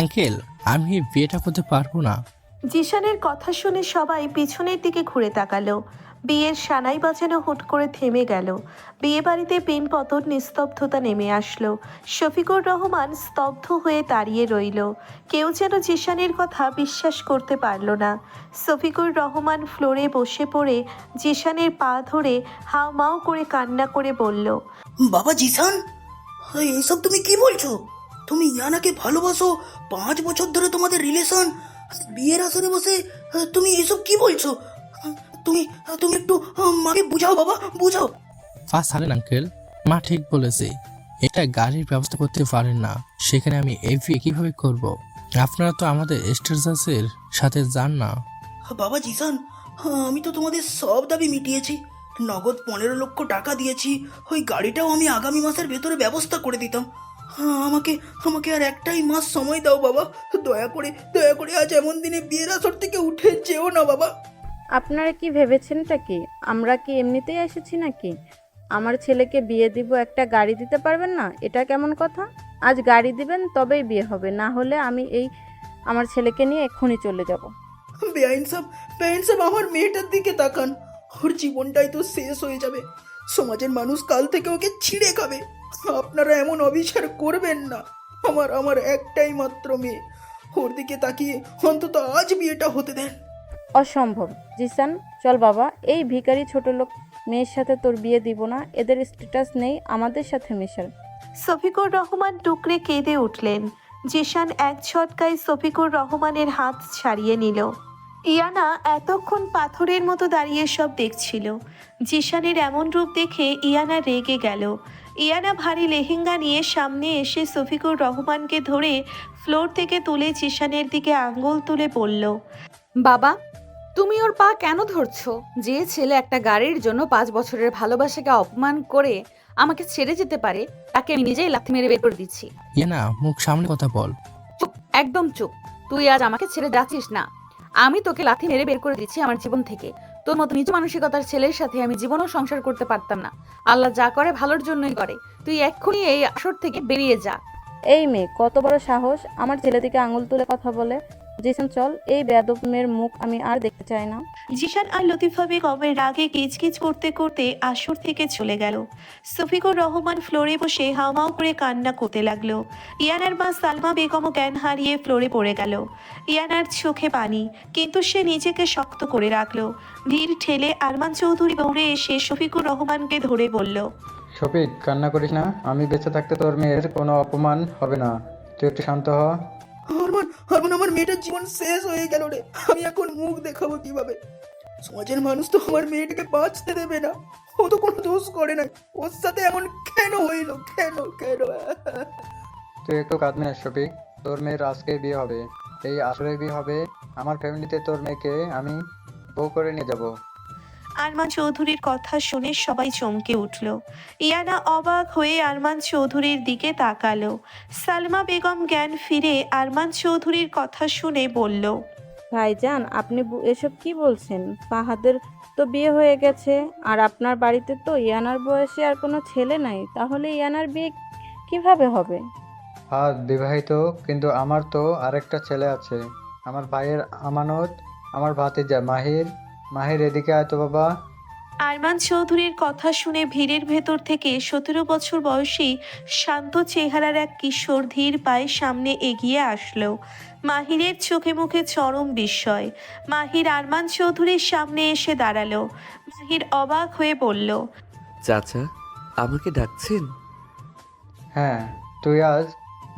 Uncle, আমি এই বিয়েটা করতে পারবো না। জিশানের কথা শুনে সবাই পিছনের দিকে ঘুরে তাকালো। বিয়ের সানাই বাজানো হুট করে থেমে গেল। বিয়ে বাড়িতে পিন পতন, নিস্তব্ধতা নেমে আসলো। শফিকুর রহমান স্তব্ধ হয়ে দাঁড়িয়ে রইল। কেউ যেন জিশানের কথা বিশ্বাস করতে পারল না। শফিকুর রহমান ফ্লোরে বসে পড়ে জিশানের পা ধরে হাউমাউ করে কান্না করে বলল, বাবা জিসান, এইসব তুমি কি বলছো? তুমি ইয়ানাকে ভালোবাসো, 5 বছর ধরে তোমাদের রিলেশন, বিয়ের আসরে বসে তুমি এসব কি বলছো? তুমি তুমি একটু মাকে বুঝাও বাবা, বুঝাও। ছাড়েন আঙ্কেল, মা ঠিক বলেছে। এটা গাড়ির ব্যবস্থা করতে পারেন না, সেখানে আমি এই বিয়ে কিভাবে করব? আপনারা তো আমাদের স্ট্যাটাসের সাথে যান না। বাবা জিসান, আমি তো তোমাদের সব দাবি মিটিয়েছি। নগদ 15 লক্ষ টাকা দিয়েছি। ওই গাড়িটাও আমি আগামী মাসের ভেতরে ব্যবস্থা করে দিতাম। আমাকে আমাকে আর একটাই মাস সময় দাও বাবা। দয়া করে আজ এমন দিনে বিয়ের আসর থেকে উঠে যেও না বাবা। আপনারা কি ভেবেছেনটা কি? আমরা কি এমনিতেই এসেছি নাকি? আমার ছেলেকে বিয়ে দিব, একটা গাড়ি দিতে পারবেন না? এটা কেমন কথা? আজ গাড়ি দিবেন তবেই বিয়ে হবে, না হলে আমি আমার ছেলেকে নিয়ে এক্ষুনি চলে যাব। বেআইন সাহেব, আমার মেয়েটার দিকে তাকান। ওর জীবনটাই তো শেষ হয়ে যাবে। সমাজের মানুষ কাল থেকে ওকে ছিঁড়ে খাবে। আপনারা এমন অবিচার করবেন না। আমার একটাই মাত্র মেয়ে। ওর দিকে তাকিয়ে অন্তত আজ বিয়েটা হতে দেন। অসম্ভব। জিসান, চল বাবা, এই ভিখারি ছোট লোক মেয়ের সাথে তোর বিয়ে দিব না। এদের স্ট্যাটাস নেই আমাদের সাথে মেশার। শফিকুর রহমান টুকরে কেঁদে উঠলেন। জিশান এক ঝটকায় শফিকুর রহমানের হাত ছাড়িয়ে নিল। ইয়ানা এতক্ষণ পাথরের মতো দাঁড়িয়ে সব দেখছিল। জিশানের এমন রূপ দেখে ইয়ানা রেগে গেল। ইয়ানা ভারী লেহেঙ্গা নিয়ে সামনে এসে শফিকুর রহমানকে ধরে ফ্লোর থেকে তুলে জিশানের দিকে আঙ্গুল তুলে বলল, বাবা, তুমি ওর পা কেন ধরছো? যে ছেলে একটা গাড়ির জন্য 5 বছরের ভালোবাসাকে অপমান করে আমাকে ছেড়ে যেতে পারে, তাকে আমি নিজেই লাথি মেরে বের করে দিচ্ছি। না, মুখ সামনে কথা বল। চুপ, একদম চুপ। তুই আজ আমাকে ছেড়ে যাচ্ছিস না। আমি তোকে লাথি মেরে বের করে দিচ্ছি আমার জীবন থেকে। তোর মতো নিজ মানসিকতার ছেলের সাথে আমি জীবনও সংসার করতে পারতাম না। আল্লাহ যা করে ভালোর জন্যই করে। তুই এক্ষুনি এই আসর থেকে বেরিয়ে যা। এই মেয়ে কত বড় সাহস আমার ছেলে দিকে আঙুল তুলে কথা বলে! জিসান চল, এই বেয়াদব মেয়ের মুখ আমি আর দেখতে চাই না। জিশান আর লতিফা বেগমের রাগে কিচকিচ করতে করতে আসর থেকে চলে গেল। শফিকুর রহমান ফ্লোরে বসে হাউমাউ করে কান্না করতে লাগলো। ইয়ানার মা সালমা বেগমও জ্ঞান হারিয়ে ফ্লোরে পড়ে গেল। ইয়ানার চোখে পানি, কিন্তু সে নিজেকে শক্ত করে রাখলো। ভিড় ঠেলে আরমান চৌধুরী দৌড়ে এসে শফিকুর রহমানকে ধরে বলল, শফিক, কান্না করিস না। আমি বেঁচে থাকতে তোর মেয়ের কোনো অপমান হবে না। তুই একটু শান্ত হ। আমার মেয়েটার জীবন শেষ হয়ে গেল রে। আমি এখন মুখ দেখাবো কিভাবে? সমাজের মানুষ তো আমার মেয়েটাকে বাঁচতে দেবে না। ও তো কোনো দোষ করে নাই। ওর সাথে এমন কেন হইলো? কেন কেন? তুই একটু কাঁদবি না শফিক। তোর মেয়ের আজকে বিয়ে হবে, এই আসরে বিয়ে হবে। আমার ফ্যামিলিতে তোর মেয়েকে আমি বউ করে নিয়ে যাব। আরমান চৌধুরীর কথা শুনে সবাই চমকে উঠল। ইয়ানা অবাক হয়ে আরমান চৌধুরীর দিকে তাকালো। সালমা বেগম জ্ঞান ফিরে আরমান চৌধুরীর কথা শুনে বলল, ভাইজান, আপনি এসব কি বলছেন? ফাহাদের তো বিয়ে হয়ে গেছে, আর আপনার বাড়িতে তো ইয়ানার বয়সে আর কোনো ছেলে নাই। তাহলে ইয়ানার বিয়ে কিভাবে হবে? হ্যাঁ, বিবাহিত, কিন্তু আমার তো আরেকটা ছেলে আছে। আমার ভাইয়ের আমানত, আমার ভাতিজা মাহির। মাহির, এদিকে আয় তো বাবা। আরমান চৌধুরীর কথা শুনে ভিড়ের ভেতর থেকে 17 বছর বয়সী শান্ত চেহারার এক কিশোর ধীর পায়ে সামনে এগিয়ে আসলো। মাহিরের চোখে মুখে চরম বিস্ময়। মাহির আরমান চৌধুরীর সামনে এসে দাঁড়ালো। মাহির অবাক হয়ে বলল, চাচা, আমাকে ডাকছেন? হ্যাঁ, তুই আজ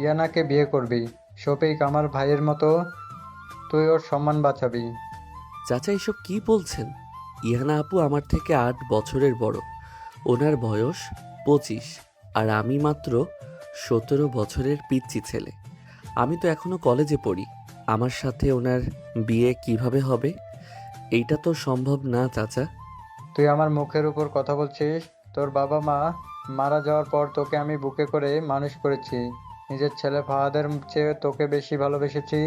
ইয়ানাকে বিয়ে করবি। শফিক আমার ভাইয়ের মতো, তুই ওর সম্মান বাঁচাবি। চাচা, এসব কি বলছেন? ইহানা আপু আমার থেকে 8 বছরের বড়। ওনার বয়স 25, আর আমি মাত্র 17 বছরের পিচ্চি ছেলে। আমি তো এখনো কলেজে পড়ি। আমার সাথে ওনার বিয়ে কিভাবে হবে? এইটা তো সম্ভব না চাচা। তুই আমার মুখের উপর কথা বলছিস? তোর বাবা মা মারা যাওয়ার পর তোকে আমি বুকে করে মানুষ করেছি। নিজের ছেলে ফাহাদের চেয়ে তোকে বেশি ভালোবেসেছি।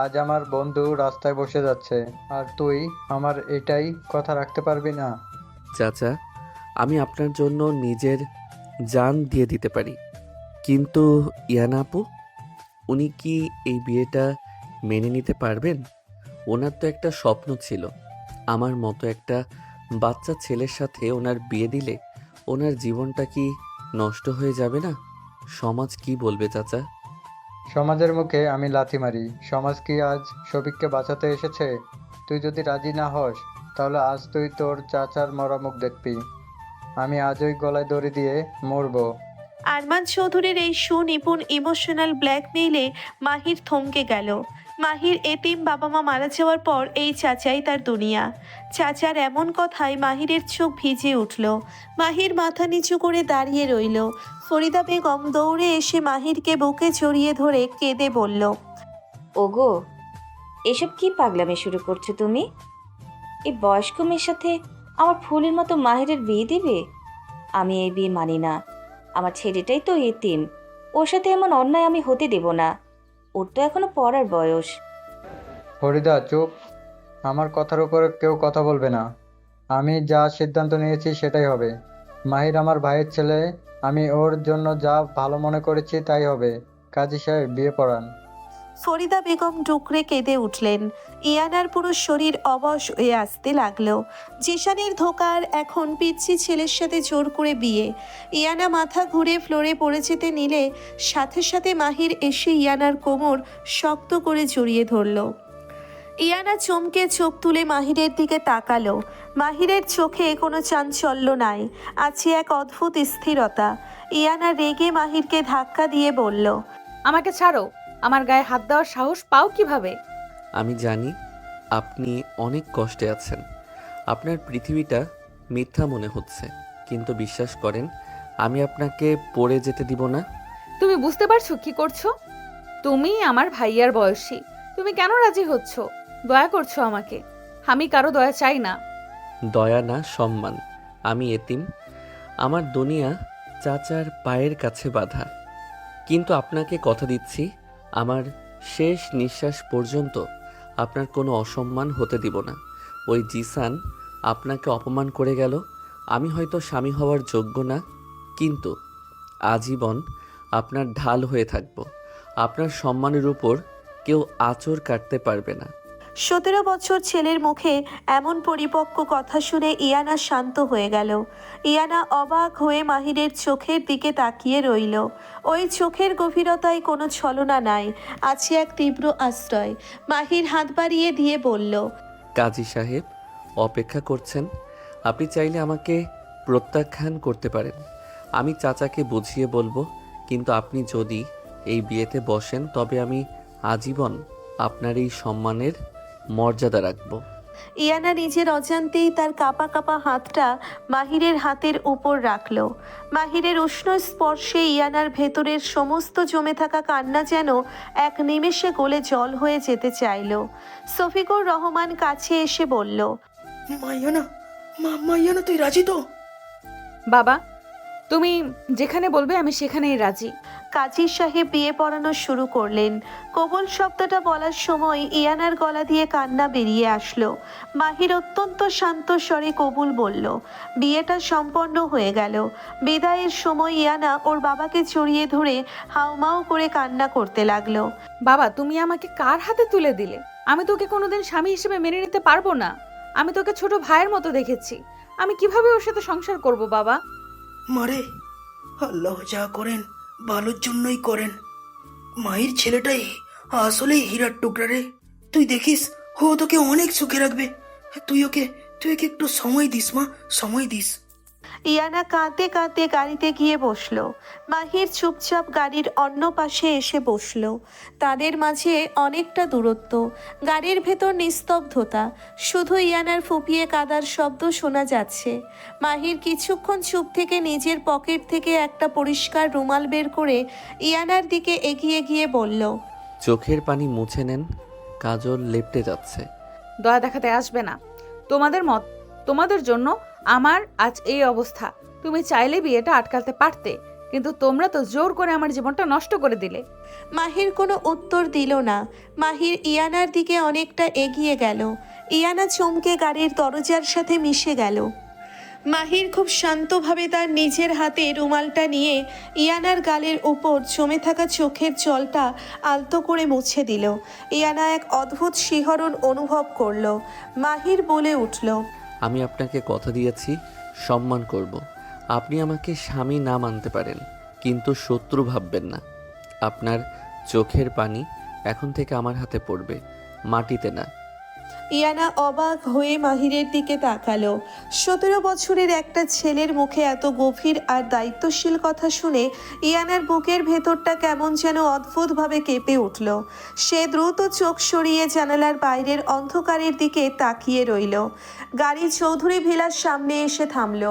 আজ আমার বন্ধু রাস্তায় বসে যাচ্ছে, আর তুই আমার এটাই কথা রাখতে পারবি না? চাচা, আমি আপনার জন্য নিজের জান দিয়ে দিতে পারি, কিন্তু ইয়ানা আপু? উনি কি এই বিয়েটা মেনে নিতে পারবেন? ওনার তো একটা স্বপ্ন ছিল, আমার মতো একটা বাচ্চা ছেলের সাথে ওনার বিয়ে দিলে ওনার জীবনটা কি নষ্ট হয়ে যাবে না? সমাজ কি বলবে চাচা? সমাজের মুখে আমি লাথি মারি। সমাজ কি আজ শফিককে বাঁচাতে এসেছে? তুই যদি রাজি না হস তাহলে আজ তুই তোর চাচার মরা মুখ দেখবি। আমি আজই গলায় দড়ি দিয়ে মরবো। আরমান চৌধুরীর এই সুনিপুণ ইমোশনাল ব্ল্যাকমেইলে মাহির থমকে গেল। মাহির এতিম বাবা মা মারা যাওয়ার পর এই চাচাই তার দুনিয়া। চাচার এমন কথায় মাহিরের চোখ ভিজে উঠল। মাহির মাথা নিচু করে দাঁড়িয়ে রইল। ফরিদা বেগম দৌড়ে এসে মাহিরকে বুকে জড়িয়ে ধরে কেঁদে বলল, ওগো, এসব কি পাগলামি শুরু করছো তুমি? এই বয়স্ক মেয়ের সাথে আমার ফুলের মতো মাহিরের বিয়ে দিবে? আমি এই বিয়ে মানি না। আমার ছেলেটাই তো এতিম, ওর সাথে এমন অন্যায় আমি হতে দেব না। ওর তো এখনো পড়ার বয়স। ফরিদা চুপ। আমার কথার উপরে কেউ কথা বলবে না। আমি যা সিদ্ধান্ত নিয়েছি সেটাই হবে। মাহির আমার ভাইয়ের ছেলে। আমি ওর জন্য যা ভালো মনে করেছি তাই হবে। কাজী সাহেব বিয়ে পড়ান। ফরিদা বেগম ডুকরে কেঁদে উঠলেন। ইয়ানার পুরো শরীর অবশ হয়ে আসতে লাগলো। জিশানের ধোকার এখন পিচ্ছি ছেলের সাথে জোর করে বিয়ে। ইয়ানা মাথা ঘুরে ফ্লোরে পড়ে যেতে নিলে সাথে সাথে মাহির এসে ইয়ানার কোমর শক্ত করে জড়িয়ে ধরল। ইয়ানা চমকে চোখ তুলে মাহিরের দিকে তাকালো। মাহিরের চোখে কোনো চাঞ্চল্য নাই, আছে এক অদ্ভুত স্থিরতা। ইয়ানা রেগে মাহিরকে ধাক্কা দিয়ে বলল, আমাকে ছাড়ো। আমার গায়ে হাত দেওয়ার সাহস পাও কিভাবে? আমি জানি আপনি অনেক কষ্টে আছেন, আপনার পৃথিবীটা মিথ্যা মনে হচ্ছে, কিন্তু বিশ্বাস করেন আমি আপনাকে পড়ে যেতে দিব না। তুমি বুঝতে পারছো কি করছো? তুমি আমার ভাইয়ার বয়সী, তুমি কেন রাজি হচ্ছ? দয়া করছো আমাকে। আমি কারো দয়া চাই না। দয়া না, সম্মান। আমি এতিম, আমার দুনিয়া চাচার পায়ের কাছে বাঁধা। কিন্তু আপনাকে কথা দিচ্ছি, আমার শেষ নিঃশ্বাস পর্যন্ত আপনার কোনো অসম্মান হতে দিব না। ওই জিসান আপনাকে অপমান করে গেল। আমি হয়তো স্বামী হওয়ার যোগ্য না, কিন্তু আজীবন আপনার ঢাল হয়ে থাকব। আপনার সম্মানের উপর কেউ আঁচড় কাটতে পারবে না। 17 বছর ছেলের মুখে এমন পরিপক্ক কথা শুনে ইয়ানা শান্ত হয়ে গেল। ইয়ানা অবাক হয়ে মাহিরের চোখের দিকে তাকিয়ে রইল। ওই চোখের গভীরতায় কোনো ছলনা নাই, আছে এক তীব্র আশ্রয়। মাহির হাত বাড়িয়ে দিয়ে বলল, কাজী সাহেব অপেক্ষা করছেন, আপনি চাইলে আমাকে প্রত্যাখ্যান করতে পারেন, আমি চাচাকে বুঝিয়ে বলবো। কিন্তু আপনি যদি এই বিয়েতে বসেন তবে আমি আজীবন আপনার এই সম্মানের মর্যাদা রাখবো। ইয়ানা নিজের অজান্তেই তার কাঁপা কাঁপা হাতটা মাহিরের হাতের উপর রাখল। মাহিরের উষ্ণ স্পর্শে ইয়ানার ভেতরের সমস্ত জমে থাকা কান্না যেন এক নিমেষে গলে জল হয়ে যেতে চাইল। শফিকুর রহমান কাছে এসে বলল, মাইয়ানা, মাইয়ানা তুই রাজি তো? বাবা, তুমি যেখানে বলবে আমি সেখানেই রাজি। কাজী সাহেব বিয়ে পড়ানো শুরু করলেন। কবুল শব্দটা বলার সময় ইয়ানার গলা দিয়ে কান্না বেরিয়ে আসলো। মাহির অত্যন্ত শান্ত স্বরে কবুল বলল। বিয়েটা সম্পন্ন হয়ে গেল। বিদায়ের সময় ইয়ানা ওর বাবাকে জড়িয়ে ধরে হাউমাউ করে কান্না করতে লাগলো। বাবা, তুমি আমাকে কার হাতে তুলে দিলে? আমি তোকে কোনোদিন স্বামী হিসেবে মেনে নিতে পারবো না। আমি তোকে ছোট ভাইয়ের মতো দেখেছি। আমি কিভাবে ওর সাথে সংসার করব বাবা? মারে, আল্লাহ যা করেন ভালোর জন্যই করেন। মায়ের ছেলেটাই আসলেই হীরার টুকরা রে। তুই দেখিস ও তোকে অনেক সুখে রাখবে। তুই ওকে একটু সময় দিস মা, সময় দিস। ইয়ানা কাঁদতে কাঁদতে গাড়িতে গিয়ে বসলো। মাহির চুপচাপ গাড়ির অন্য পাশে এসে বসলো। তাদের মাঝে অনেকটা দূরত্ব। গাড়ির ভেতর নিস্তব্ধতা, শুধু ইয়ানার ফুপিয়ে কাদার শব্দ শোনা যাচ্ছে। মাহির কিছুক্ষণ চুপ থেকে নিজের পকেট থেকে একটা পরিষ্কার রুমাল বের করে ইয়ানার দিকে এগিয়ে গিয়ে বলল, চোখের পানি মুছে নেন, কাজল লেপটে যাচ্ছে। দয়া দেখাতে আসবে না। তোমাদের জন্য আমার আজ এই অবস্থা। তুমি চাইলে বিয়েটা আটকাতে পারতে, কিন্তু তোমরা তো জোর করে আমার জীবনটা নষ্ট করে দিলে। মাহির কোনো উত্তর দিল না। মাহির ইয়ানার দিকে অনেকটা এগিয়ে গেল। ইয়ানা চমকে গাড়ির দরজার সাথে মিশে গেল। মাহির খুব শান্তভাবে তার নিজের হাতে রুমালটা নিয়ে ইয়ানার গালের উপর জমে থাকা চোখের জলটা আলতো করে মুছে দিল। ইয়ানা এক অদ্ভুত শিহরণ অনুভব করলো। মাহির বলে উঠল, আমি আপনাকে কথা দিয়েছি সম্মান করব। আপনি আমাকে স্বামী না মানতে পারেন, কিন্তু শত্রু ভাববেন না। আপনার চোখের পানি এখন থেকে আমার হাতে পড়বে, মাটিতে না। ইয়ানা অবাক হয়ে মাহিরের দিকে তাকালো। 17 বছরের একটা ছেলের মুখে এত গভীর আর দায়িত্বশীল কথা শুনে ইয়ানার বুকের ভেতরটা কেমন যেন অদ্ভুতভাবে কেঁপে উঠল। সে দ্রুত চোখ সরিয়ে জানালার বাইরের অন্ধকারের দিকে তাকিয়ে রইল। গাড়ি চৌধুরী ভিলার সামনে এসে থামল।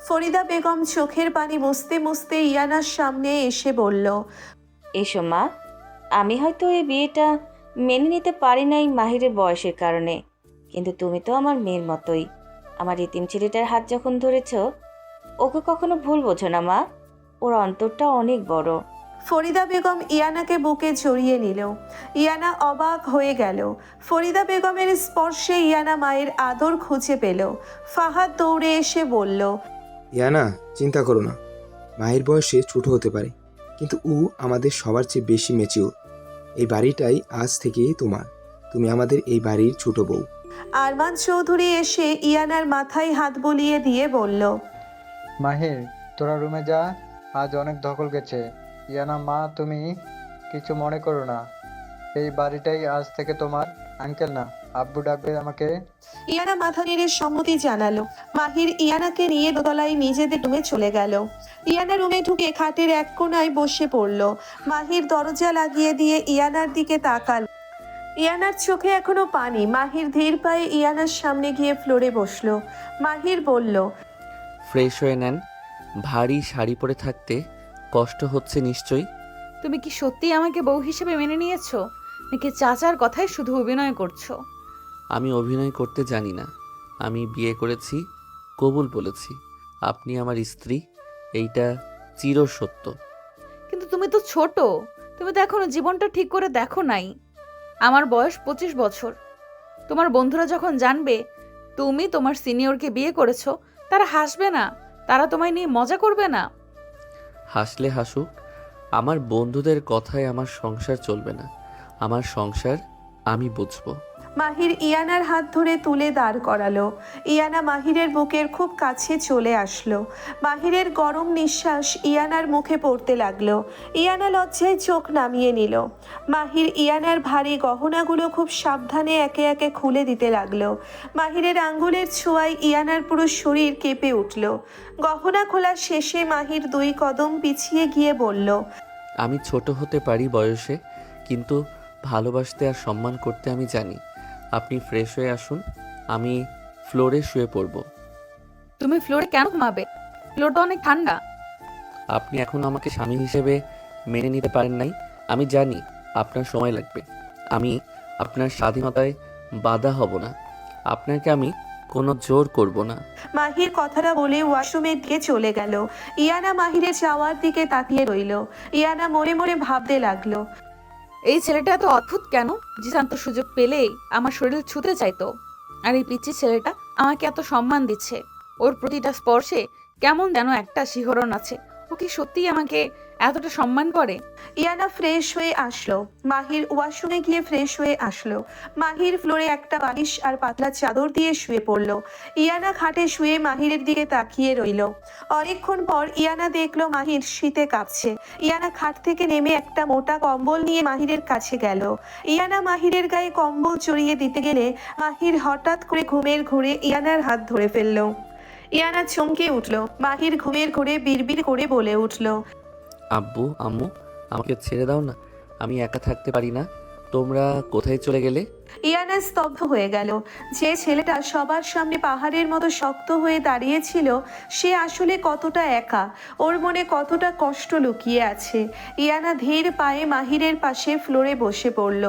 ফরিদা বেগম চোখের পানি মুছতে মুছতে ইয়ানার সামনে এসে বলল, এসো মা, আমি হয়তো এই বিয়েটা মেনে নিতে পারি নাই মাহিরের বয়সের কারণে, কিন্তু তুমি তো আমার মেয়ের মতোই। আমার ইতিম ছেলেটার হাত যখন ধরেছ, ওকে কখনো ভুল বোঝো না মা। ওর অন্তরটা অনেক বড়। ফরিদা বেগম ইয়ানাকে বুকে জড়িয়ে নিল। ইয়ানা অবাক হয়ে গেল। ফরিদা বেগমের স্পর্শে ইয়ানা মায়ের আদর খুঁজে পেল। ফাহাদ দৌড়ে এসে বলল, ইয়ানা, চিন্তা করো না। মায়ের বয়সে ছোট হতে পারে, কিন্তু ও আমাদের সবার চেয়ে বেশি ম্যাচিউর। এই বাড়িটাই আজ থেকে তোমার। তুমি আমাদের এই বাড়ির ছোট বউ। আরমান চৌধুরী এসে ইয়ানার মাথায় হাত বুলিয়ে দিয়ে বলল, মাহির, তোরা রুমে যা, আজ অনেক ধকল গেছে। ইয়ানা মা, তুমি কিছু মনে করো না। এই বাড়িটাই আজ থেকে তোমার। আঙ্কেল না, আব্বু ডাকবে আমাকে। ইয়ানা মাথা নেড়ে সম্মতি জানালো। মাহির ইয়ানাকে নিয়ে দোতলায় নিজেদের রুমে চলে গেল। ইয়ানা রুমে ঢুকে খাটের এক কোণায় বসে পড়ল। মাহির দরজা লাগিয়ে দিয়ে ইয়ানার দিকে তাকাল। ইয়ানার চোখে এখনো পানি। মাহির ধীর পায়ে ইয়ানার সামনে গিয়ে ফ্লোরে বসলো। মাহির বলল, ফ্রেশ হয়ে নেন। ভারী শাড়ি পরে থাকতে কষ্ট হচ্ছে নিশ্চয়ই। তুমি কি সত্যি আমাকে বউ হিসেবে মেনে নিয়েছো, নাকি চাচার কথায় শুধু অভিনয় করছো? আমি অভিনয় করতে জানি না। আমি বিয়ে করেছি, কবুল বলেছি। আপনি আমার স্ত্রী, এইটা চিরসত্য। কিন্তু তুমি তো ছোট, তুমি তো এখনো জীবনটা ঠিক করে দেখো নাই। আমার বয়স 25 বছর। তোমার বন্ধুরা যখন জানবে তুমি তোমার সিনিয়রকে বিয়ে করেছো, তারা হাসবে না? তারা তোমায় নিয়ে মজা করবে না? হাসলে হাসুক, আমার বন্ধুদের কথায় আমার সংসার চলবে না। আমার সংসার আমি বুঝবো। মাহির ইয়ানার হাত ধরে তুলে দাঁড় করালো। ইয়ানা মাহিরের বুকের খুব কাছে চলে আসলো। মাহিরের গরম নিঃশ্বাস ইয়ানার মুখে পড়তে লাগলো। ইয়ানা লজ্জায় চোখ নামিয়ে নিল। মাহির ইয়ানার ভারী গহনাগুলো খুব সাবধানে একে একে খুলে দিতে লাগলো। মাহিরের আঙ্গুলের ছোঁয়ায় ইয়ানার পুরো শরীর কেঁপে উঠল। গহনা খোলা শেষে মাহির 2 কদম পিছিয়ে গিয়ে বলল, আমি ছোট হতে পারি বয়সে, কিন্তু ভালোবাসতে আর সম্মান করতে আমি জানি। আপনি ফ্রেশ হয়ে আসুন, আমি ফ্লোরে শুয়ে পড়ব। তুমি ফ্লোরে কেন ঘুমাবে? ফ্লোরটা অনেক ঠান্ডা। আপনি এখন আমাকে স্বামী হিসেবে মেনে নিতে পারেন নাই। আমি জানি আপনার সময় লাগবে। আমি আপনার স্বাধীনতায় বাধা হব না। আপনাকে আমি কোনো জোর করব না। মাহির কথাটা বলে ওয়াশরুমের দিকে চলে গেল। ইয়ানা মাহিরের যাওয়ার দিকে তাকিয়ে রইল। ইয়ানা মনে মনে ভাবতে লাগলো, এই ছেলেটা এত অদ্ভুত কেন? জিসান তো সুযোগ পেলেই আমার শরীর ছুঁতে চাইতো, আর এই পিচ্চি ছেলেটা আমাকে এত সম্মান দিচ্ছে। ওর প্রতিটা স্পর্শে কেমন যেন একটা শিহরণ আছে। ও কি সত্যিই আমাকে এতটা সম্মান করে? ইয়ানা ফ্রেশ হয়ে আসলো। মাহির ওয়াশরুমে গিয়ে ফ্রেশ হয়ে আসলো। মাহির ফ্লোরে একটা বালিশ আর পাতলা চাদর দিয়ে শুয়ে পড়ল। ইয়ানা খাটে শুয়ে মাহিরের দিকে তাকিয়ে রইল। অনেকক্ষণ পর ইয়ানা দেখলো মাহির শীতে কাঁপছে। ইয়ানা খাট থেকে নেমে একটা মোটা কম্বল নিয়ে মাহিরের কাছে গেল। ইয়ানা মাহিরের গায়ে কম্বল জড়িয়ে দিতে গেলে মাহির হঠাৎ করে ঘুমের ঘোরে ইয়ানার হাত ধরে ফেলল। ইয়ানা চমকে উঠল। মাহির ঘুমের ঘোরে বিড়বিড় করে বলে উঠল, আব্বু, আম্মু, আমাকে ছেড়ে দাও না। আমি একা থাকতে পারি না। তোমরা কোথায় চলে গেলে? ইয়ানা স্তব্ধ হয়ে গেল। যে ছেলেটা সবার সামনে পাহাড়ের মতো শক্ত হয়ে দাঁড়িয়েছিল, সে আসলে কতটা একা, ওর মনে কতটা কষ্ট লুকিয়ে আছে। ইয়ানা ধীর পায়ে মাহিরের পাশে ফ্লোরে বসে পড়ল।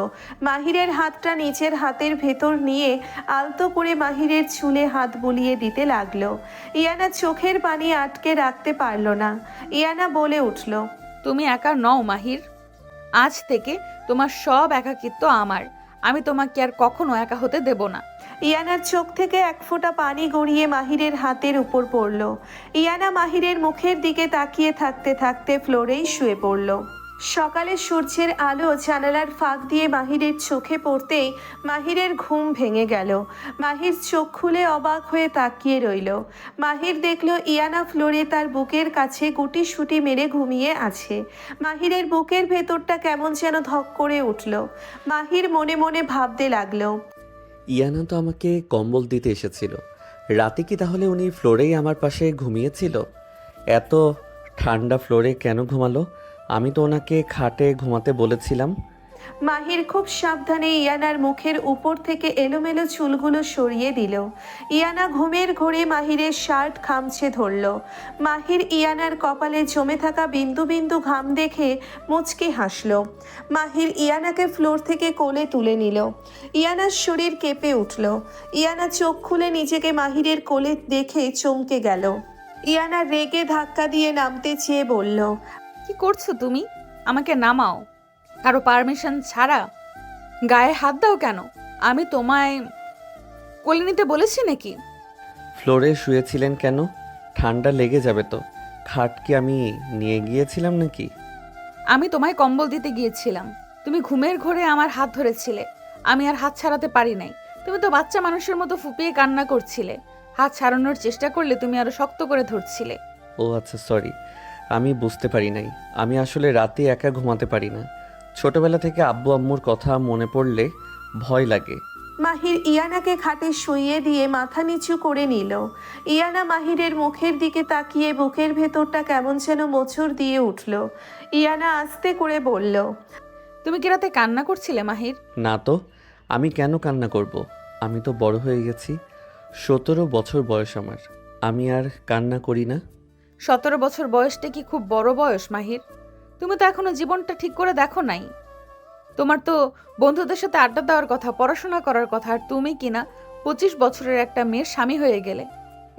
মাহিরের হাতটা নিচের হাতের ভেতর নিয়ে আলতো করে মাহিরের চুলে হাত বুলিয়ে দিতে লাগলো। ইয়ানা চোখের পানি আটকে রাখতে পারল না। ইয়ানা বলে উঠল, তুমি একা নও মাহির। আজ থেকে তোমার সব একাকিত্ব আমার। আমি তোমাকে আর কখনো একা হতে দেব না। ইয়ানার চোখ থেকে এক ফোঁটা পানি গড়িয়ে মাহিরের হাতের উপর পড়ল। ইয়ানা মাহিরের মুখের দিকে তাকিয়ে থাকতে থাকতে ফ্লোরেই শুয়ে পড়ল। সকালে সূর্যের আলো জানালার ফাঁক দিয়ে মাহিরের চোখে পড়তেই মাহিরের ঘুম ভেঙে গেল। মাহির চোখ খুলে অবাক হয়ে তাকিয়ে রইল। মাহির দেখল ইয়ানা ফ্লোরে তার বুকের কাছে গুটিসুটি মেরে ঘুমিয়ে আছে। মাহিরের বুকের ভেতরটা কেমন যেন ধক করে উঠল। মাহির মনে মনে ভাবতে লাগলো, ইয়ানা তো আমাকে কম্বল দিতে এসেছিল, রাতে কি তাহলে উনি ফ্লোরেই আমার পাশে ঘুমিয়েছিল? এত ঠান্ডা ফ্লোরে কেন ঘুমালো? আমি তো ওনাকে খাটে ঘুমাতে বলেছিলাম। মাহির খুব সাবধানে ইয়ানার মুখের উপর থেকে এলোমেলো চুলগুলো সরিয়ে দিল। ইয়ানা ঘুমের ঘোরে মাহিরের শার্ট খামছে ধরল। মাহির ইয়ানার কপালে জমে থাকা বিন্দু বিন্দু ঘাম দেখে মুচকি হাসল। মাহির ইয়ানাকে ফ্লোর থেকে কোলে তুলে নিল। ইয়ানার শরীর কেঁপে উঠল। ইয়ানা চোখ খুলে নিজেকে মাহিরের কোলে দেখে চমকে গেল। ইয়ানা রেগে ধাক্কা দিয়ে নামতে চেয়ে বলল, কি করছো তুমি? আমাকে নামাও। কারো পারমিশন ছাড়া গায়ে হাত দাও কেন? আমি তোমায় কোলে নিতে বলেছি নাকি? ফ্লোরে শুয়েছিলেন কেন? ঠান্ডা লেগে যাবে তো। খাট কি আমি নিয়ে গিয়েছিলাম নাকি? আমি তোমায় কম্বল দিতে গিয়েছিলাম, তুমি ঘুমের ঘোরে আমার হাত ধরেছিলে। আমি আর হাত ছাড়াতে পারি নাই। তুমি তো বাচ্চা মানুষের মতো ফুপিয়ে কান্না করছিলে। হাত ছাড়ানোর চেষ্টা করলে তুমি আরো শক্ত করে ধরছিলে। ও আচ্ছা, সরি, আমি বুঝতে পারি নাই। আমি আসলে রাতে একা ঘুমাতে পারি না। ছোটবেলা থেকে আব্বু আম্মুর কথা মনে পড়লে ভয় লাগে। মাহির ইয়ানাকে খাটে শুইয়ে দিয়ে মাথা নিচু করে নিল। ইয়ানা মাহিরের মুখের দিকে তাকিয়ে বুকের ভেতরটা কেমন যেন মোচড় দিয়ে উঠল। ইয়ানা আস্তে করে বলল, তুমি কি রাতে কান্না করছিলে মাহির? না তো, আমি কেন কান্না করব? আমি তো বড় হয়ে গেছি। 17 বছর বয়স আমার। আমি আর কান্না করি না। 17 বছর বয়সটা কি খুব বড় বয়স মাহির? তুমি তো এখনো জীবনটা ঠিক করে দেখো নাই। তোমার তো বন্ধুদের সাথে আড্ডা দেওয়ার কথা, পড়াশোনা করার কথা, আর তুমি কিনা 25 বছরের একটা মেয়ের স্বামী হয়ে গেলে।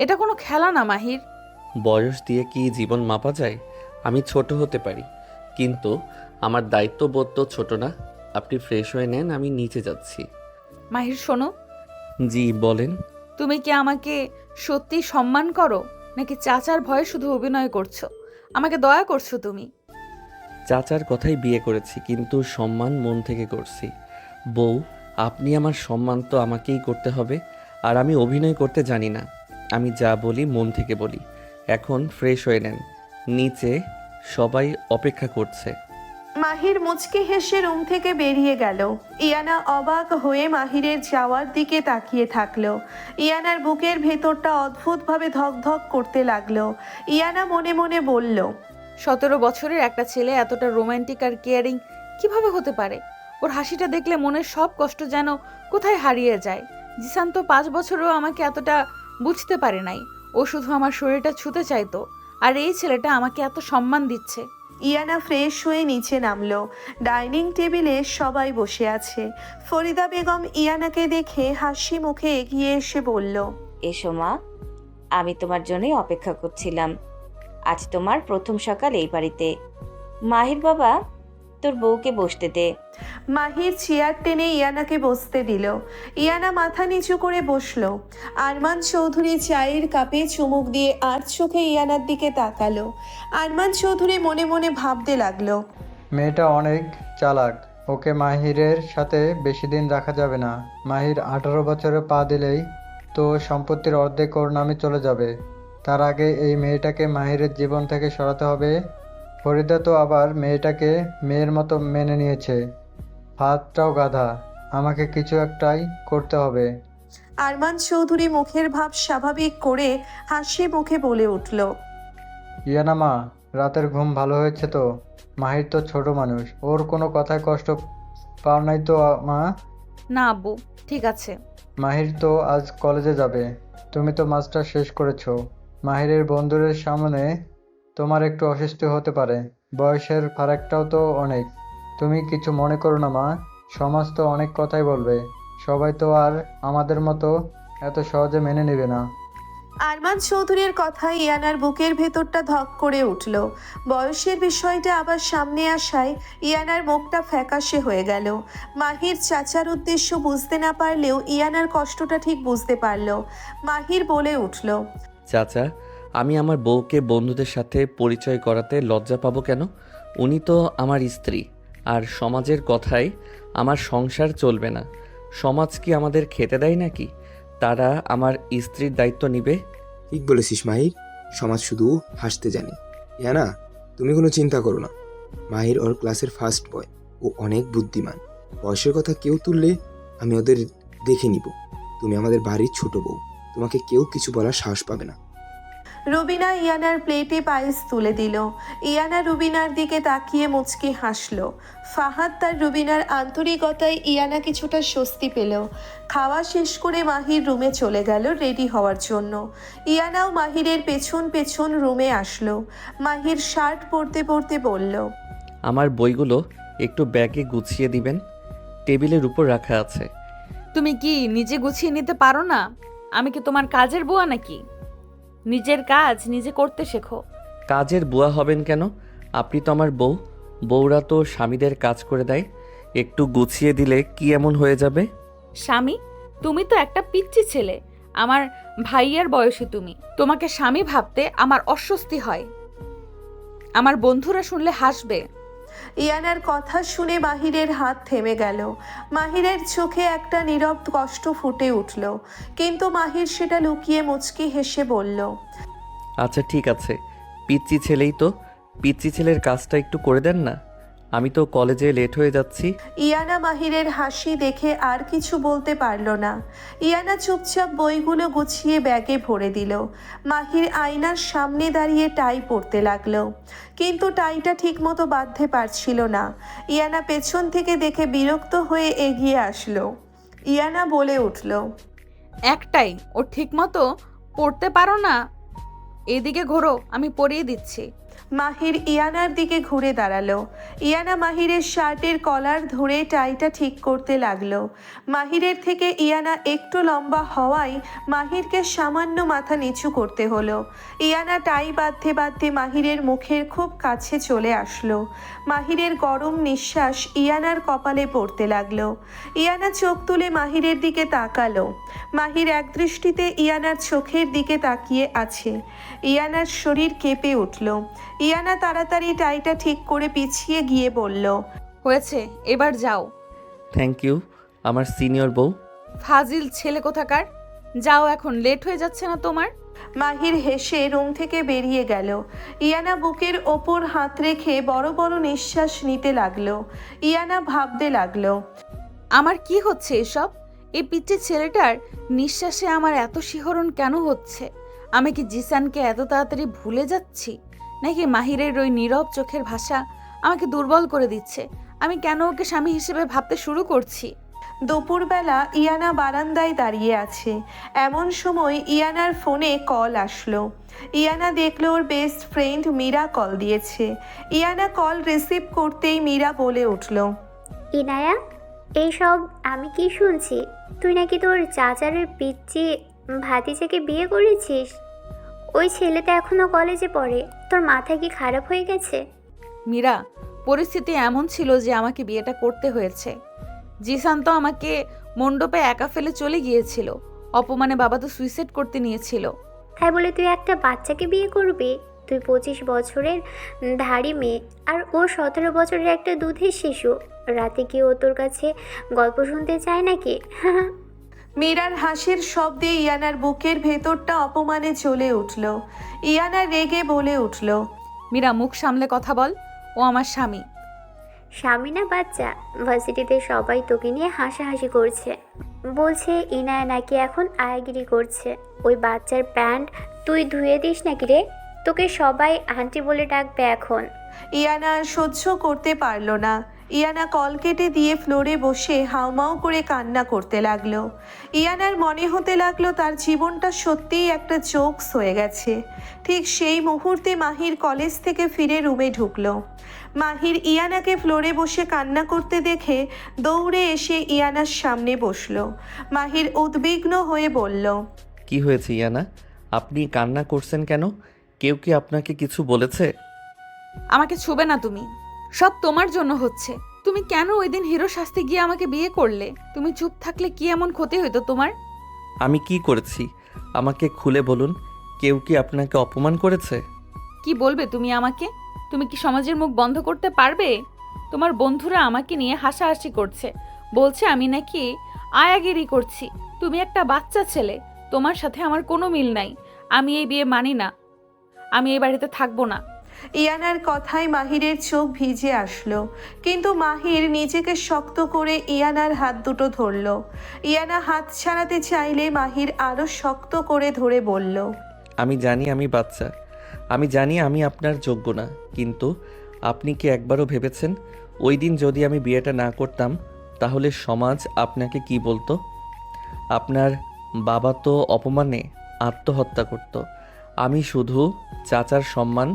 এটা কোনো খেলা না মাহির। বয়স দিয়ে কি জীবন মাপা যায়? আমি ছোট হতে পারি, কিন্তু আমার দায়িত্ববোধ তো ছোট না। আপনি ফ্রেশ হয়ে নেন, আমি নিচে যাচ্ছি। মাহির শোনো, জি বলেন। তুমি কি আমাকে সত্যি সম্মান করো, নাকি চাচার ভয়ে শুধু অভিনয় করছো? আমাকে দয়া করছো তুমি? চাচার কথাই বিয়ে করেছি, কিন্তু সম্মান মন থেকে করছি। বউ, আপনি আমার সম্মান তো আমাকেই করতে হবে। আর আমি অভিনয় করতে জানি না। আমি যা বলি মন থেকে বলি। এখন ফ্রেশ হয়ে নেন, নিচে সবাই অপেক্ষা করছে। মাহির মুচকি হেসে রুম থেকে বেরিয়ে গেল। ইয়ানা অবাক হয়ে মাহিরের যাওয়ার দিকে তাকিয়ে থাকলো। ইয়ানার বুকের ভেতরটা অদ্ভুতভাবে ধকধক করতে লাগলো। ইয়ানা মনে মনে বলল, 17 বছরের একটা ছেলে এতটা রোমান্টিক আর কেয়ারিং কিভাবে হতে পারে? ওর হাসিটা দেখলে মনের সব কষ্ট যেন কোথায় হারিয়ে যায়। জিসান তো 5 বছরও আমাকে এতটা বুঝতে পারে নাই। ও শুধু আমার শরীরটা ছুঁতে চাইতো, আর এই ছেলেটা আমাকে এত সম্মান দিচ্ছে। ইয়ানা ফ্রেশ হয়ে নিচে নামলো। ডাইনিং টেবিলে সবাই বসে আছে। ফরিদা বেগম ইয়ানাকে দেখে হাসি মুখে এগিয়ে এসে বলল, এসো মা, আমি তোমার জন্যই অপেক্ষা করছিলাম। আজ তোমার প্রথম সকাল এই বাড়িতে। মাহির বাবা, তোর বউকে বসতে দে। মাহির চেয়ার টেনে ইয়ানাকে বসতে দিল। ইয়ানা মাথা নিচু করে বসলো। আরমান চৌধুরী চায়ের কাপে চুমুক দিয়ে আর চোখে ইয়ানার দিকে তাকালো। আরমান চৌধুরী মনে মনে ভাবতে লাগলো, মেয়েটা অনেক চালাক। ওকে মাহিরের সাথে বেশি দিন রাখা যাবে না। মাহির 18 বছরে পা দিলেই তো সম্পত্তির অর্ধেক ওর নামে চলে যাবে। তার আগে এই মেয়েটাকে মাহিরের জীবন থেকে সরাতে হবে। ফরিদা তো আবার মেয়েটাকে মেয়ের মতো মেনে নিয়েছে। হাতটাও গাধা। আমাকে কিছু একটাই করতে হবে। আরমান চৌধুরী মুখের ভাব স্বাভাবিক করে হাসি মুখে বলে উঠল, ইয়ানা মা, রাতের ঘুম ভালো হয়েছে তো? মাহির তো ছোট মানুষ, ওর কোনো কথায় কষ্ট পাও নাই তো মা? না আব্বু, ঠিক আছে। মাহির তো আজ কলেজে যাবে। তুমি তো মাস্টার শেষ করেছো। মাহিরের বন্ধুদের সামনে তোমার একটু অস্বস্তি হতে পারে। বয়সের ফারাকটাও তো অনেক। তুমি কিছু মনে করো না মা। সমাজ তো অনেক কথাই বলবে। সবাই তো আর আমাদের মতো এত সহজে মেনে নেবে না। আরমান চৌধুরীর কথায় ইয়ানার বুকের ভেতরটা ধক করে উঠল। বয়সের বিষয়টা আবার সামনে আসায় ইয়ানার মুখটা ফ্যাকাশে হয়ে গেল। মাহির চাচার উদ্দেশ্য বুঝতে না পারলেও ইয়ানার কষ্টটা ঠিক বুঝতে পারল। মাহির বলে উঠল, চাচা, আমি আমার বউকে বন্ধুদের সাথে পরিচয় করাতে লজ্জা পাবো কেন? উনি তো আমার স্ত্রী, আর সমাজের কথায় আমার সংসার চলবে না। সমাজ কি আমাদের খেতে দেয় নাকি? তারা আমার স্ত্রীর দায়িত্ব নিবে? ঠিক বলেছিস মাহির, সমাজ শুধু হাসতে জানে। ইয়ানা, তুমি কোনো চিন্তা করো না। মাহির ওর ক্লাসের ফার্স্ট বয়, ও অনেক বুদ্ধিমান। বয়সের কথা কেউ তুললে আমি ওদের দেখে নিব। তুমি আমাদের বাড়ির ছোট বউ, তোমাকে কেউ কিছু বলার সাহস পাবে না। রুবিনা ইয়ানার প্লেটে পায়েস তুলে দিল। ইয়ানা রুবিনার দিকে তাকিয়ে মুচকি হাসল। ফাহাদ তার রুবিনার আন্তরিকতায় ইয়ানা কিছুটা স্বস্তি পেল। খাওয়া শেষ করে মাহির রুমে চলে গেল রেডি হওয়ার জন্য। ইয়ানাও মাহিরের পেছন পেছন রুমে আসলো। মাহির শার্ট পরতে পরতে বলল, আমার বইগুলো একটু ব্যাগে গুছিয়ে দিবেন, টেবিলের উপর রাখা আছে। তুমি কি নিজে গুছিয়ে নিতে পারো না? আমি কি তোমার কাজের বুয়া নাকি? নিজের কাজ নিজে করতে শেখো। কাজের বুয়া হবেন কেন? আপনি তো আমার বউ। বউরা তো স্বামীদের কাজ করে দেয়। একটু গুছিয়ে দিলে কি এমন হয়ে যাবে? স্বামী? তুমি তো একটা পিচ্চি ছেলে। আমার ভাইয়ের বয়সী তুমি। তোমাকে স্বামী ভাবতে আমার অস্বস্তি হয়। আমার বন্ধুরা শুনলে হাসবে। ইয়ানার কথা শুনে মাহিরের হাত থেমে গেল। মাহিরের চোখে একটা নীরব কষ্ট ফুটে উঠল, কিন্তু মাহির সেটা লুকিয়ে মুচকি হেসে বলল, আচ্ছা ঠিক আছে, পিচ্চি ছেলেই তো। পিচ্চি ছেলের কাজটা একটু করে দেন না। আমি তো কলেজে লেট হয়ে যাচ্ছি। ইয়ানা মাহিরের হাসি দেখে আর কিছু বলতে পারল না। ইয়ানা চুপচাপ বইগুলো গুছিয়ে ব্যাগে ভরে দিল। মাহির আয়নার সামনে দাঁড়িয়ে টাই পরতে লাগলো, কিন্তু টাইটা ঠিকমতো বাঁধতে পারছিল না। ইয়ানা পেছন থেকে দেখে বিরক্ত হয়ে এগিয়ে আসলো। ইয়ানা বলে উঠল, একটাই ও ঠিক মতো পড়তে পারো না? এদিকে ঘোরো, আমি পরিয়ে দিচ্ছি। মাহির ইয়ানার দিকে ঘুরে দাঁড়ালো। ইয়ানা মাহিরের শার্টের কলার ধরে টাইটা ঠিক করতে লাগলো। মাহিরের থেকে ইয়ানা একটু লম্বা হওয়ায় মাহিরকে সামান্য মাথা নিচু করতে হলো। ইয়ানা টাই বাঁধতে বাঁধতে মাহিরের মুখের খুব কাছে চলে আসলো। মাহিরের গরম নিঃশ্বাস ইয়ানার কপালে পড়তে লাগলো। ইয়ানা চোখ তুলে মাহিরের দিকে তাকালো। মাহির একদৃষ্টিতে ইয়ানার চোখের দিকে তাকিয়ে আছে। ইয়ানার শরীর কেঁপে উঠল। ইয়ানা তাড়াতাড়ি টাইটা ঠিক করে পিছিয়ে গিয়ে বলল, হয়েছে, এবার যাও। থ্যাংক ইউ আমার সিনিয়র বউ। ফাজিল ছেলে কোথাকার। যাও এখন, লেট হয়ে যাচ্ছে না তোমার? মাহির হেসে রুম থেকে বেরিয়ে গেল। ইয়ানা বুকের ওপর হাত রেখে বড় বড় নিঃশ্বাস নিতে লাগলো। ইয়ানা ভাবতে লাগলো, আমার কি হচ্ছে এসব? এই পিচ্চি ছেলেটার নিঃশ্বাসে আমার এত শিহরণ কেন হচ্ছে? আমি কি জিসানকে এত তাড়াতাড়ি ভুলে যাচ্ছি, নাকি মাহিরের ওই নীরব চোখের ভাষা আমাকে দুর্বল করে দিচ্ছে? আমি কেন ওকে স্বামী হিসেবে ভাবতে শুরু করছি? দুপুরবেলা ইয়ানা বারান্দায় দাঁড়িয়ে আছে। এমন সময় ইয়ানার ফোনে কল আসলো। ইয়ানা দেখলো ওর বেস্ট ফ্রেন্ড মীরা কল দিয়েছে। ইয়ানা কল রিসিভ করতেই মীরা বলে উঠল, ইনায়া, এইসব আমি কি শুনছি? তুই নাকি তোর চাচারের পিচ্চি ভাতিজাকে বিয়ে করেছিস? ওই ছেলেটা এখনো কলেজে পড়ে। তোর মাথা কি খারাপ হয়ে গেছে? মীরা, পরিস্থিতি এমন ছিল যে আমাকে বিয়েটা করতে হয়েছে। জিসান তো আমাকে মণ্ডপে একা ফেলে চলে গিয়েছিল। অপমানে বাবা তো সুইসাইড করতে নিয়েছিল। তাই বলে তুই একটা বাচ্চাকে বিয়ে করবি? তুই 25 বছরের ধাড়ি মেয়ে, আর ও 17 বছরের একটা দুধের শিশু। রাতে কি ও তোর কাছে গল্প শুনতে চায় নাকি? মীরার হাসির শব্দে ইয়ানার বুকের ভেতরটা অপমানে চলে উঠল। ইয়ানা রেগে বলে উঠল, মীরা, মুখ সামলে কথা বল। ও আমার স্বামী। স্বামী না বাচ্চা? ভার্সিটিতে সবাই তোকে নিয়ে হাসাহাসি করছে। বলছে ইনায়া নাকি এখন আয়াগিরি করছে। ওই বাচ্চার প্যান্ট তুই ধুয়ে দিস নাকি রে? তোকে সবাই আন্টি বলে ডাকবে এখন। ইয়ানা আর সহ্য করতে পারল না। ইয়ানা কল কেটে দিয়ে ফ্লোরে বসে হাউমাউ করে কান্না করতে লাগলো। ইয়ানার মনে হতে লাগলো তার জীবনটা সত্যিই একটা জোকস হয়ে গেছে। ঠিক সেই মুহূর্তে মাহির কলেজ থেকে ফিরে রুমে ঢুকলো। মাহির ইয়ানাকে ফ্লোরে বসে কান্না করতে দেখে দৌড়ে এসে ইয়ানার সামনে বসলো। মাহির উদ্বিগ্ন হয়ে বলল, কি হয়েছে ইয়ানা? আপনি কান্না করছেন কেন? কেউ কি আপনাকে কিছু বলেছে? আমাকে ছুবে না তুমি, সব তোমার জন্য হচ্ছে। তুমি কেন ওই দিন হিরো শাস্তি গিয়ে আমাকে বিয়ে করলে? তুমি চুপ থাকলে কি এমন ক্ষতি হইতো তোমার? আমি কি করেছি আমাকে খুলে বলুন। কেউ কি আপনাকে অপমান করেছে? কি বলবে তুমি আমাকে? তুমি কি সমাজের মুখ বন্ধ করতে পারবে? তোমার বন্ধুরা আমাকে নিয়ে হাসাহাসি করছে, বলছে আমি নাকি আয়াগিরি করছি। তুমি একটা বাচ্চা ছেলে, তোমার সাথে আমার কোনো মিল নাই। আমি এই বিয়ে মানি না, আমি এই বাড়িতে থাকবো না। ইয়ানার কথায় মাহিরের চোখ ভিজে আসলো, কিন্তু মাহির নিজেকে শক্ত করে ইয়ানার হাত দুটো ধরল। ইয়ানা হাত ছাড়াতে চাইলে মাহির আরো শক্ত করে ধরে বলল, আমি জানি আমি বাচ্চা, আমি জানি আমি আপনার যোগ্য না, কিন্তু আপনি কি একবারও ভেবেছেন ওই দিন যদি আমি বিয়েটা না করতাম তাহলে সমাজ আপনাকে কি বলতো? আপনার বাবা তো অপমানে আত্মহত্যা করত। আমি শুধু চাচার সম্মান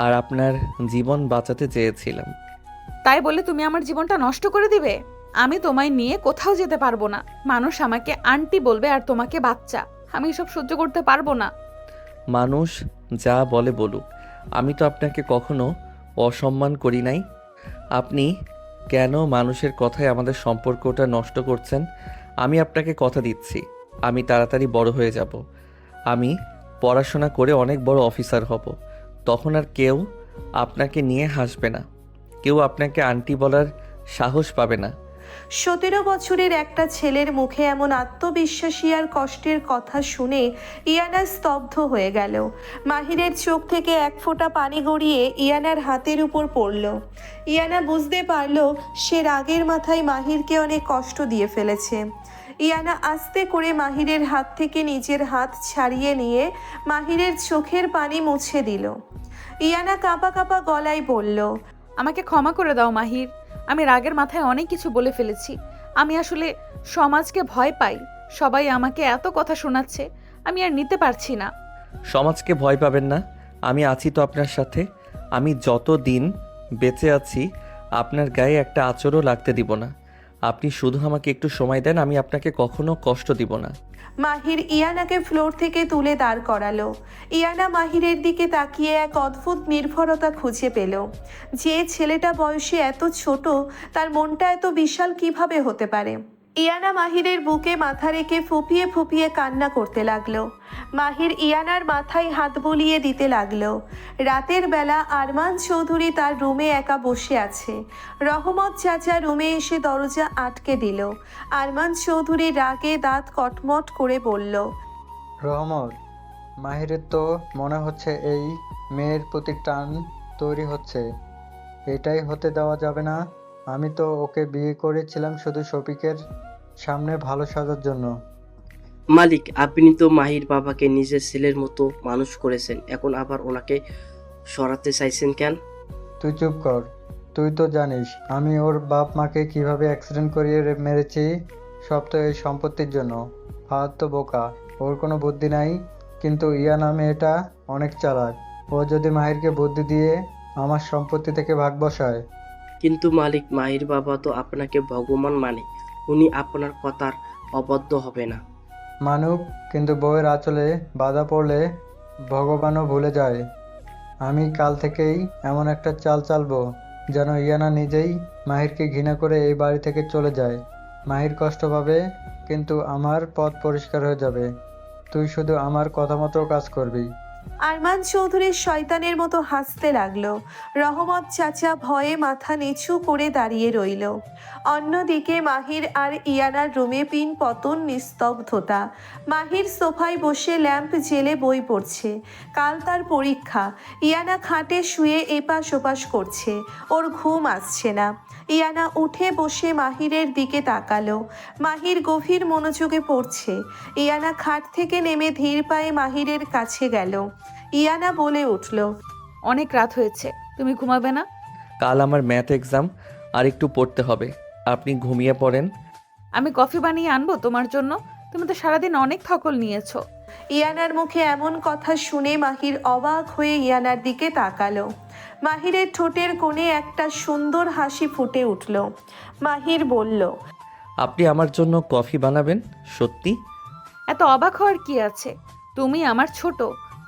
আর আপনার জীবন বাঁচাতে চেয়েছিলাম। তাই বলে তুমি আমার জীবনটা নষ্ট করে দিবে? আমি তোমায় নিয়ে কোথাও যেতে পারবো না। মানুষ আমাকে আন্টি বলবে আর তোমাকে বাচ্চা। আমি এসব সহ্য করতে পারবো না। মানুষ যা বলে বলুক, আমি তো আপনাকে কখনো অসম্মান করি নাই। আপনি কেন মানুষের কথায় আমাদের সম্পর্কটা নষ্ট করছেন? আমি আপনাকে কথা দিচ্ছি, আমি তাড়াতাড়ি বড় হয়ে যাব। আমি পড়াশোনা করে অনেক বড় অফিসার হব। তখন আর কেউ আপনাকে নিয়ে হাসবে না, কেউ আপনাকে আন্টি বলার সাহস পাবে না। 17 বছরের একটা ছেলের মুখে এমন আত্মবিশ্বাসী আর কষ্টের কথা শুনে ইয়ানা স্তব্ধ হয়ে গেল। মাহিরের চোখ থেকে এক ফোঁটা পানি গড়িয়ে ইয়ানার হাতের উপর পড়ল। ইয়ানা বুঝতে পারল সে রাগের মাথায় মাহিরকে অনেক কষ্ট দিয়ে ফেলেছে। ইয়ানা আস্তে করে মাহিরের হাত থেকে নিজের হাত ছাড়িয়ে নিয়ে মাহিরের চোখের পানি মুছে দিল। ইয়ানা কাঁপা কাঁপা গলায় বলল, আমাকে ক্ষমা করে দাও মাহির, আমি রাগের মাথায় অনেক কিছু বলে ফেলেছি। আমি আসলে সমাজকে ভয় পাই, সবাই আমাকে এত কথা শোনাচ্ছে, আমি আর নিতে পারছি না। সমাজকে ভয় পাবেন না, আমি আছি তো আপনার সাথে। আমি যত দিন বেঁচে আছি আপনার গায়ে একটা আঁচড়ও লাগতে দিব না। আপনি শুধু আমাকে একটু সময় দেন, আমি আপনাকে কখনো কষ্ট দিব না। মাহির ইয়ানাকে ফ্লোর থেকে তুলে দাঁড় করালো। ইয়ানা মাহিরের দিকে তাকিয়ে এক অদ্ভুত নির্ভরতা খুঁজে পেল। যে ছেলেটা বয়সে এত ছোট, তার মনটা এত বিশাল কিভাবে হতে পারে? ইয়ানা মাহিরের বুকে মাথা রেখে ফুপিয়ে ফুপিয়ে কান্না করতে লাগলো। মাহির ইয়ানার মাথায় হাত বুলিয়ে দিতে লাগলো। রাতের বেলা আরমান চৌধুরী তার রুমে একা বসে আছে। রহমত চাচা রুমে এসে দরজা আটকে দিল। আরমান চৌধুরী রাগে দাঁত কটমট করে বলল, রহমত, মাহিরের তো মনে হচ্ছে এই মেয়ের প্রতি টান তৈরি হচ্ছে। এটাই হতে দেওয়া যাবে না। আমি তো ওকে বিয়ে করেছিলাম শুধু শফিকের সামনে ভালো সাজার জন্য। মালিক, আপনি তো মাহির বাবাকে নিজের ছেলের মতো মানুষ করেছেন, এখন আবার ওনাকে সরাতে চাইছেন কেন? তুই চুপ কর। তুই তো জানিস আমি ওর বাপ মাকে কিভাবে অ্যাক্সিডেন্ট করিয়ে মেরেছি। সব তো এই সম্পত্তির জন্য। ফাহাদ তো বোকা, ওর কোনো বুদ্ধি নাই। কিন্তু ইয়ানা মেয়েটা অনেক চালাক। ও যদি মাহিরকে বুদ্ধি দিয়ে আমার সম্পত্তি থেকে ভাগ বসায়। কিন্তু মালিক, মাহির বাবা তো আপনাকে ভগবান মানে, উনি আপনার কথার অবদ্ধ হবে না। মানুক, কিন্তু বউয়ের আঁচলে বাধা পড়লে ভগবানও ভুলে যায়। আমি কাল থেকেই এমন একটা চাল চালবো যেন ইয়ানা নিজেই মাহিরকে ঘৃণা করে এই বাড়ি থেকে চলে যায়। মাহির কষ্ট পাবে, কিন্তু আমার পথ পরিষ্কার হয়ে যাবে। তুই শুধু আমার কথা মতো কাজ করবি। আরমান চৌধুরী শয়তানের মতো হাসতে লাগলো। রহমত চাচা ভয়ে মাথা নিচু করে দাঁড়িয়ে রইল। অন্যদিকে মাহির আর ইয়ানার রুমে পিন পতন নিস্তব্ধতা। মাহির সোফায় বসে ল্যাম্প জেলে বই পড়ছে। কাল তার পরীক্ষা। ইয়ানা খাটে শুয়ে এপাশ ওপাশ করছে, ওর ঘুম আসছে না। ইয়ানা উঠে বসে মাহিরের দিকে তাকালো। মাহির গভীর মনোযোগে পড়ছে। ইয়ানা খাট থেকে নেমে ধীর পায়ে মাহিরের কাছে গেল। ইয়ানা বলে উঠল, অনেক রাত হয়েছে, তুমি ঘুমাবে না? কাল আমার ম্যাথ এক্সাম, আর একটু পড়তে হবে। আপনি ঘুমিয়ে পড়েন। আমি কফি বানিয়ে আনবো তোমার জন্য? তুমি তো সারাদিন অনেক থকল নিয়েছো। ইয়ানার মুখে এমন কথা শুনে মাহির অবাক হয়ে ইয়ানার দিকে তাকালো। মাহিরের ঠোঁটের কোণে একটা সুন্দর হাসি ফুটে উঠল। মাহির বলল, আপনি আমার জন্য কফি বানাবেন? সত্যি? এত অবাক হওয়ার কি আছে? তুমি আমার ছোট,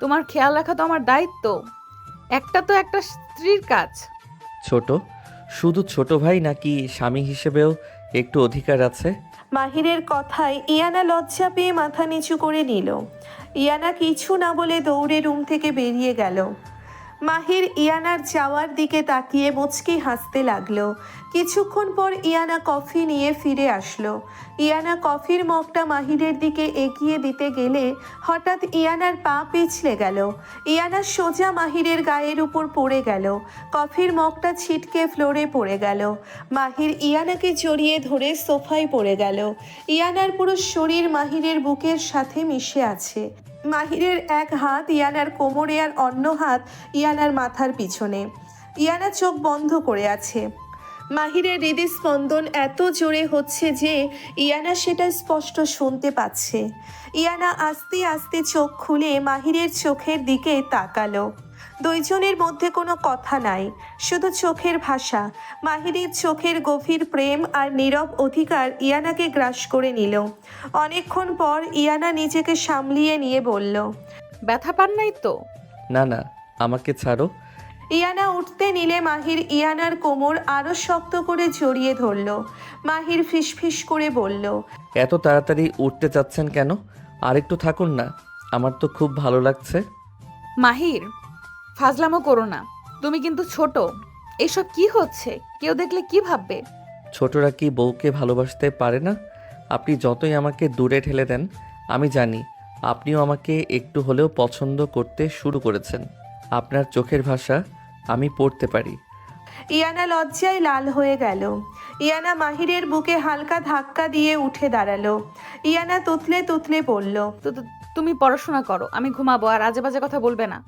তোমার খেয়াল রাখা তো আমার দায়িত্ব। একটা তো একটা স্ত্রীর কাজ। ছোট? শুধু ছোট ভাই নাকি স্বামী হিসেবেও একটু অধিকার আছে? মাহিরের কথায় ইয়ানা লজ্জা পেয়ে মাথা নিচু করে নিল। ইয়ানা কিছু না বলে দৌড়ে রুম থেকে বেরিয়ে গেল। মাহির ইয়ানার যাওয়ার দিকে তাকিয়ে মুচকি হাসতে লাগলো। কিছুক্ষণ পর ইয়ানা কফি নিয়ে ফিরে আসলো। ইয়ানা কফির মগটা মাহিরের দিকে এগিয়ে দিতে গেলে হঠাৎ ইয়ানার পা পিছলে গেল। ইয়ানা সোজা মাহিরের গায়ের উপর পড়ে গেল। কফির মগটা ছিটকে ফ্লোরে পড়ে গেল। মাহির ইয়ানাকে জড়িয়ে ধরে সোফায় পড়ে গেল। ইয়ানার পুরো শরীর মাহিরের বুকের সাথে মিশে আছে। মাহিরের এক হাত ইয়ানার কোমরে আর অন্য হাত ইয়ানার মাথার পিছনে। ইয়ানা চোখ বন্ধ করে আছে। মাহিরের হৃদস্পন্দন এত জোরে হচ্ছে যে ইয়ানা সেটা স্পষ্ট শুনতে পাচ্ছে। ইয়ানা আস্তে আস্তে চোখ খুলে মাহিরের চোখের দিকে তাকালো। দুইজনের মধ্যে কোনো কথা নাই, শুধু চোখের ভাষা। মাহিরের চোখের গভীর প্রেম আর নীরব অধিকার ইয়ানাকে গ্রাস করে নিল। অনেকক্ষণ পর ইয়ানা নিজেকে সামলিয়ে নিয়ে বলল, ব্যথা পান নাই তো? না না, আমাকে ছাড়ো। ইয়ানা উঠতে নিলে মাহির ইয়ানার কোমর আরও শক্ত করে জড়িয়ে ধরল। মাহির ফিসফিস করে বলল, এত তাড়াতাড়ি উঠতে চাচ্ছেন কেন? আরেকটু থাকুন না, আমার তো খুব ভালো লাগছে। মাহির, ফাজলামো করো না। তুমি কিন্তু ছোট। এসব কি হচ্ছে? কেউ দেখলে কি ভাববে? ছোটরা কি বউকে ভালোবাসতে পারে না? আপনি যতই আমাকে দূরে ঠেলে দেন, আমি জানি আপনিও আমাকে একটু হলেও পছন্দ করতে শুরু করেছেন। আপনার চোখের ভাষা আমি পড়তে পারি। ইয়ানা লজ্জায় লাল হয়ে গেল। ইয়ানা মাহিরের বুকে হালকা ধাক্কা দিয়ে উঠে দাঁড়ালো। ইয়ানা তুতলে তুতলে বলল, তুমি পড়াশোনা করো, আমি ঘুমাবো। আর আজে বাজে কথা বলবে না।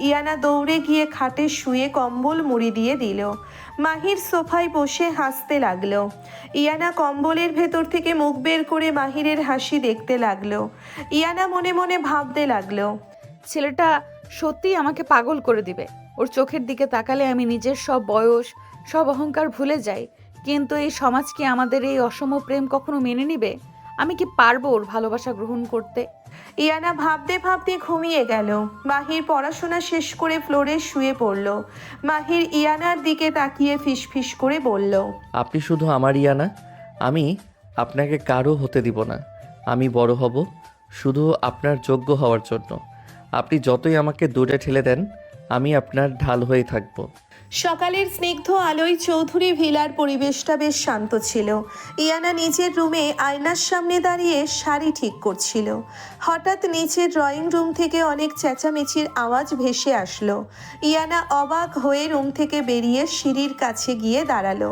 ইয়ানা দৌড়ে গিয়ে খাটে শুয়ে কম্বল মুড়ি দিয়ে দিল। মাহির সোফায় বসে হাসতে লাগলো। ইয়ানা কম্বলের ভেতর থেকে মুখ বের করে মাহিরের হাসি দেখতে লাগলো। ইয়ানা মনে মনে ভাবতে লাগলো, ছেলেটা সত্যিই আমাকে পাগল করে দিবে। ওর চোখের দিকে তাকালে আমি নিজের সব বয়স, সব অহংকার ভুলে যাই। কিন্তু এই সমাজ কি আমাদের এই অসম প্রেম কখনো মেনে নিবে? আমি কি পারবো ওর ভালোবাসা গ্রহণ করতে? ইয়ানা ভাবতে ভাবতে ঘুমিয়ে গেল। মাহির পড়াশোনা শেষ করে ফ্লোরে শুয়ে পড়ল। মাহির ইয়ানার দিকে তাকিয়ে ফিসফিস করে বলল, আপনি শুধু আমার ইয়ানা, আমি আপনাকে কারো হতে দিব না। আমি বড় হব শুধু আপনার যোগ্য হওয়ার জন্য। আপনি যতই আমাকে দূরে ঠেলে দেন, আমি আপনার ঢাল হয়ে থাকব। সকালের স্নিগ্ধ আলোয় চৌধুরী ভিলার পরিবেশটা বেশ শান্ত ছিল। ইয়ানা নিজের রুমে আয়নার সামনে দাঁড়িয়ে শাড়ি ঠিক করছিল। হঠাৎ নিচের ড্রয়িং রুম থেকে অনেক চেঁচামেচির আওয়াজ ভেসে আসলো। ইয়ানা অবাক হয়ে রুম থেকে বেরিয়ে সিঁড়ির কাছে গিয়ে দাঁড়ালো।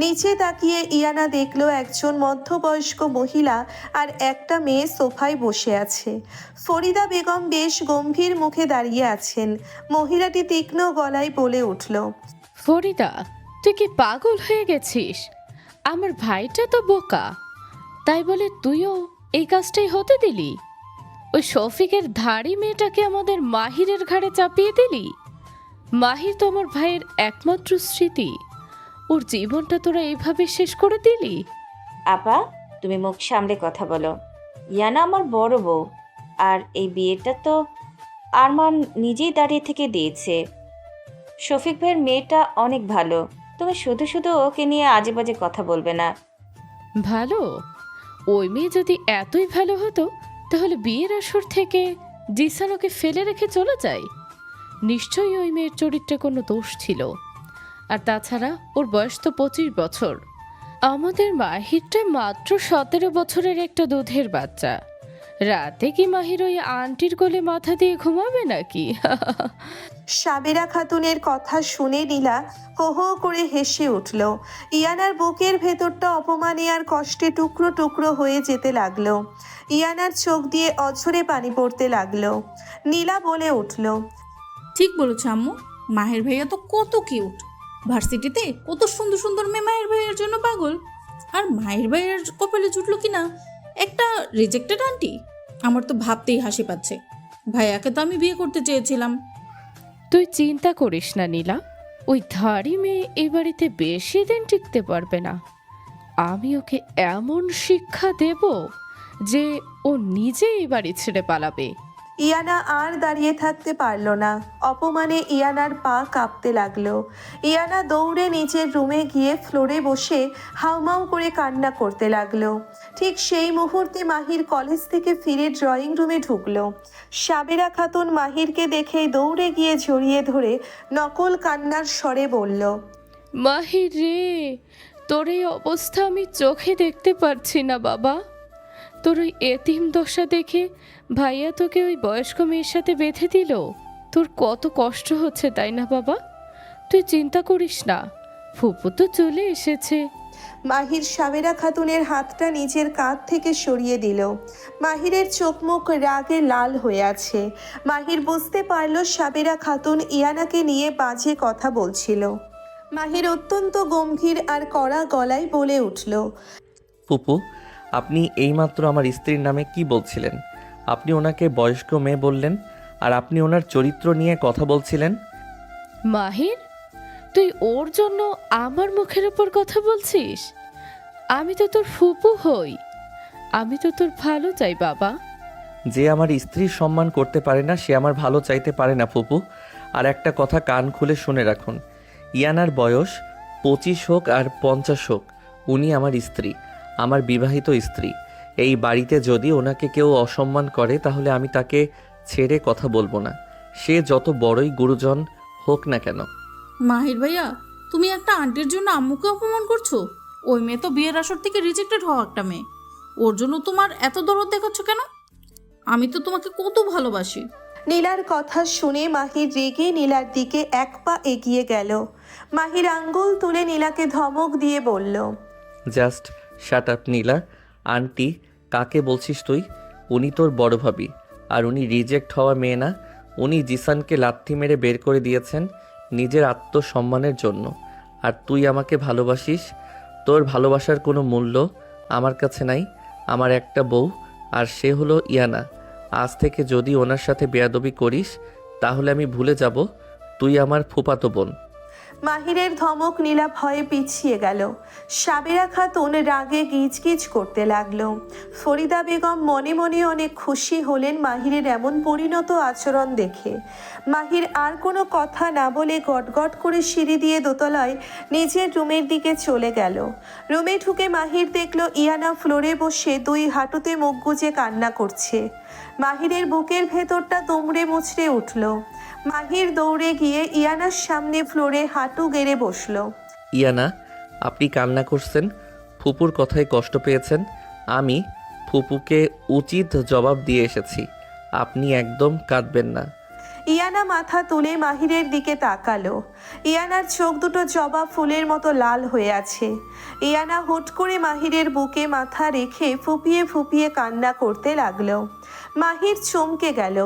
নিচে তাকিয়ে ইয়ানা দেখলো একজন মধ্যবয়স্ক মহিলা আর একটা মেয়ে সোফায় বসে আছে। ফরিদা বেগম বেশ গম্ভীর মুখে দাঁড়িয়ে আছেন। মহিলাটি তীক্ষ্ণ গলায় বলে উঠল, ফরিদা, তুই কি পাগল হয়ে গেছিস? আমার ভাইটা তো বোকা, তাই বলে তুইও এই কাজটাই হতে দিলি? ওই শফিকের ধাড়ি মেয়েটাকে আমাদের মাহিরের ঘাড়ে চাপিয়ে দিলি। মাহির তো আমার ভাইয়ের একমাত্র স্মৃতি, ওর জীবনটা তোরা এইভাবে শেষ করে দিলি। আপা, তুমি মুখ সামলে কথা বলো। ইয়ানা আমার বড় বউ, আর এই বিয়েটা তো আরমান নিজেই দাঁড়িয়ে থেকে দিয়েছে। শফিক ভাইয়ের মেয়েটা অনেক ভালো, তুমি শুধু শুধু ওকে নিয়ে আজে বাজে কথা বলবে না। ভালো? ওই মেয়ে যদি এতই ভালো হতো তাহলে বিয়ের আসর থেকে জিসান ওকে ফেলে রেখে চলে যায়। নিশ্চয়ই ওই মেয়ের চরিত্রে কোনো দোষ ছিল। আর তাছাড়া ওর বয়স তো 25 বছর। আমাদের মাহিরটা মাত্র 17 বছরের একটা দুধের বাচ্চা। রাতে কি মাহির ওই আন্টির কোলে মাথা দিয়ে ঘুমাবে নাকি? সাবেরা খাতুনের কথা শুনে নীলা হো হো করে হেসে উঠল। ইয়ানার বুকের ভেতরটা অপমানে আর কষ্টে টুকরো টুকরো হয়ে যেতে লাগলো। ইয়ানার চোখ দিয়ে অঝরে পানি পড়তে লাগলো। নীলা বলে উঠল, ঠিক বলেছো আম্মু, মাহের ভাইয়া তো কত কিউট। ভার্সিটিতে কত সুন্দর সুন্দর মেয়ে মায়ের ভাইয়ের জন্য পাগল। আর মায়ের ভাইয়ের কপালে জুটলো কিনা একটা রিজেক্টেড আন্টি। আমার তো ভাবতেই হাসি পাচ্ছে। ভাইয়াকে তো আমি বিয়ে করতে চেয়েছিলাম। তুই চিন্তা করিস না নীলা, ওই ধাড়ি মেয়ে এ বাড়িতে বেশি দিন টিকতে পারবে না। আমি ওকে এমন শিক্ষা দেব যে ও নিজে এই বাড়ি ছেড়ে পালাবে। ইয়ানা আর দাঁড়িয়ে থাকতে পারল না। অপমানে ইয়ানার পা কাঁপতে লাগলো। ইয়ানা দৌড়ে নিচের রুমে গিয়ে ফ্লোরে বসে হাউমাউ করে কান্না করতে লাগলো। ঠিক সেই মুহূর্তে মাহির কলেজ থেকে ফিরে ড্রয়িং রুমে ঢুকলো। সাবেরা খাতুন মাহিরকে দেখেই দৌড়ে গিয়ে জড়িয়ে ধরে নকল কান্নার স্বরে বলল, মাহির রে, তোর এই অবস্থা আমি চোখে দেখতে পারছি না বাবা। তোর ওই এতিম দশা দেখে ভাইয়া তোকে ওই বয়স্ক মেয়ের সাথে বেঁধে দিল। তোর কত কষ্ট হচ্ছে তাই না বাবা? তুই চিন্তা করিস না, ফুপু তো চলে এসেছে। মাহির সাবেরা খাতুনের হাতটা নিজের কাঁধ থেকে সরিয়ে দিল। মাহিরের চোখ মুখ রাগে লাল হয়ে আছে। মাহির বুঝতে পারল সাবেরা খাতুন ইয়ানাকে নিয়ে বাজে কথা বলছিল। মাহির অত্যন্ত গম্ভীর আর কড়া গলায় বলে উঠল, ফুপু, আপনি এইমাত্র আমার স্ত্রীর নামে কি বলছিলেন? আপনি ওনাকে বয়স্ক মেয়ে বললেন, আর আপনি ওনার চরিত্র নিয়ে কথা বলছিলেন। মাহির, তুই ওর জন্য আমার মুখের ওপর কথা বলছিস? আমি তো তোর ফুপু হই, আমি তো তোর ভালো চাই বাবা। যে আমার স্ত্রীর সম্মান করতে পারে না সে আমার ভালো চাইতে পারে না ফুপু। আর একটা কথা কান খুলে শুনে রাখুন, ইয়ানার বয়স 25 হোক আর 50 হোক, উনি আমার স্ত্রী, আমার বিবাহিত স্ত্রী। এই বাড়িতে যদি ওনাকে কেউ অসম্মান করে তাহলে আমি তাকে ছেড়ে কথা বলবো না, সে যত বড়ই গুরুজন হোক না কেন। মাহির ভাইয়া, তুমি একটা আন্টির জন্য আম্মুকে অপমান করছো? ওই মেয়ে তো বিয়ের আসর থেকে রিজেক্টেড হওয়া একটা মেয়ে, ওর জন্য তোমার এত দরদ দেখাচ্ছ কেন? আমি তো তোমাকে কত ভালোবাসি। নীলার কথা শুনে মাহির রেগে নীলার দিকে এক পা এগিয়ে গেল। মাহির আঙ্গুল তুলে নীলাকে ধমক দিয়ে বলল, জাস্ট শাট আপ নীলা। আন্টি কাকে বলছিস তুই? উনি তোর বড় ভাবি, আর উনি রিজেক্ট হওয়া মেয়ে না। উনি জিসানকে লাথি মেরে বের করে দিয়েছেন নিজের আত্মসম্মানের জন্য। আর তুই আমাকে ভালোবাসিস, তোর ভালোবাসার কোনো মূল্য আমার কাছে নাই। আমার একটা বউ, আর সে হলো ইয়ানা। আজ থেকে যদি ওনার সাথে বেয়াদবি করিস তাহলে আমি ভুলে যাব তুই আমার ফুফাতো বোন। মাহিরের ধমক নীলা ভয়ে পিছিয়ে গেল। সাবেরা খাতুন রাগে গিজগিজ করতে লাগলো। ফরিদা বেগম মনে মনে অনেক খুশি হলেন মাহিরের এমন পরিণত আচরণ দেখে। মাহির আর কোনো কথা না বলে গটগট করে সিঁড়ি দিয়ে দোতলায় নিজের রুমের দিকে চলে গেল। রুমে ঢুকে মাহির দেখল ইয়ানা ফ্লোরে বসে দুই হাঁটুতে মুখ গুজে কান্না করছে। মাহিরের বুকের ভেতরটা দুমড়ে মুচড়ে উঠল। মাহির দৌড়ে গিয়ে ইয়ানার সামনে ফ্লোরে হাঁটু গেড়ে বসলো। ইয়ানা, আপনি কান্না করছেন, ফুপুর কথায় কষ্ট পেয়েছেন। আমি ফুপুকে উচিত জবাব দিয়ে এসেছি, আপনি একদম কাঁদবেন না। ইয়ানা মাথা তুলে মাহিরের দিকে তাকালো। ইয়ানার চোখ দুটো জবা ফুলের মতো লাল হয়ে আছে। ইয়ানা হুট করে মাহিরের বুকে মাথা রেখে ফুপিয়ে ফুপিয়ে কান্না করতে লাগলো। মাহির চমকে গেল।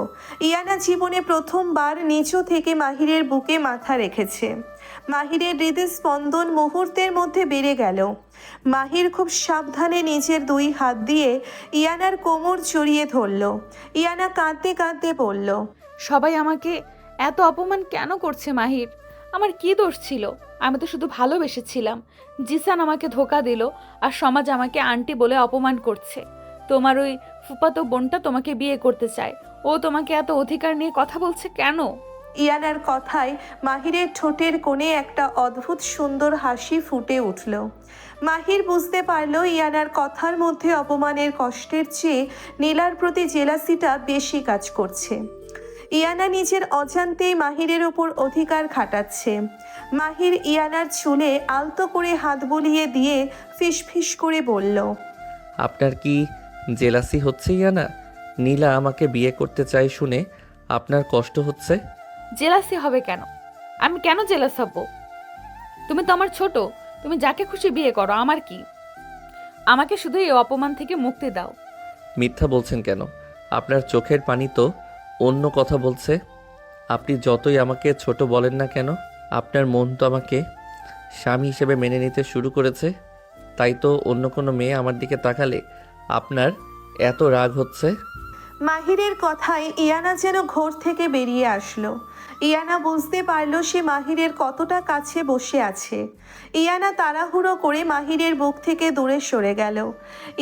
ইয়ানা জীবনে প্রথমবার নিচু থেকে মাহিরের বুকে মাথা রেখেছে। মাহিরের হৃদস্পন্দন মুহূর্তের মধ্যে বেড়ে গেল। মাহির খুব সাবধানে নিজের দুই হাত দিয়ে ইয়ানার কোমর জড়িয়ে ধরল। ইয়ানা কাঁদতে কাঁদতে বলল, সবাই আমাকে এত অপমান কেন করছে মাহির? আমার কি দোষ ছিল? আমি তো শুধু ভালোবেসেছিলাম। জিসান আমাকে ধোকা দিল, আর সমাজ আমাকে আন্টি বলে অপমান করছে। তোমার ওই ফুফাতো বোনটা তোমাকে বিয়ে করতে চায়, ও তোমাকে এত অধিকার নিয়ে কথা বলছে কেন? ইয়ানার কথায় মাহিরের ঠোঁটের কোণে একটা অদ্ভুত সুন্দর হাসি ফুটে উঠল। মাহির বুঝতে পারল ইয়ানার কথার মধ্যে অপমানের কষ্টের চেয়ে নীলার প্রতি জেলাসিটা বেশি কাজ করছে। ইয়ানা নিজের অজান্তেই মাহিরের ওপর অধিকার খাটাচ্ছে। মাহির ইয়ানার চুলে আলতো করে হাত বুলিয়ে দিয়ে ফিসফিস করে বলল, আপনার কি জেলাসি হচ্ছে ইয়ানা? নীলা আমাকে বিয়ে করতে চাই শুনে আপনার কষ্ট হচ্ছে? জেলাসি হবে কেন? আমি কেন জেলাস হব? তুমি তো আমার ছোট, তুমি যাকে খুশি বিয়ে করো, আমার কি? আমাকে শুধু এই অপমান থেকে মুক্তি দাও। মিথ্যা বলছেন কেন? আপনার চোখের পানি তো অন্য কথা বলছে। আপনি যতই আমাকে ছোট বলেন না কেন, আপনার মন তো আমাকে স্বামী হিসেবে মেনে নিতে শুরু করেছে। তাই তো অন্য কোনো মেয়ে আমার দিকে তাকালে আপনার এত রাগ হচ্ছে। মাহিরের কথায় ইয়ানা যেন ঘোর থেকে বেরিয়ে আসলো। ইয়ানা বুঝতে পারল সে মাহিরের কতটা কাছে বসে আছে। ইয়ানা তাড়াহুড়ো করে মাহিরের বুক থেকে দূরে সরে গেল।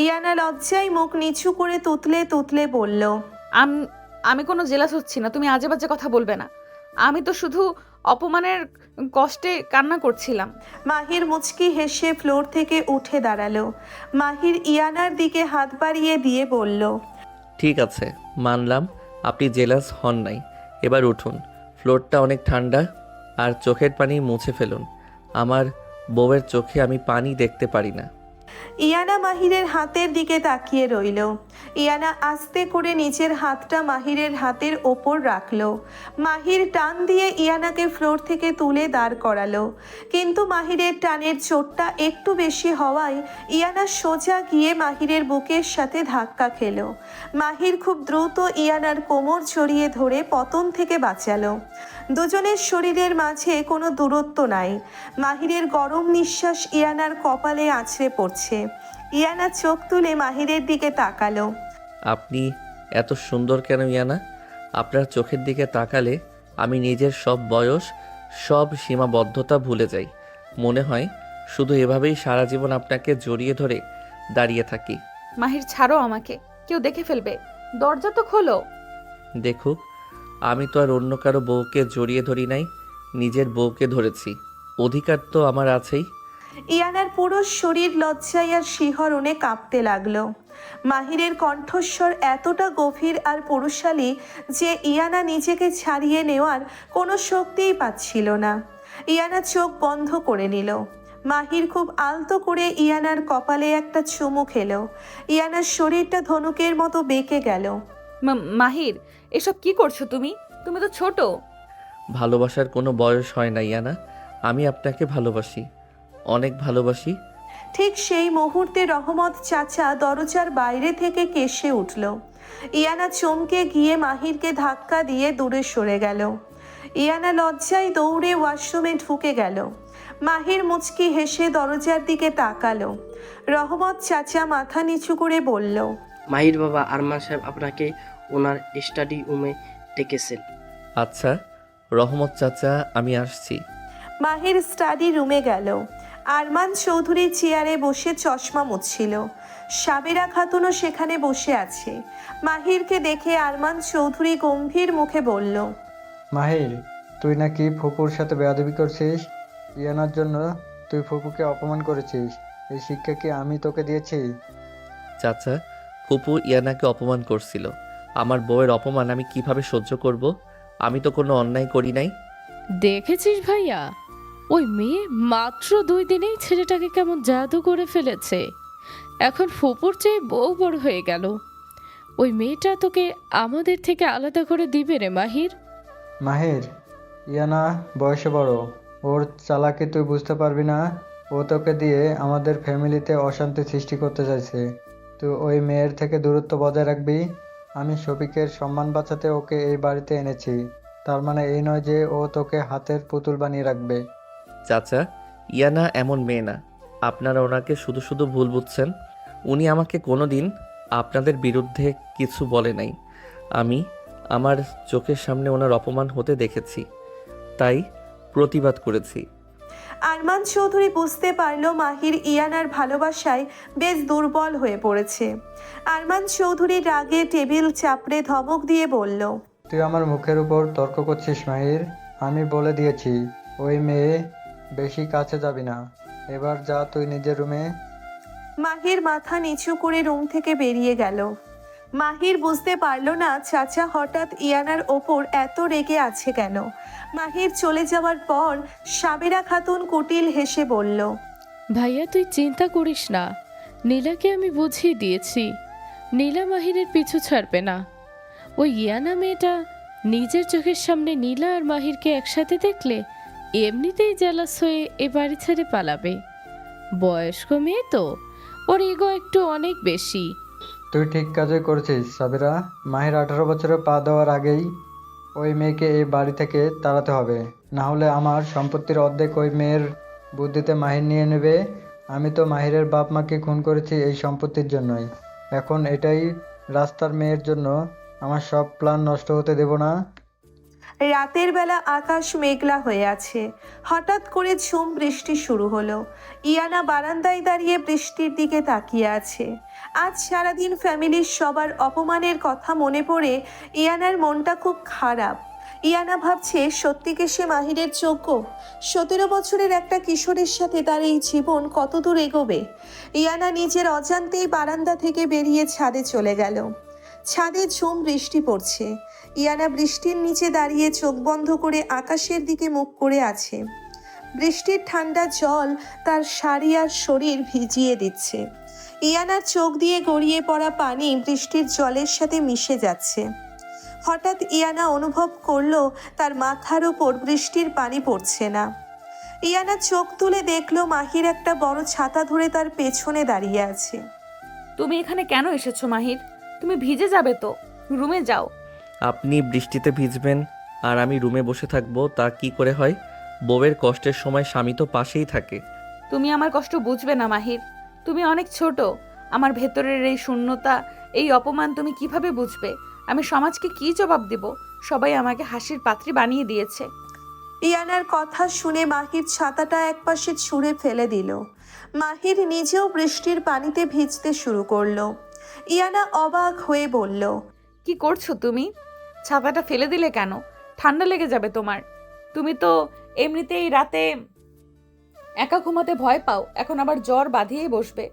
ইয়ানা লজ্জায় মুখ নিচু করে তুতলে তুতলে বলল, আমি কোনো জেলাস হচ্ছি না, তুমি আজে বাজে কথা বলবে না। আমি তো শুধু অপমানের কষ্টে কান্না করছিলাম। মাহির মুচকি হেসে ফ্লোর থেকে উঠে দাঁড়ালো। মাহির ইয়ানার দিকে হাত বাড়িয়ে দিয়ে বলল, ঠিক আছে, মানলাম আপনি জেলাস হন নাই। এবার উঠুন, ফ্লোরটা অনেক ঠান্ডা, আর চোখের পানি মুছে ফেলুন। আমার বউয়ের চোখে আমি পানি দেখতে পারি না। ইয়ানা মাহিরের হাতের দিকে তাকিয়ে রইল। ইয়ানা আস্তে করে নিচের হাতটা মাহিরের হাতের ওপর রাখলো। মাহির টান দিয়ে ইয়ানাকে ফ্লোর থেকে তুলে দাঁড় করালো, কিন্তু মাহিরের টানের চোটটা একটু বেশি হওয়ায় ইয়ানা সোজা গিয়ে মাহিরের বুকের সাথে ধাক্কা খেলো। মাহির খুব দ্রুত ইয়ানার কোমর জড়িয়ে ধরে পতন থেকে বাঁচালো। দুজনের শরীরের মাঝে কোনো দূরত্ব নাই। মাহিরের গরম নিঃশ্বাস ইয়ানার কপালে আছড়ে পড়ছে। ইয়ানা চোখ তুলে মাহিরের দিকে তাকালো। আপনি এত সুন্দর কেন ইয়ানা? আপনার চোখের দিকে তাকালে আমি নিজের সব বয়স, সব সীমাবদ্ধতা ভুলে যাই। মনে হয় শুধু এভাবেই সারা জীবন আপনাকে জড়িয়ে ধরে দাঁড়িয়ে থাকি। মাহির ছাড়ো আমাকে, কেউ দেখে ফেলবে, দরজা তো খোলো। দেখুক, আমি তো আর অন্য কারো বউকে জড়িয়ে ধরি নাই, নিজের বউকে ধরেছি। অধিকার তো আমার আছেই। ইয়ানার পুরো শরীর লজ্জায় আর শিহরণে কাঁপতে লাগলো। মাহিরের কণ্ঠস্বর এতটা গভীর আর পুরুষালী যে ইয়ানা নিজেকে ছাড়িয়ে নেওয়ার কোনো শক্তিই পাচ্ছিল না। ইয়ানা চোখ বন্ধ করে নিল। মাহির খুব আলতো করে ইয়ানার কপালে একটা চুমু খেলো। ইয়ানার শরীরটা ধনুকের মতো বেঁকে গেল। মাহির, এসব কি করছো তুমি? তুমি তো ছোট। ভালোবাসার কোনো বয়স হয় না ইয়ানা। আমি আপনাকে ভালোবাসি, অনেক ভালোবাসি। ঠিক সেই মুহূর্তে রহমত চাচা দরজার বাইরে থেকে কেসে উঠল। ইয়ানা চমকে গিয়ে মাহিরকে ধাক্কা দিয়ে দূরে সরে গেল। ইয়ানা লজ্জায় দৌড়ে ওয়াশরুমে ঢুকে গেল। মাহির মুচকি হেসে দরজার দিকে তাকালো। রহমত চাচা মাথা নিচু করে বলল, মাহির বাবা, আরমান সাহেব আপনাকে ওনার স্টাডি রুমে ডেকেছেন। আচ্ছা রহমত চাচা, আমি আসছি। মাহির স্টাডি রুমে গেল। আরমান চৌধুরী চেয়ারে বসে চশমা মুছছিল। সাবেরা খাতুনও সেখানে বসে আছে। মাহিরকে দেখে আরমান চৌধুরী গম্ভীর মুখে বলল, মাহির, তুই নাকি ফুপুর সাথে বেয়াদবি করছিস? ইয়ানার জন্য তুই ফুপুকে অপমান করেছিস। এই শিক্ষা কি আমি তোকে দিয়েছি? চাচা, ফুপু ইয়ানাকে অপমান করছিল। আমার বউয়ের অপমান আমি কিভাবে সহ্য করব? আমি তো কোনো অন্যায় করি নাই। দেখেছিস ভাইয়া, ওই মেয়ে মাত্র 2 দিনেই ছেলেটাকে কেমন জাদু করে ফেলেছে। এখন ফুপুর চেয়ে বউ বড় হয়ে গেল। ওই মেয়েটা তোকে আমাদের থেকে আলাদা করে দিবে রে মাহির। মাহির, ইয়ানা বয়সে বড়, ওর চালাকি তুই বুঝতে পারবি না। ও তোকে দিয়ে আমাদের ফ্যামিলিতে অশান্তি সৃষ্টি করতে চাইছে। তুই ওই মেয়ের থেকে দূরত্ব বজায় রাখবি। আমি শফিকের সম্মান বাঁচাতে ওকে এই বাড়িতে এনেছি। তার মানে এই নয় যে ও তোকে হাতের পুতুল বানিয়ে রাখবে। চাচা, ইয়ানা এমন মেয়ে না। আপনারা ওনাকে শুধু শুধু ভুল বুঝছেন। উনি আমাকে কোনো দিন আপনাদের বিরুদ্ধে কিছু বলে নাই। আমি আমার চোখের সামনে ওনার অপমান হতে দেখেছি, তাই প্রতিবাদ করেছি। আরমান চৌধুরী বুঝতে পারল মাহির ইয়ানার ভালোবাসায় বেশ দুর্বল হয়ে পড়েছে। আরমান চৌধুরী রাগে টেবিল চাপড়ে ধমক দিয়ে বলল, তুই আমার মুখের উপর তর্ক করছিস মাহির। আমি বলে দিয়েছি ওই মেয়ে বেশি কাছে যাবি না। এবার যা তুই নিজের রুমে। মাহির মাথা নিচু করে রুম থেকে বেরিয়ে গেল। মাহির বুঝতে পারল না চাচা হঠাৎ ইয়ানার ওপর এত রেগে আছে কেন। মাহির চলে যাওয়ার পর সাবেরা খাতুন কুটিল হেসে বলল, ভাইয়া তুই চিন্তা করিস না, নীলাকে আমি বুঝিয়ে দিয়েছি। নীলা মাহিরের পিছু ছাড়বে না। ওই ইয়ানা মেয়েটা নিজের চোখের সামনে নীলা আর মাহিরকে একসাথে দেখলে এমনিতেই জেলাস হয়ে এ বাড়ি ছেড়ে পালাবে। বয়স্ক মেয়ে তো, ওর ইগো একটু অনেক বেশি। তুই ঠিক কাজই করেছিস সাবেরা। মাহির 18 বছরে পা দেওয়ার আগেই ওই মেয়েকে এই বাড়ি থেকে তাড়াতে হবে, না হলে আমার সম্পত্তির অর্ধেক ওই মেয়ের বুদ্ধিতে মাহির নিয়ে নেবে। আমি তো মাহিরের বাপ মাকে খুন করেছি এই সম্পত্তির জন্যই। এখন এটাই রাস্তার মেয়ের জন্য আমার সব প্ল্যান নষ্ট হতে দেব না। রাতের বেলা আকাশ মেঘলা হয়ে আছে। হঠাৎ করে ঝুম বৃষ্টি শুরু হলো। ইয়ানা বারান্দায় দাঁড়িয়ে বৃষ্টির দিকে তাকিয়ে আছে। আজ সারাদিন ফ্যামিলির সবার অপমানের কথা মনে পড়ে ইয়ানার মনটা খুব খারাপ। ইয়ানা ভাবছে সত্যিকে সে মাহিরের যোগ্য? 17 বছরের একটা কিশোরের সাথে তার এই জীবন কতদূর এগোবে? ইয়ানা নিজের অজান্তেই বারান্দা থেকে বেরিয়ে ছাদে চলে গেল। ছাদে ঝুম বৃষ্টি পড়ছে। ইয়ানা বৃষ্টির নিচে দাঁড়িয়ে চোখ বন্ধ করে আকাশের দিকে মুখ করে আছে। বৃষ্টির ঠান্ডা জল তার শাড়ি আর শরীর ভিজিয়ে দিচ্ছে। ইয়ানার চোখ দিয়ে গড়িয়ে পড়া পানি বৃষ্টির জলের সাথে মিশে যাচ্ছে। হঠাৎ ইয়ানা অনুভব করলো তার মাথার উপর বৃষ্টির পানি পড়ছে না। ইয়ানা চোখ তুলে দেখলো মাহির একটা বড় ছাতা ধরে তার পেছনে দাঁড়িয়ে আছে। তুমি এখানে কেন এসেছো মাহির? তুমি ভিজে যাবে তো, রুমে যাও। আপনি বৃষ্টিতে ভিজবেন আর আমি রুমে বসে থাকবো, তা কি করে হয়? বউয়ের কষ্টের সময় স্বামী তো পাশেই থাকে। তুমি আমার কষ্ট বুঝবে না মাহির, তুমি অনেক ছোট। আমার ভেতরের এই শূন্যতা, এই অপমান তুমি কিভাবে বুঝবে? আমি সমাজকে কি জবাব দেব? সবাই আমাকে হাসির পাত্রী বানিয়ে দিয়েছে। ইয়ানার কথা শুনে মাহির ছাতাটা একপাশে ছুঁড়ে ফেলে দিল। মাহির নিজেও বৃষ্টির পানিতে ভিজতে শুরু করলো। ইয়ানা অবাক হয়ে বলল, কি করছো তুমি? ছাতাটা ফেলে দিলে কেন? ঠান্ডা লেগে যাবে তোমার। তুমি তো এমনিতেই রাতে একা ঘুমাতে ভয় পাও, এখন আবার জ্বর বাঁধিয়ে বসবে।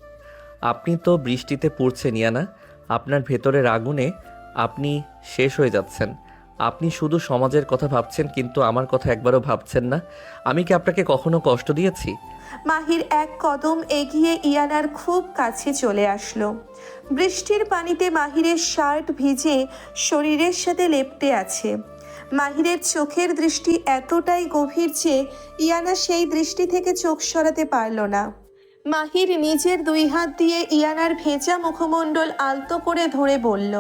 আপনি তো বৃষ্টিতে পড়ছেন ইয়ানা, আপনার ভেতরের আগুনে আপনি শেষ হয়ে যাচ্ছেন। আপনি শুধু সমাজের কথা ভাবছেন, কিন্তু আমার কথা একবারও ভাবছেন না। আমি কি আপনাকে কখনো কষ্ট দিয়েছি? মাহির এক কদম এগিয়ে ইয়ানার খুব কাছে চলে আসলো। বৃষ্টির পানিতে মাহিরের শার্ট ভিজে শরীরের সাথে লেপ্টে আছে। মাহিরের চোখের দৃষ্টি এতটাই গভীর যে ইয়ানা সেই দৃষ্টি থেকে চোখ সরাতে পারল না। মাহির নিজের 2 হাত দিয়ে ইয়ানার ভেজা মুখমণ্ডল আলতো করে ধরে বলল,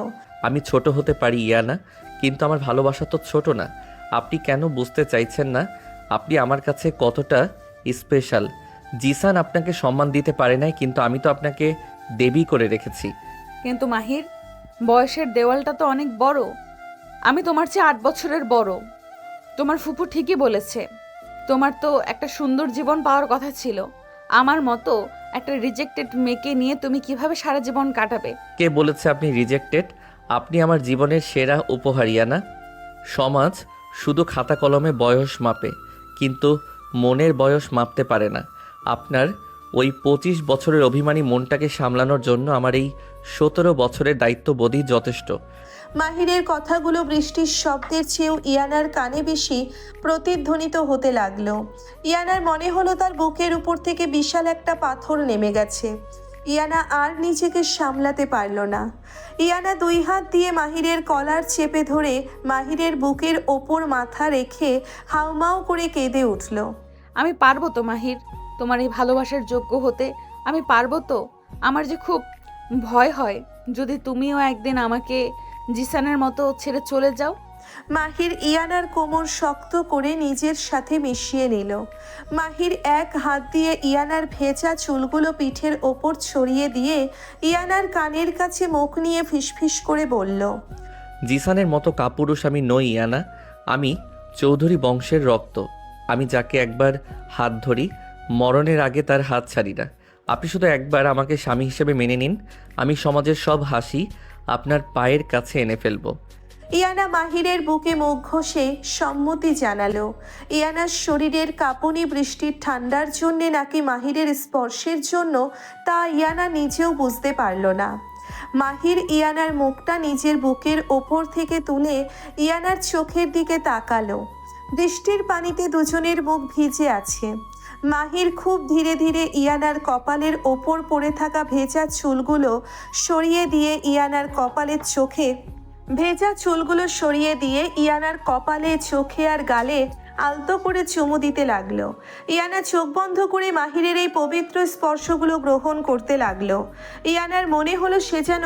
আমি ছোট হতে পারি ইয়ানা, কিন্তু আমার ভালোবাসা তো ছোট না। আপনি কেন বুঝতে চাইছেন না আপনি আমার কাছে কতটা স্পেশাল? জিসান আপনাকে সম্মান দিতে পারে নাই, কিন্তু আমি তো আপনাকে দেবী করে রেখেছি। কিন্তু মাহির, বয়সের দেওয়ালটা তো অনেক বড়। আমি তোমার চেয়ে 8 বছরের বড়। তোমার ফুপু ঠিকই বলেছে, তোমার তো একটা সুন্দর জীবন পাওয়ার কথা ছিল। আমার মতো একটা রিজেক্টেড মেয়েকে নিয়ে তুমি কিভাবে সারা জীবন কাটাবে? কে বলেছে আপনি রিজেক্টেড? আপনি আমার জীবনের সেরা উপহার ইয়ানা। সমাজ শুধু খাতা কলমে বয়স মাপে, কিন্তু মনের বয়স মাপতে পারে না। আপনার ওই 25 বছরের অভিমানী মনটাকে সামলানোর জন্য আমার এই 17 বছরের দায়িত্ববোধই যথেষ্ট। মাহিরের কথাগুলো বৃষ্টির শব্দের চেয়েও ইয়ানার কানে বেশি প্রতিধ্বনিত হতে লাগলো। ইয়ানার মনে হলো তার বুকের উপর থেকে বিশাল একটা পাথর নেমে গেছে। ইয়ানা আর নিজেকে সামলাতে পারল না। ইয়ানা 2 হাত দিয়ে মাহিরের কলার চেপে ধরে মাহিরের বুকের ওপর মাথা রেখে হাউমাউ করে কেঁদে উঠল। আমি পারবো তো মাহির, তোমার এই ভালোবাসার যোগ্য হতে? আমি পারবো তো? আমার যে খুব ভয় হয় যদি তুমিও একদিন আমাকে জিসানের মতো ছেড়ে চলে যাও। মাহির ইয়ানার কোমর শক্ত করে নিজের সাথে মিশিয়ে নিল। মাহির এক হাত দিয়ে ইয়ানার ভেজা চুলগুলো পিঠের ওপর ছড়িয়ে দিয়ে ইয়ানার কানের কাছে মুখ নিয়ে ফিসফিস করে বলল, জিসানের মতো কাপুরুষ আমি নই ইয়ানা। আমি চৌধুরী বংশের রক্ত। আমি যাকে একবার হাত ধরি, মরণের আগে তার হাত ছাড়ি না। আপনি শুধু একবার আমাকে স্বামী হিসেবে মেনে নিন, আমি সমাজের সব হাসি আপনার পায়ের কাছে এনে ফেলবো। ইয়ানা মাহিরের বুকে মুখ ঘষে সম্মতি জানালো। ইয়ানার শরীরের কাঁপুনি বৃষ্টির ঠান্ডার জন্যে নাকি মাহিরের স্পর্শের জন্য, তা ইয়ানা নিজেও বুঝতে পারল না। মাহির ইয়ানার মুখটা নিজের বুকের ওপর থেকে তুলে ইয়ানার চোখের দিকে তাকালো। বৃষ্টির পানিতে দুজনের মুখ ভিজে আছে। মাহির খুব ধীরে ধীরে ইয়ানার কপালের ওপর পড়ে থাকা ভেজা চুলগুলো সরিয়ে দিয়ে ইয়ানার কপালের চোখে ভেজা চুলগুলো সরিয়ে দিয়ে ইয়ানার কপালে, চোখে আর গালে আলতো করে চুমু দিতে লাগলো। ইয়ানা চোখ বন্ধ করে মাহিরের এই পবিত্র স্পর্শগুলো গ্রহণ করতে লাগলো। ইয়ানার মনে হলো সে যেন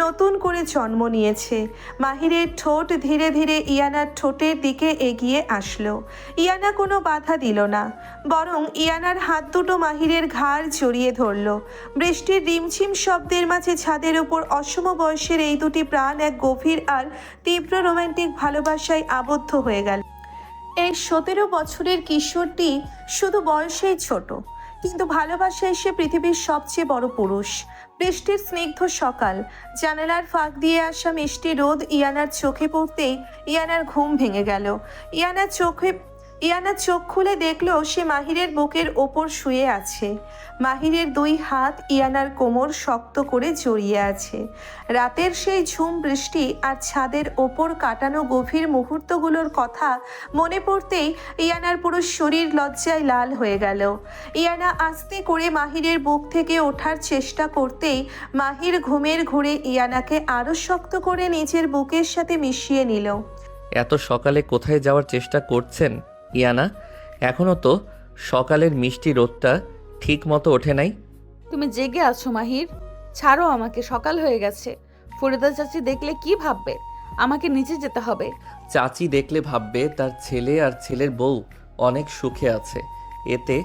নতুন করে জন্ম নিয়েছে। মাহিরের ঠোঁট ধীরে ধীরে ইয়ানার ঠোঁটের দিকে এগিয়ে আসলো। ইয়ানা কোনো বাধা দিল না, বরং ইয়ানার হাত দুটো মাহিরের ঘাড় জড়িয়ে ধরল। বৃষ্টির রিমঝিম শব্দের মাঝে ছাদের ওপর অসম বয়সের এই দুটি প্রাণ এক গভীর আর তীব্র রোমান্টিক ভালোবাসায় আবদ্ধ হয়ে গেল। এই 17 বছরের কিশোরটি শুধু বয়সেই ছোট, কিন্তু ভালোবাসায় সে পৃথিবীর সবচেয়ে বড় পুরুষ। বৃষ্টির স্নিগ্ধ সকাল, জানালার ফাঁক দিয়ে আসা মিষ্টি রোদ ইয়ানার চোখে পড়তেই ইয়ানার ঘুম ভেঙে গেল। ইয়ানা চোখ খুলে দেখলো সে মাহিরের বুকের ওপর শুয়ে আছে। মাহিরের দুই হাত ইয়ানার কোমর শক্ত করে জড়িয়ে আছে। রাতের সেই ঝুম বৃষ্টি আর ছাদের ওপর কাটানো গভীর মুহূর্তগুলোর কথা মনে পড়তেই ইয়ানার পুরো শরীর লজ্জায় লাল হয়ে গেল। ইয়ানা আস্তে করে মাহিরের বুক থেকে ওঠার চেষ্টা করতেই মাহির ঘুমের ঘোরে ইয়ানাকে আরও শক্ত করে নিজের বুকের সাথে মিশিয়ে নিল। এত সকালে কোথায় যাওয়ার চেষ্টা করছেন ইয়ানা? এখনো তো সকালের মিষ্টি রোদটা ঠিক মতো ওঠে নাই। তুমি জেগে আছো মাহির, ছাড়ো আমাকে, সকাল হয়ে গেছে। ফরিদা চাচি দেখলে কি ভাববে? আমাকে নিচে যেতে হবে। চাচি দেখলে ভাববে তার ছেলে আর ছেলের বউ অনেক সুখে আছে, এতে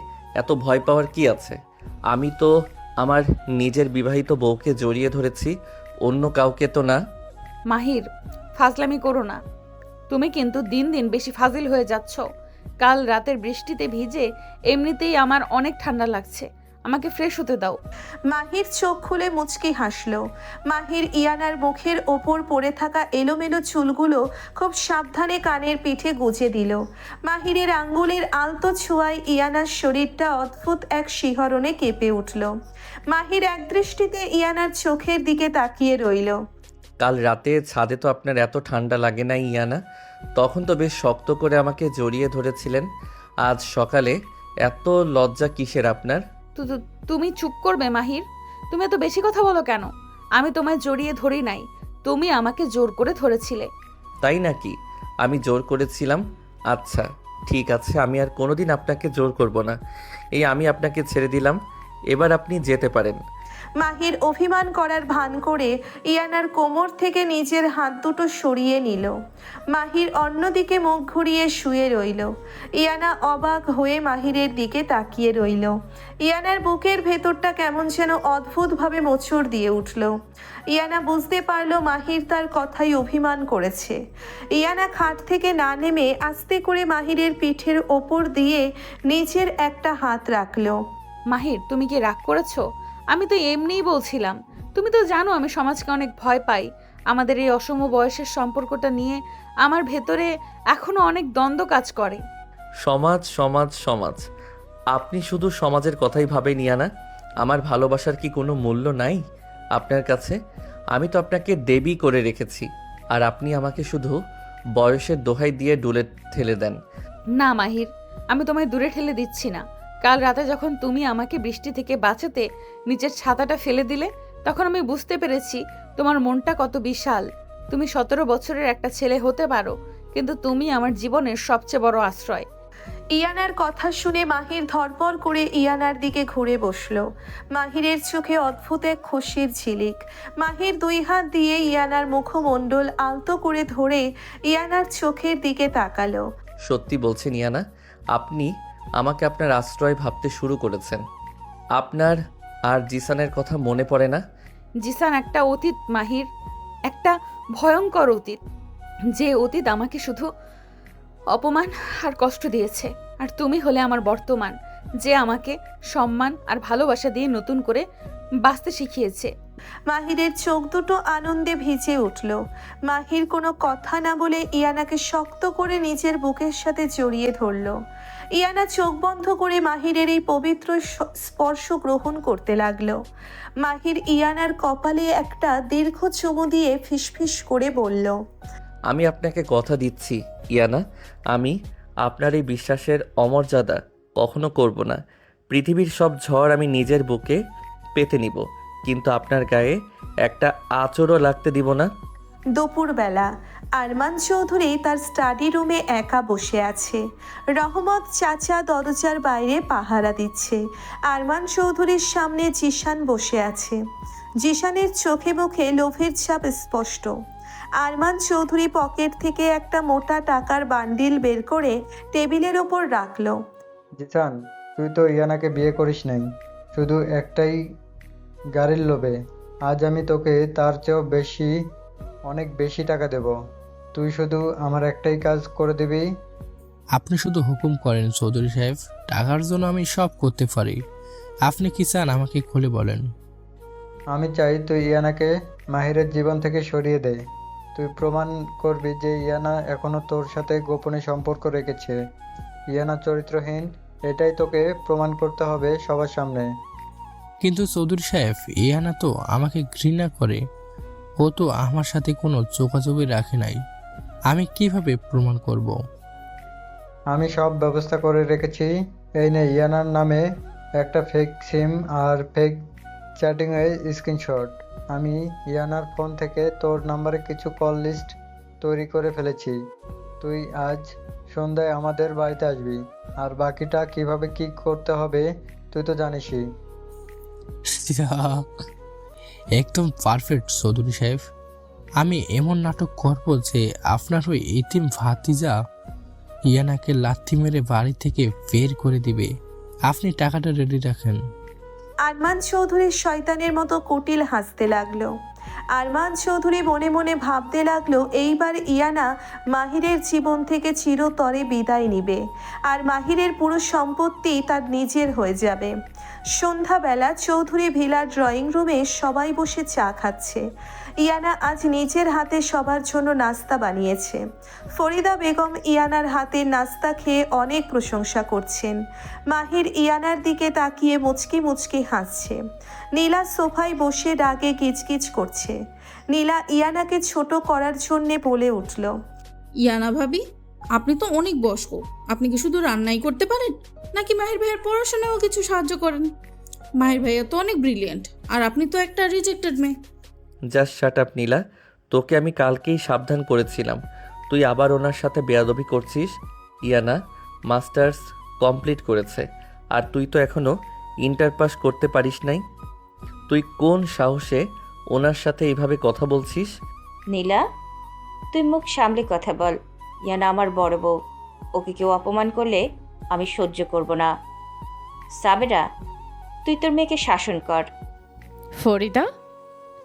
এত ভয় পাওয়ার কি আছে? আমি তো আমার নিজের বিবাহিত বউকে জড়িয়ে ধরেছি, অন্য কাউকে তো না। মাহির, ফাজলামি করো না। তুমি কিন্তু দিন দিন বেশি ফাজিল হয়ে যাচ্ছ। কাল রাতের বৃষ্টিতে ভিজে এমনিতেই আমার অনেক ঠান্ডা লাগছে, আমাকে ফ্রেশ হতে দাও। মাহির চোখ খুলে মুচকি হাসলো। মাহির ইয়ানার মুখের ওপর পড়ে থাকা এলোমেলো চুলগুলো খুব সাবধানে কানের পিঠে গুজে দিল। মাহিরের আঙ্গুলের আলতো ছোঁয়ায় ইয়ানার শরীরটা অদ্ভুত এক শিহরণে কেঁপে উঠল। মাহির একদৃষ্টিতে ইয়ানার চোখের দিকে তাকিয়ে রইল। কাল রাতে ছাদে তো আপনার এত ঠান্ডা লাগে নাই ইয়ানা? তখন তো বেশ শক্ত করে আমাকে জড়িয়ে ধরেছিলেন। আজ সকালে এত লজ্জা কিসের আপনার? তুমি চুপ করবে মাহির? তুমি এত বেশি কথা বলো কেন? আমি তোমায় জড়িয়ে ধরি নাই, তুমি আমাকে জোর করে ধরেছিলে। তাই নাকি? আমি জোর করেছিলাম? আচ্ছা ঠিক আছে, আমি আর কোনোদিন আপনাকে জোর করব না। এই আমি আপনাকে ছেড়ে দিলাম, এবার আপনি যেতে পারেন। মাহির অভিমান করার ভান করে ইয়ানার কোমর থেকে নিজের হাত দুটো সরিয়ে নিল। মাহির অন্যদিকে মুখ ঘুরিয়ে শুয়ে রইল। ইয়ানা অবাক হয়ে মাহিরের দিকে তাকিয়ে রইল। ইয়ানার বুকের ভেতরটা কেমন যেন অদ্ভুতভাবে মোচড় দিয়ে উঠল। ইয়ানা বুঝতে পারল মাহির তার কথাই অভিমান করেছে। ইয়ানা খাট থেকে না নেমে আস্তে করে মাহিরের পিঠের ওপর দিয়ে নিজের একটা হাত রাখল। মাহির, তুমি কি রাগ করেছো? আমি তো এমনিই বলছিলাম। তুমি তো জানো আমি সমাজকে অনেক ভয় পাই। আমাদের এই অসম বয়সের সম্পর্কটা নিয়ে আমার ভেতরে এখনো অনেক দ্বন্দ্ব কাজ করে। সমাজ সমাজ সমাজ, আপনি শুধু সমাজের কথাই ভাবেন ইয়ানা। আমার ভালোবাসার কি কোনো মূল্য নাই আপনার কাছে? আমি তো আপনাকে দেবী করে রেখেছি, আর আপনি আমাকে শুধু বয়সের দোহাই দিয়ে ডুলে ঠেলে দেন। না মাহির, আমি তোমায় দূরে ঠেলে দিচ্ছি না। কাল রাতে যখন তুমি আমাকে বৃষ্টি থেকে বাঁচাতে নিচের ছাতাটা ফেলে দিলে, তখন আমি বুঝতে পেরেছি তোমার মনটা কত বিশাল। তুমি 17 বছরের একটা ছেলে হতে পারো, কিন্তু তুমি আমার জীবনের সবচেয়ে বড় আশ্রয়। ইয়ানার কথা শুনে মাহির ধরপড় করে ইয়ানার দিকে ঘুরে বসলো। মাহিরের চোখে অদ্ভুত এক খুশির ঝিলিক। মাহির দুই হাত দিয়ে ইয়ানার মুখমণ্ডল আলতো করে ধরে ইয়ানার চোখের দিকে তাকালো। সত্যি বলছেন ইয়ানা, আপনি আমাকে আপনার আশ্রয় ভাবতে শুরু করেছেন? আপনার আর জিসানের কথা মনে পড়ে না? জিসান একটা অতীত মাহির, একটা ভয়ঙ্কর অতীত। যে অতীত আমাকে শুধু অপমান আর কষ্ট দিয়েছে। আর তুমি হলে আমার বর্তমান, যে আমাকে সম্মান আর ভালোবাসা দিয়ে নতুন করে বাঁচতে শিখিয়েছে। মাহিরের চোখ দুটো আনন্দে ভিজে উঠল। মাহির কোনো কথা না বলে ইয়ানাকে শক্ত করে নিজের বুকের সাথে জড়িয়ে ধরল। ইয়ানা চোখ বন্ধ করে মাহিরের এই পবিত্র স্পর্শ গ্রহণ করতে লাগলো। মাহির ইয়ানার কপালে একটা দীর্ঘ চুমু দিয়ে ফিসফিস করে বলল, আমি আপনাকে কথা দিচ্ছি ইয়ানা, আমি আপনার এই বিশ্বাসের অমর্যাদা কখনো করব না। পৃথিবীর সব ঝড় আমি নিজের বুকে পেতে নিব, কিন্তু আপনার গায়ে একটা আঁচড়ও লাগতে দিব না। দুপুরবেলা আরমান চৌধুরী তার স্টাডি রুমে একা বসে আছে। রহমত চাচা দরজার বাইরে পাহারা দিচ্ছে। আরমান চৌধুরীর সামনে জিশান বসে আছে। জিশানের চোখে মুখে লোভের ছাপ স্পষ্ট। আরমান চৌধুরী পকেট থেকে একটা মোটা টাকার বান্ডিল বের করে টেবিলের ওপর রাখলো। জিসান, তুই তো ইয়ানাকে বিয়ে করিস নাই, শুধু একটাই গাড়ির লোভে। আজ আমি তোকে তার চেয়েও বেশি, অনেক বেশি টাকা দেব। তুই শুধু আমার একটাই কাজ করে দিবি। আপনি শুধু হুকুম করেন চৌধুরী সাহেব, টাকার জন্য আমি সব করতে পারি। আপনি কি চান আমাকে খুলে বলেন। আমি চাই তুই ইয়ানাকে মাহিরের জীবন থেকে সরিয়ে দে। তুই প্রমাণ করবি যে ইয়ানা এখনো তোর সাথে গোপনে সম্পর্ক রেখেছে। ইয়ানা চরিত্রহীন, এটাই তোকে প্রমাণ করতে হবে সবার সামনে। কিন্তু চৌধুরী সাহেব, ইয়ানা তো আমাকে ঘৃণা করে। ও তো আমার সাথে কোনো যোগাযোগই রাখে নাই। আমি কিভাবে প্রমাণ করব? আমি সব ব্যবস্থা করে রেখেছি। এই নে ইয়ানার নামে একটা ফেক সিম আর ফেক চ্যাটিংয়ের স্ক্রিনশট। আমি ইয়ানার ফোন থেকে তোর নাম্বারে কিছু কল লিস্ট তৈরি করে ফেলেছি। তুই আজ সন্ধ্যায় আমাদের বাড়িতে আসবি, আর বাকিটা কিভাবে কি করতে হবে তুই তো জানিসই। একদম পারফেক্ট চৌধুরী সাহেব। আমি এমন নাটক করব যে আপনার ওই এতিম ভাতিজা ইয়ানাকে লাথি মেরে বাড়ি থেকে বের করে দিবে। আপনি টাকাটা রেডি রাখেন। আরমান চৌধুরী শয়তানের মতো কুটিল হাসতে লাগলো। আরমান চৌধুরী মনে মনে ভাবতে লাগলো, এইবার ইয়ানা মাহিরের জীবন থেকে চিরতরে বিদায় নিবে, আর মাহিরের পুরো সম্পত্তি তার নিজের হয়ে যাবে। সন্ধ্যাবেলা চৌধুরী ভিলার ড্রয়িং রুমে সবাই বসে চা খাচ্ছে। ইয়ানা আজ নিজের হাতে সবার জন্য নাস্তা বানিয়েছে। ফরিদা বেগম ইয়ানার হাতে নাস্তা খেয়ে অনেক প্রশংসা করছেন। মাহির ইয়ানার দিকে তাকিয়ে মুচকি মুচকি হাসছে। নীলা সোফায় বসে রাগে কিচকিচ করছে। নীলা ইয়ানাকে ছোট করার জন্যে বলে উঠল, ইয়ানা ভাবি, আপনি তো অনেক বয়স্ক। আপনি কি শুধু রান্নাই করতে পারেন, নাকি মাহির ভাইয়ের পড়াশোনাও কিছু সাহায্য করেন? মাহির ভাইয়া তো অনেক ব্রিলিয়েন্ট, আর আপনি তো একটা রিজেক্টেড মেয়ে। জাস্ট শাট আপ নীলা, তোকে আমি কালকেই সাবধান করেছিলাম, তুই আবার ওনার সাথে বেয়াদবি করছিস। ইয়ানা মাস্টার্স কমপ্লিট করেছে, আর তুই তো এখনও ইন্টার পাস করতে পারিস নাই। তুই কোন সাহসে ওনার সাথে এইভাবে কথা বলছিস? নীলা, তুই মুখ সামলে কথা বল। ইয়ানা আমার বড় বউ, ওকে কেউ অপমান করলে আমি সহ্য করব না। সাবেরা, তুই তোর মেয়েকে শাসন কর। ফরিদা,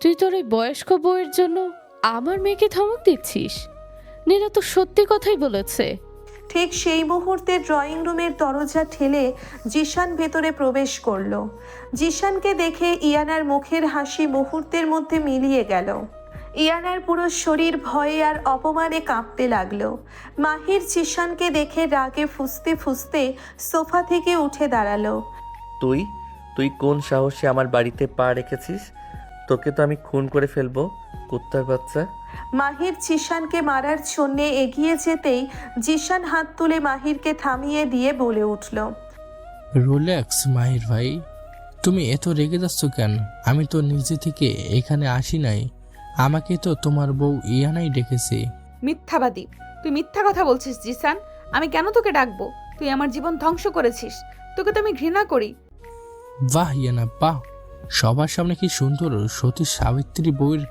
তুই তোর ওই বয়স্ক বউয়ের জন্য আমার মেয়েকে ধমক দিচ্ছিস? নীলা তো সত্যি কথাই বলেছে। ঠিক সেই মুহূর্তে ড্রয়িং রুমের দরজা ঠেলে জিশান ভেতরে প্রবেশ করলো। জিশানকে দেখে ইয়ানার মুখের হাসি মুহূর্তের মধ্যে মিলিয়ে গেল। ইয়ানার পুরো শরীর ভয়ে আর অপমানে কাঁপতে লাগলো। মাহির জিশানকে দেখে রাগে ফুঁসতে ফুঁসতে সোফা থেকে উঠে দাঁড়ালো। তুই তুই কোন সাহসে আমার বাড়িতে পা রেখেছিস? তোকে তো আমি খুন করে ফেলবো, কুত্তার বাচ্চা। মাহির জিশানকে মারার জন্যে এগিয়ে যেতেই জিশান হাত তুলে মাহিরকে থামিয়ে দিয়ে বলে উঠল, রিল্যাক্স মাহির ভাই, তুমি এত রেগে যাচ্ছ কেন? আমি তো নিজে থেকে এখানে আসি নাই, আমাকে তো তোমার বউ ইয়ানাই ডেকেছে। মিথ্যাবাদী, তুই মিথ্যা কথা বলছিস জিসান। আমি কেন তোকে ডাকবো? তুই আমার জীবন ধ্বংস করেছিস, তোকে তো আমি ঘৃণা করি। বাহ ইয়ানা বাহ, সবার সামনে কি সুন্দর সতী সাবিত্রী বউয়ের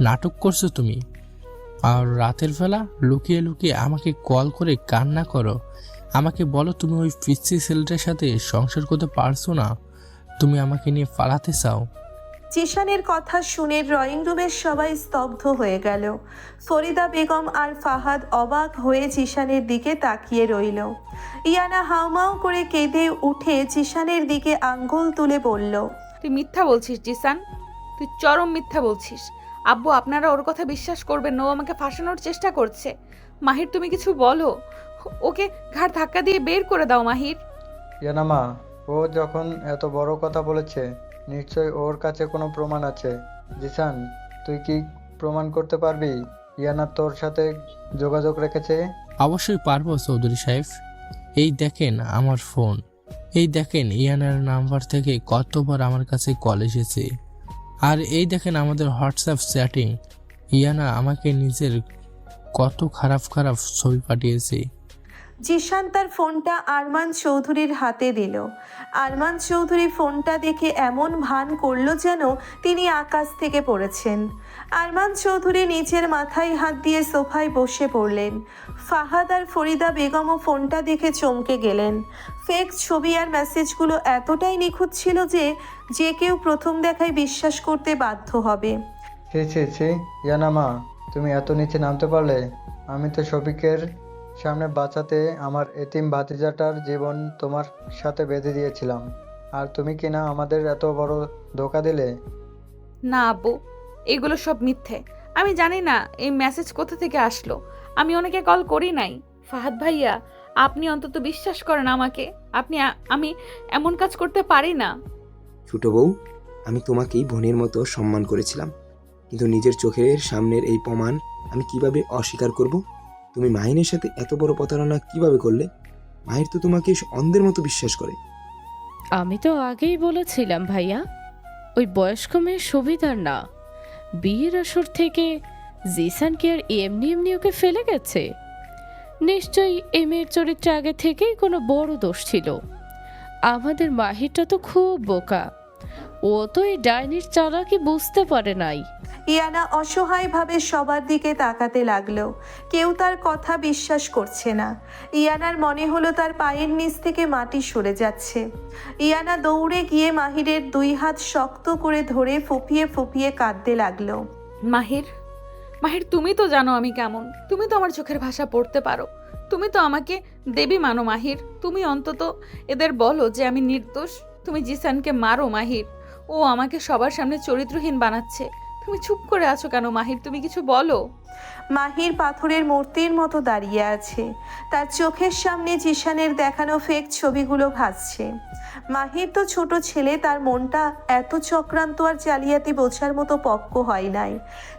নাটক করছো তুমি। আর রাতের বেলা লুকিয়ে লুকিয়ে আমাকে কল করে কান্না করো। আমাকে বলো তুমি ওই পিচ্ছি ছেলেটার সাথে সংসার করতে পারছো না, তুমি আমাকে নিয়ে পালাতে চাও। জিশানের কথা শুনে ড্রয়িং রুমের সবাই স্তব্ধ হয়ে গেল। ফরিদা বেগম আর ফাহাদ অবাক হয়ে জিশানের দিকে তাকিয়ে রইল। ইয়ানা হাউমাউ করে কেঁদে উঠে জিশানের দিকে আঙ্গুল তুলে বলল, তুই মিথ্যা বলছিস জিসান, তুই চরম মিথ্যা বলছিস। আব্বু আপনারা ওর কথা বিশ্বাস করবেন না, ও আমাকে ফাঁসানোর চেষ্টা করছে। মাহির তুমি কিছু বলো, ওকে ঘাড় ধাক্কা দিয়ে বের করে দাও মাহির। ইয়ানা মা, ও যখন এত বড় কথা বলেছে নিশ্চয়ই ওর কাছে কোনো প্রমাণ আছে। জিসান, তুই কি প্রমাণ করতে পারবি ইয়ানা তোর সাথে যোগাযোগ রেখেছে? অবশ্যই পারবো চৌধুরী সাহেব। এই দেখেন আমার ফোন, এই দেখেন ইয়ানার নাম্বার থেকে কতবার আমার কাছে কল এসেছে, আর এই দেখেন আমাদের হোয়াটসঅ্যাপ চ্যাটিং। ইয়ানা আমাকে নিজের কত খারাপ খারাপ ছবি পাঠিয়েছে। জিশান তার ফোনটা আরমান চৌধুরীর হাতে দিল। আরমান চৌধুরী ফোনটা দেখে এমন ভান করল যেন তিনি আকাশ থেকে পড়েছেন। আরমান চৌধুরী নিজের মাথায় হাত দিয়ে সোফায় বসে পড়লেন। ফাহাদ আর ফরিদা বেগমও ফোনটা দেখে চমকে গেলেন। ফেক ছবি আর মেসেজগুলো এতটাই নিখুঁত ছিল যে যে কেউ প্রথম দেখায় বিশ্বাস করতে বাধ্য হবে। ছি ছি ছি, ইয়ানা মা, তুমি এত নিচে নামতে পারলে? আমি তো শফিকের সামনে বাঁচাতে আমার এতিম ভাতিজাটার জীবন তোমার সাথে বেঁধে দিয়েছিলাম, আর তুমি কি না আমাদের এত বড় ধোকা দিলে? না আব্বু, এগুলো সব মিথ্যে। আমি জানি না এই মেসেজ কোথা থেকে আসলো। আমি ওনাকে কল করি নাই। ফাহাদ ভাইয়া, আপনি অন্তত বিশ্বাস করেন আমাকে। আমি এমন কাজ করতে পারি না। ছোট বউ, আমি তোমাকেই বোনের মতো সম্মান করেছিলাম, কিন্তু নিজের চোখের সামনের এই প্রমাণ আমি কিভাবে অস্বীকার করব? তুমি মাহিনের সাথে এত বড় প্রতারণা কিভাবে করলে? মাহির তো তোমাকে অন্ধের মতো বিশ্বাস করে। আমি তো আগেই বলেছিলাম ভাইয়া, ওই বয়স্ক মেয়ে সুবিধার না। বিয়ের আসর থেকে জিসান কি আর এমনি এমনি ওকে ফেলে গেছে? নিশ্চয়ই এই মেয়ের চরিত্রে আগে থেকেই কোনো বড় দোষ ছিল। আমাদের মাহিরটা তো খুব বোকা, ও তো এই ডাইনির চালাকি বুঝতে পারে নাই। ইয়ানা অসহায়ভাবে সবার দিকে তাকাতে লাগলো। কেউ তার কথা বিশ্বাস করছে না। ইয়ানার মনে হলো তার পায়ের নিচ থেকে মাটি সরে যাচ্ছে। ইয়ানা দৌড়ে গিয়ে মাহিরের দুই হাত শক্ত করে ধরে ফুপিয়ে ফুপিয়ে কাঁদতে লাগলো। মাহির, তুমি তো জানো আমি কেমন। তুমি তো আমার চোখের ভাষা পড়তে পারো। তুমি তো আমাকে দেবী মানো মাহির। তুমি অন্তত এদের বলো যে আমি নির্দোষ। তুমি জিসানকে মারো মাহির। ও আমাকে সবার সামনে চরিত্রহীন বানাচ্ছে। তুমি চুপ করে আছো কেন মাহির? তুমি কিছু বলো। মাহির পাথরের মূর্তির মতো দাঁড়িয়ে আছে। তার চোখের সামনে জিশানের দেখানো ফেক ছবিগুলো ভাসছে। মাহির তো ছোট ছেলে, তার মনটা এত চক্রান্ত আর জালিয়াতি বোঝার মতো পক্ক হয় নাই।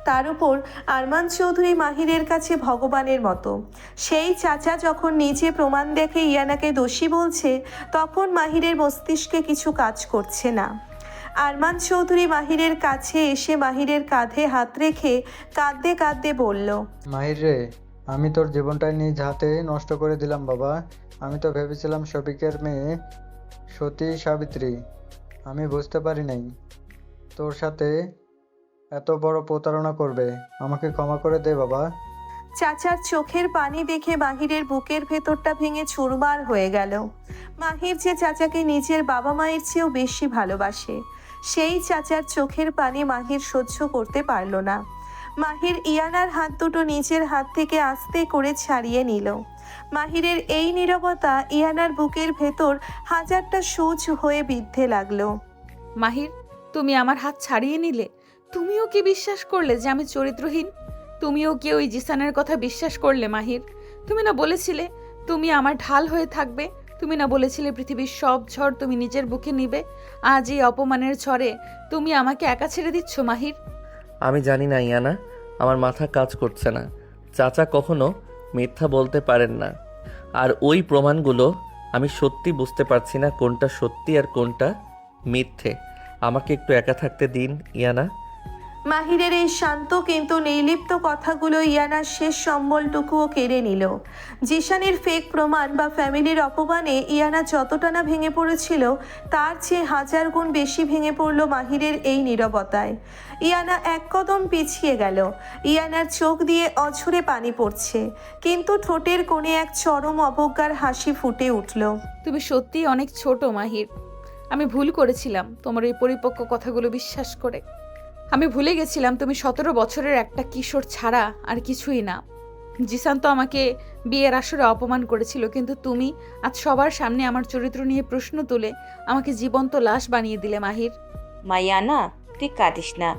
তার উপর আরমান চৌধুরী মাহিরের কাছে ভগবানের মতো। সেই চাচা যখন নিজে প্রমাণ দেখে ইয়ানাকে দোষী বলছে, তখন মাহিরের মস্তিষ্কে কিছু কাজ করছে না। আরমান চৌধুরী মাহিরের কাছে এসে মাহিরের কাঁধে হাত রেখে কাঁদতে কাঁদতে বলল, মাহির রে, আমি তোর জীবনটাই নিজ হাতে নষ্ট করে দিলাম বাবা। আমি তো ভেবেছিলাম শফিকের মেয়ে সতী সাবিত্রী। আমি বুঝতে পারি নাই তোর সাথে এত বড় প্রতারণা করবে। আমাকে ক্ষমা করে দে বাবা। চাচার চোখের পানি দেখে মাহিরের বুকের ভেতরটা ভেঙে চুরমার হয়ে গেল। মাহির যে চাচাকে নিজের বাবা মায়ের চেয়েও বেশি ভালোবাসে, সেই চাচার চোখের পানি মাহির সহ্য করতে পারল না। মাহির ইয়ানার হাত দুটো নিজের হাত থেকে আস্তে করে ছাড়িয়ে নিল। মাহিরের এই নীরবতা ইয়ানার বুকের ভেতর হাজারটা সূচ হয়ে বিঁধতে লাগলো। মাহির, তুমি আমার হাত ছাড়িয়ে নিলে? তুমিও কি বিশ্বাস করলে যে আমি চরিত্রহীন? তুমিও কি ওই জিসানের কথা বিশ্বাস করলে মাহির? তুমি না বলেছিলে তুমি আমার ঢাল হয়ে থাকবে? তুমি না বলেছিলে পৃথিবীর সব ঝড় তুমি নিজের বুকে নিবে? আজ এই অপমানের ঝড়ে তুমি আমাকে একা ছেড়ে দিচ্ছ মাহির। আমি জানি না ইয়ানা, আমার মাথা কাজ করছে না। চাচা কখনো মিথ্যা বলতে পারেন না, আর ওই প্রমাণগুলো আমি সত্যি বুঝতে পারছি না কোনটা সত্যি আর কোনটা মিথ্যে। আমাকে একটু একা থাকতে দিন ইয়ানা। মাহিরের এই শান্ত কিন্তু নির্লিপ্ত কথাগুলো ইয়ানার শেষ সম্বলটুকুও কেড়ে নিল। জিশানের ফেক প্রমাণ বা ফ্যামিলির অপমানে ইয়ানা যতটা না ভেঙে পড়েছিল, তার চেয়ে হাজার গুণ বেশি ভেঙে পড়ল মাহিরের এই নীরবতায়। ইয়ানা এক কদম পিছিয়ে গেল। ইয়ানার চোখ দিয়ে অঝরে পানি পড়ছে, কিন্তু ঠোঁটের কোণে এক চরম অবজ্ঞার হাসি ফুটে উঠল। তুমি সত্যিই অনেক ছোট মাহির। আমি ভুল করেছিলাম তোমার এই পরিপক্ক কথাগুলো বিশ্বাস করে। আমি ভুলে গেছিলাম তুমি 17 বছরের একটা কিশোর ছাড়া আর কিছুই না। জিসান তো আমাকে বিয়ের আসরে অপমান করেছিল, কিন্তু তুমি আজ সবার সামনে আমার চরিত্র নিয়ে প্রশ্ন তুলে আমাকে জীবন্ত লাশ বানিয়ে দিলে মাহির। মাইয়ানা, তুই কাঁদিস না।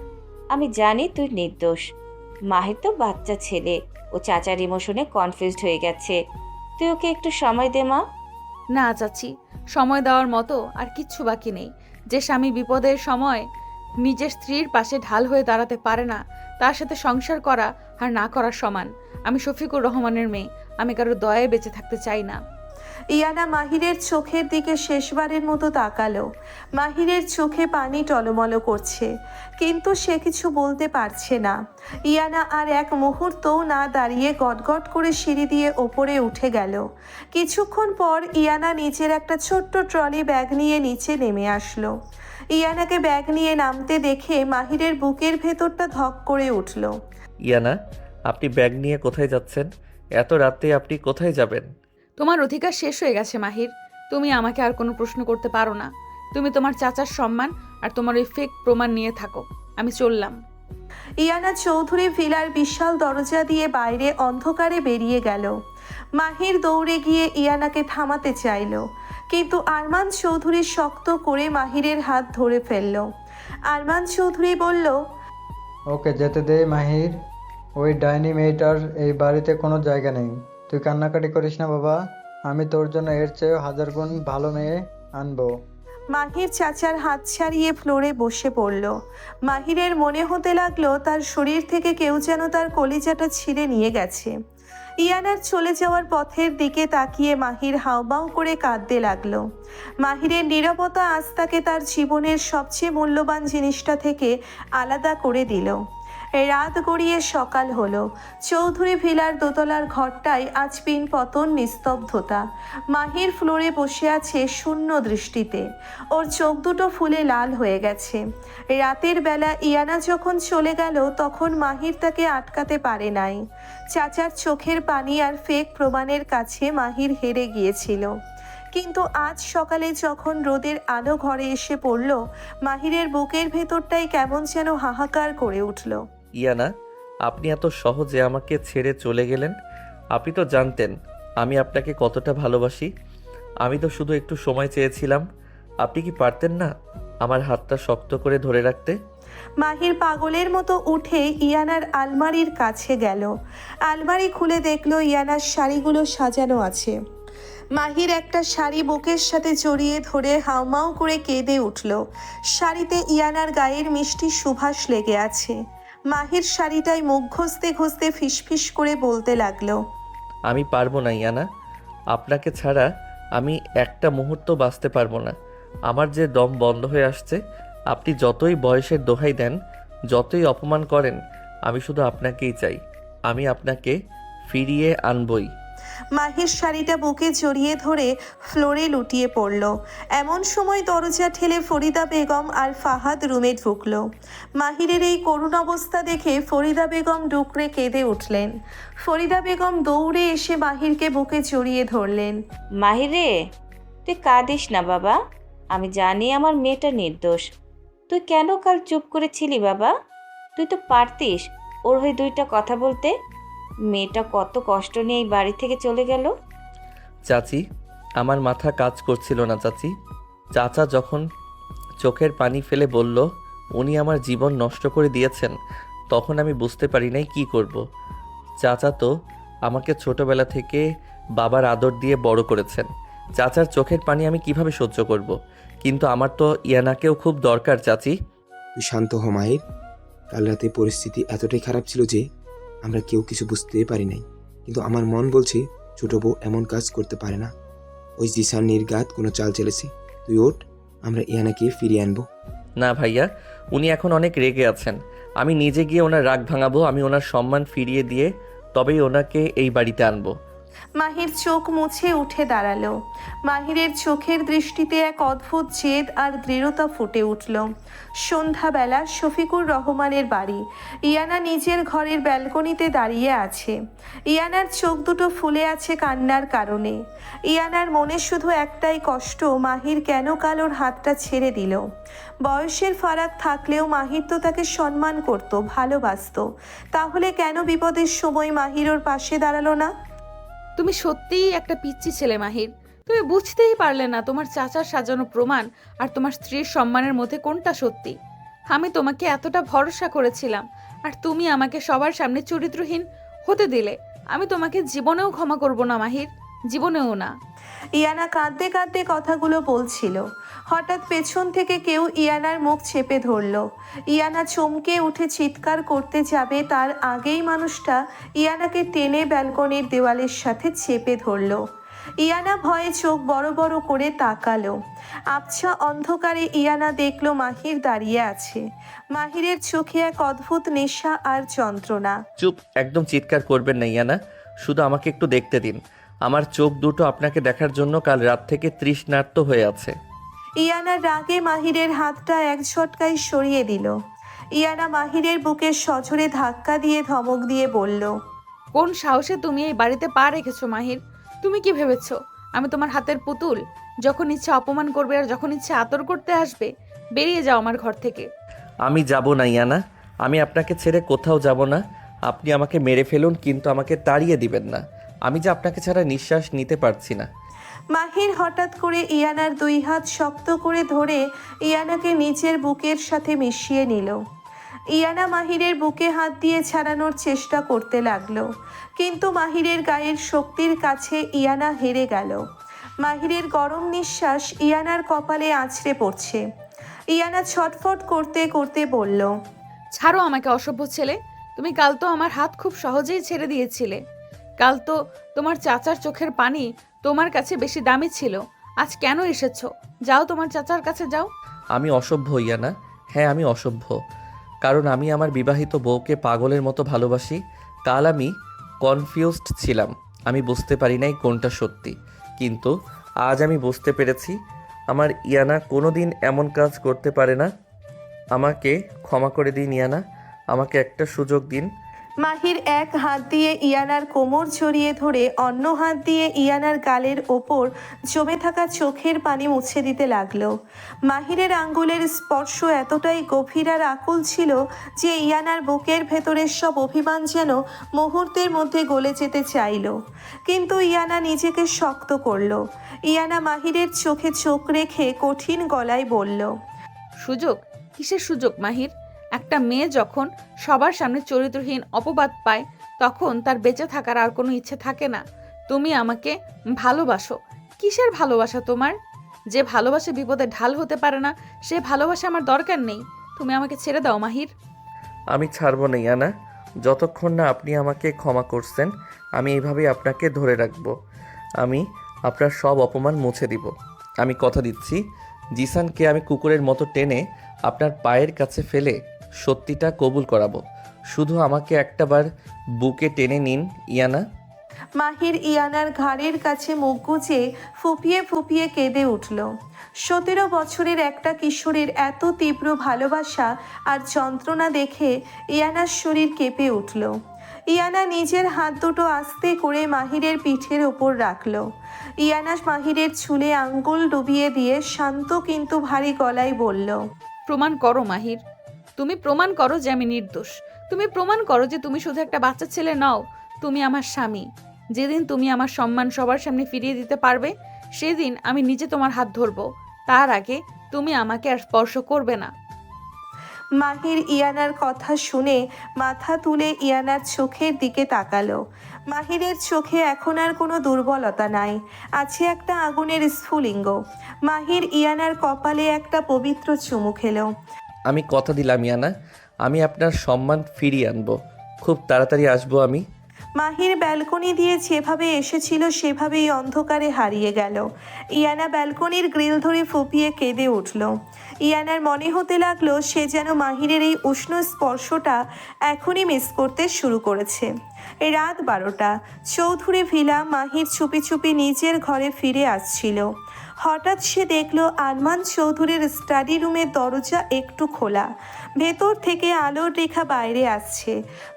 আমি জানি তুই নির্দোষ। মাহির তো বাচ্চা ছেলে, ও চাচার ইমোশনে কনফিউজড হয়ে গেছে। তুই ওকে একটু সময় দে মা। না চাচি, সময় দেওয়ার মতো আর কিচ্ছু বাকি নেই। যে স্বামী বিপদের সময় নিজের স্ত্রীর পাশে ঢাল হয়ে দাঁড়াতে পারে না, তার সাথে সংসার করা আর না করার সমান। আমি শফিকুর রহমানের মেয়ে, আমি কারো দয়ায় বেঁচে থাকতে চাই না। ইয়ানা মাহিরের চোখের দিকে শেষবারের মতো তাকালো। মাহিরের চোখে পানি টলমলো করছে, কিন্তু সে কিছু বলতে পারছে না। ইয়ানা আর এক মুহূর্তও না দাঁড়িয়ে গটগট করে সিঁড়ি দিয়ে ওপরে উঠে গেল। কিছুক্ষণ পর ইয়ানা নিজের একটা ছোট্ট ট্রলি ব্যাগ নিয়ে নিচে নেমে আসলো। ইয়ানাকে ব্যাগ নিয়ে নামতে দেখে মাহিরের বুকের ভেতরটা ধক করে উঠল। ইয়ানা, আপনি ব্যাগ নিয়ে কোথায় যাচ্ছেন? এত রাতে আপনি কোথায় যাবেন? তোমার অধিকার শেষ হয়ে গেছে মাহির। তুমি আমাকে আর কোনো প্রশ্ন করতে পারো না। তুমি তোমার চাচার সম্মান আর তোমার ওই ফেক প্রমাণ নিয়ে থাকো। আমি চললাম। ইয়ানা চৌধুরী ভিলার বিশাল দরজা দিয়ে বাইরে অন্ধকারে বেরিয়ে গেল। মাহির দৌড়ে গিয়ে ইয়ানাকে থামাতে চাইল, কিন্তু আরমান চৌধুরী শক্ত করে মাহিরের হাত ধরে ফেলল। আরমান চৌধুরী বলল, ওকে যেতে দে মাহির। ওই ডাইনি মেয়েটার এই বাড়িতে কোনো জায়গা নেই। তুই কান্নাকাটি করিস না বাবা, আমি তোর জন্য এর চেয়েও 1000 গুণ ভালো মেয়ে আনবো। মাহির চাচার হাত ছাড়িয়ে ফ্লোরে বসে পড়ল। মাহিরের মনে হতে লাগলো তার শরীর থেকে কেউ যেন তার কলিজাটা ছিঁড়ে নিয়ে গেছে। ইয়ানার চলে যাওয়ার পথের দিকে তাকিয়ে মাহির হাউমাউ করে কাঁদতে লাগলো। মাহিরের নীরবতা আজ তাকে তার জীবনের সবচেয়ে মূল্যবান জিনিসটা থেকে আলাদা করে দিল। রাত গড়িয়ে সকাল হলো। চৌধুরী ভিলার দোতলার ঘরটায় আজ পিন পতন, নিস্তব্ধতা। মাহির ফ্লোরে বসে আছে শূন্য দৃষ্টিতে। ওর চোখ দুটো ফুলে লাল হয়ে গেছে। রাতের বেলা ইয়ানা যখন চলে গেল তখন মাহির তাকে আটকাতে পারে নাই। চাচার চোখের পানি আর ফেক প্রমাণের কাছে মাহির হেরে গিয়েছিল। কিন্তু আজ সকালে যখন রোদের আলো ঘরে এসে পড়ল, মাহিরের বুকের ভেতরটাই কেমন যেন হাহাকার করে উঠল। ইয়ানা, আপনি এত সহজে আমাকে ছেড়ে চলে গেলেন। আপনি তো জানতেন আমি আপনাকে কতটা ভালোবাসি। আমি তো শুধু একটু সময় চেয়েছিলাম। আপনি কি পারতেন না আমার হাতটা শক্ত করে ধরে রাখতে? মাহির পাগলের মতো উঠে ইয়ানার আলমারির কাছে গেল। আলমারি খুলে দেখলো ইয়ানার শাড়িগুলো সাজানো আছে। মাহির একটা শাড়ি বুকের সাথে জড়িয়ে ধরে হাউমাউ করে কেঁদে উঠল। শাড়িতে ইয়ানার গায়ের মিষ্টি সুবাস লেগে আছে। মাহির শাড়িটায় মুখ ঘষতে ঘষতে ফিসফিস করে বলতে লাগলো, আমি পারবো না ইয়ানা, আপনাকে ছাড়া আমি একটা মুহূর্ত বাঁচতে পারবো না। আমার যে দম বন্ধ হয়ে আসছে। আপনি যতই বয়সের দোহাই দেন, যতই অপমান করেন, আমি শুধু আপনাকেই চাই। আমি আপনাকে ফিরিয়ে আনবই। মাহির শাড়িটা বুকে জড়িয়ে ধরে ফ্লোরে লুটিয়ে পড়ল। এমন সময় দরজা ঠেলে ফরিদা বেগম আর ফাহাদ রুমে ঢুকলো। মাহিরের এই করুণ অবস্থা দেখে ফরিদা বেগম ডুকরে কেঁদে উঠলেন। ফরিদা বেগম দৌড়ে এসে মাহিরকে বুকে জড়িয়ে ধরলেন। মাহিরে, তুই কাঁদিস না বাবা। আমি জানি আমার মেয়েটা নির্দোষ। তুই কেন কাল চুপ করেছিলি বাবা? তুই তো পারতিস ওর হয়ে 2টা কথা বলতে। মেয়েটা কত কষ্ট নিয়ে এই বাড়ি থেকে চলে গেল। চাচি, আমার মাথা কাজ করছিল না চাচি। চাচা যখন চোখের পানি ফেলে বলল উনি আমার জীবন নষ্ট করে দিয়েছেন, তখন আমি বুঝতে পারি নাই কি করব। চাচা তো আমাকে ছোটবেলা থেকে বাবার আদর দিয়ে বড় করেছেন। চাচার চোখের পানি আমি কিভাবে সহ্য করব? কিন্তু আমার তো ইয়ানাকেও খুব দরকার চাচি। তুই শান্ত হ মাহির। কাল রাতে পরিস্থিতি এতটাই খারাপ ছিল যে আমরা কেউ কিছু বুঝতে পারি নাই, কিন্তু আমার মন বলছে ছোট বউ এমন কাজ করতে পারে না। ওই জিসান নির্ঘাত কোনো চাল চলেছে। তুই ওঠ, আমরা ইয়ানাকে ফিরিয়ে আনবো। না ভাইয়া, উনি এখন অনেক রেগে আছেন। আমি নিজে গিয়ে ওনার রাগ ভাঙাবো। আমি ওনার সম্মান ফিরিয়ে দিয়ে তবেই ওনাকে এই বাড়িতে আনবো। মাহির চোখ মুছে উঠে দাঁড়ালো। মাহিরের চোখের দৃষ্টিতে এক অদ্ভুত জেদ আর দৃঢ়তা ফুটে উঠল। সন্ধ্যাবেলা শফিকুর রহমানের বাড়ি। ইয়ানা নিজের ঘরের ব্যালকনিতে দাঁড়িয়ে আছে। ইয়ানার চোখ দুটো ফুলে আছে কান্নার কারণে। ইয়ানার মনে শুধু একটাই কষ্ট, মাহির কেন কাল ওর হাতটা ছেড়ে দিল। বয়সের ফারাক থাকলেও মাহির তো তাকে সম্মান করত, ভালোবাসত। তাহলে কেন বিপদের সময় মাহির ওর পাশে দাঁড়ালো না? তুমি সত্যিই একটা পিচ্চি ছেলে মাহির। তুমি বুঝতেই পারলে না তোমার চাচার সাজানো প্রমাণ আর তোমার স্ত্রীর সম্মানের মধ্যে কোনটা সত্যি। আমি তোমাকে এতটা ভরসা করেছিলাম, আর তুমি আমাকে সবার সামনে চরিত্রহীন হতে দিলে। আমি তোমাকে জীবনেও ক্ষমা করব না মাহির, জীবনেও না। ইয়ানা কাঁদতে কাঁদতে কথাগুলো বলছিল। হঠাৎ পেছন থেকে কেউ ইয়ানার মুখ চেপে ধরল। ইয়ানা চমকে উঠে চিৎকার করতে যাবে, তার আগেই মানুষটা ইয়ানাকে টেনে ব্যালকনির দেওয়ালের সাথে চেপে ধরল। ইয়ানা ভয়ে চোখ বড় বড় করে তাকালো। আবছা অন্ধকারে ইয়ানা দেখলো মাহির দাঁড়িয়ে আছে। মাহিরের চোখে এক অদ্ভুত নেশা আর যন্ত্রণা। চুপ, একদম চিৎকার করবেন না ইয়ানা, শুধু আমাকে একটু দেখতে দিন। আমার চোখ দুটো আপনাকে দেখার জন্য কাল রাত থেকে তৃষ্ণার্ত হয়ে আছে। ইয়ানার রাগে মাহিরের হাতটা এক ঝটকায় সরিয়ে দিল। ইয়ানা মাহিরের বুকে সজোরে ধাক্কা দিয়ে ধমক দিয়ে বলল, কোন সাহসে তুমি এই বাড়িতে পা রেখেছো মাহির? তুমি কি ভেবেছো আমি তোমার হাতের পুতুল? যখন ইচ্ছে অপমান করবে আর যখন ইচ্ছে আদর করতে আসবে। বেরিয়ে যাও আমার ঘর থেকে। আমি যাব না ইয়ানা, আমি আপনাকে ছেড়ে কোথাও যাব না। আপনি আমাকে মেরে ফেলুন, কিন্তু আমাকে তাড়িয়ে দিবেন না। আমি যে আপনাকে ছাড়া নিঃশ্বাস নিতে পারছি না। মাহির হঠাৎ করে ইয়ানার দুই হাত শক্ত করে ধরে ইয়ানাকে নিজের বুকের সাথে মিশিয়ে নিল। ইয়ানা মাহিরের বুকে হাত দিয়ে ছাড়ানোর চেষ্টা করতে লাগলো, কিন্তু মাহিরের গায়ের শক্তির কাছে ইয়ানা হেরে গেল। মাহিরের গরম নিঃশ্বাস ইয়ানার কপালে আছড়ে পড়ছে। ইয়ানা ছটফট করতে করতে বলল, ছাড়ো আমাকে অসভ্য ছেলে। তুমি কাল তো আমার হাত খুব সহজেই ছেড়ে দিয়েছিলে। কাল তো তোমার চাচার চোখের পানি তোমার কাছে বেশি দামি ছিল। আজ কেন এসেছো? যাও, তোমার চাচার কাছে যাও। আমি অসভ্য ইয়ানা, হ্যাঁ আমি অসভ্য, কারণ আমি আমার বিবাহিত বউকে পাগলের মতো ভালোবাসি। কাল আমি কনফিউজড ছিলাম, আমি বুঝতে পারি নাই কোনটা সত্যি, কিন্তু আজ আমি বুঝতে পেরেছি। আমার ইয়ানা কোনো দিন এমন কাজ করতে পারে না। আমাকে ক্ষমা করে দিন ইয়ানা, আমাকে একটা সুযোগ দিন। মাহির এক হাত দিয়ে ইয়ানার কোমর জড়িয়ে ধরে অন্য হাত দিয়ে ইয়ানার গালের ওপর জমে থাকা চোখের পানি মুছে দিতে লাগলো। মাহিরের আঙ্গুলের স্পর্শ এতটাই গভীর আর আকুল ছিল যে ইয়ানার বুকের ভেতরের সব অভিমান যেন মুহূর্তের মধ্যে গলে যেতে চাইল। কিন্তু ইয়ানা নিজেকে শক্ত করলো। ইয়ানা মাহিরের চোখে চোখ রেখে কঠিন গলায় বলল, সুযোগ? কিসের সুযোগ মাহির? একটা মেয়ে যখন সবার সামনে চরিত্রহীন অপবাদ পায়, তখন তার বেঁচে থাকার আর কোনো ইচ্ছে থাকে না। তুমি আমাকে ভালোবাসো। কিসের ভালোবাসা তোমার? যে ভালোবাসা বিপদে ঢাল হতে পারে না, সে ভালোবাসা আমার দরকার নেই। তুমি আমাকে ছেড়ে দাও মাহির। আমি ছাড়ব না ইয়ানা, যতক্ষণ না আপনি আমাকে ক্ষমা করছেন। আমি এইভাবেই আপনাকে ধরে রাখবো। আমি আপনার সব অপমান মুছে দিব। আমি কথা দিচ্ছি, জিসানকে আমি কুকুরের মতো টেনে আপনার পায়ের কাছে ফেলে সত্যিটা কবুল করাবো। শুধু আমাকে একটাবার বুকে টেনে নিন ইয়ানা। মাহির ইয়ানার ঘাড়ের কাছে মুখ গুজে ফুপিয়ে ফুপিয়ে কেঁদে উঠল। 17 বছরের একটা কিশোরের এত তীব্র ভালোবাসা আর যন্ত্রণা দেখে ইয়ানার শরীর কেঁপে উঠল। ইয়ানা নিজের হাত দুটো আস্তে করে মাহিরের পিঠের ওপর রাখল। ইয়ানা মাহিরের চুলে আঙ্গুল ডুবিয়ে দিয়ে শান্ত কিন্তু ভারী গলায় বলল, প্রমাণ করো মাহির, তুমি প্রমাণ করো যে আমি নির্দোষ। তুমি প্রমাণ করো যে তুমি শুধু একটা বাচ্চা ছেলে নও, তুমি আমার স্বামী। যেদিন তুমি আমার সম্মান সবার সামনে ফিরিয়ে দিতে পারবে, সেদিন আমি নিজে তোমার হাত ধরবো। তার আগে তুমি আমাকে আর স্পর্শ করবে না। মাহির ইয়ানার কথা শুনে মাথা তুলে ইয়ানার চোখের দিকে তাকালো। মাহিরের চোখে এখন আর কোনো দুর্বলতা নাই, আছে একটা আগুনের স্ফুলিঙ্গ। মাহির ইয়ানার কপালে একটা পবিত্র চুমু খেলো। আমি কথা দিলাম ইয়ানা, আমি আপনার সম্মান ফিরিয়ে আনবো। খুব তাড়াতাড়ি আসবো আমি। মাহির ব্যালকনি দিয়ে যেভাবে এসেছিল সেভাবেই অন্ধকারে হারিয়ে গেল। ইয়ানা ব্যালকনির গ্রিল ধরে ফুপিয়ে কেঁদে উঠল। ইয়ানার মনে হতে লাগলো সে যেন মাহিরের এই উষ্ণ স্পর্শটা এখনই মিস করতে শুরু করেছে। রাত 12টা, চৌধুরী ভিলা। মাহির চুপি চুপি নিজের ঘরে ফিরে আসছিল। হঠাৎ সে দেখলো আরমান চৌধুরীর স্টাডি রুমের দরজা একটু খোলা, ভেতর থেকে আলোর রেখা বাইরে আসছে।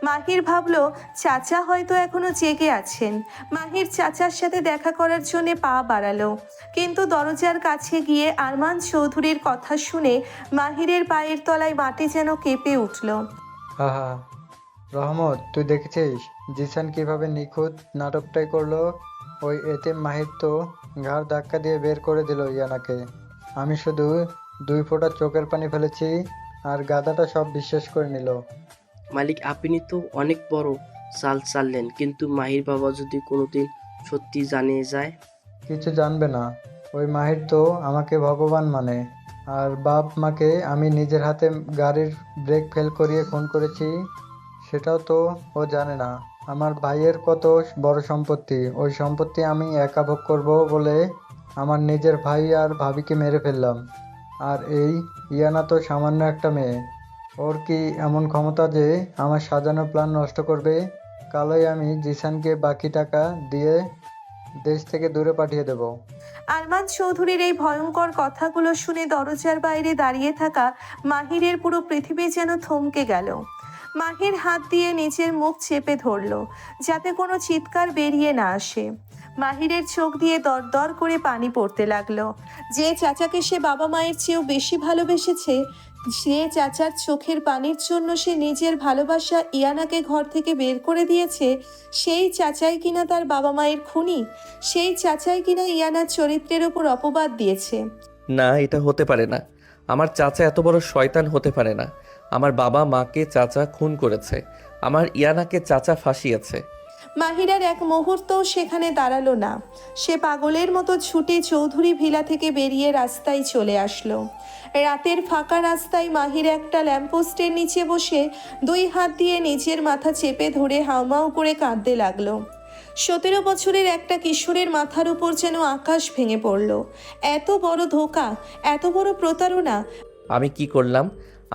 মাহির ভাবলো চাচা হয়তো এখনো জেগে আছেন। মাহির চাচার সাথে দেখা করার জন্য পা বাড়ালো, কিন্তু দরজার কাছে গিয়ে আরমান চৌধুরীর কথা শুনে মাহিরের পায়ের তলায় মাটি যেন কেঁপে উঠল। হাহা, রহমত, তুই দেখেছিস জিসান কিভাবে নিখুঁত নাটকটাই করলো? ওই এতিম মাহির তো ঘাড় ধাক্কা দিয়ে বের করে দিল ইয়ানাকে। আমি শুধু 2 ফোঁটা চোখের পানি ফেলেছি আর গাধাটা সব বিশ্বাস করে নিল। মালিক, আপনি তো অনেক বড় চাল চাললেন, কিন্তু মাহির বাবা যদি কোনোদিন সত্যি জানিয়ে যায়? কিছু জানবে না, ওই মাহির তো আমাকে ভগবান মানে। আর বাপ মাকে আমি নিজের হাতে গাড়ির ব্রেক ফেল করিয়ে খুন করেছি, সেটাও তো ও জানে না। আমার ভাইয়ের কত বড় সম্পত্তি, ওই সম্পত্তি আমি একা ভোগ করবো বলে আমার নিজের ভাই আর ভাবিকে মেরে ফেললাম। আর এই ইয়ানা তো সামান্য একটা মেয়ে, ওর কি এমন ক্ষমতা যে আমার সাজানো প্ল্যান নষ্ট করবে? কালই আমি জিসানকে বাকি টাকা দিয়ে দেশ থেকে দূরে পাঠিয়ে দেব। আরমান চৌধুরীর এই ভয়ঙ্কর কথাগুলো শুনে দরজার বাইরে দাঁড়িয়ে থাকা মাহিরের পুরো পৃথিবী যেন থমকে গেল। মাহির হাত দিয়ে নিজের মুখ চেপে ধরল যাতে কোনো চিৎকার বেরিয়ে না আসে। মাহিরের চোখ দিয়ে দরদর করে পানি পড়তে লাগলো। যে চাচাকে সে বাবা মায়ের চেয়েও বেশি ভালোবেসেছে, যে চাচার চোখের পানির জন্য সে নিজের ভালোবাসা ইয়ানাকে ঘর থেকে বের করে দিয়েছে, সেই চাচাই কিনা তার বাবা মায়ের খুনি, সেই চাচাই কিনা ইয়ানার চরিত্রের ওপর অপবাদ দিয়েছে। না, এটা হতে পারে না। আমার চাচা এত বড় শয়তান হতে পারে না। আমার বাবা মাকে চাচা খুন করেছে, আমার ইয়ানাকে চাচা ফাঁসিয়েছে। মাহিরার এক মুহূর্তও সেখানে দাঁড়ালো না। সে পাগলের মতো ছুটে চৌধুরী ভিলা থেকে বেরিয়ে রাস্তায় চলে আসলো। রাতের ফাঁকা রাস্তায় মাহির একটা ল্যাম্পপোস্টের নিচে বসে 2 হাত দিয়ে নিজের মাথা চেপে ধরে হাউমাউ করে কাঁদতে লাগলো। 17 বছরের একটা কিশোরের মাথার উপর যেন আকাশ ভেঙে পড়ল। এত বড় ধোঁকা, এত বড় প্রতারণা। আমি কি করলাম?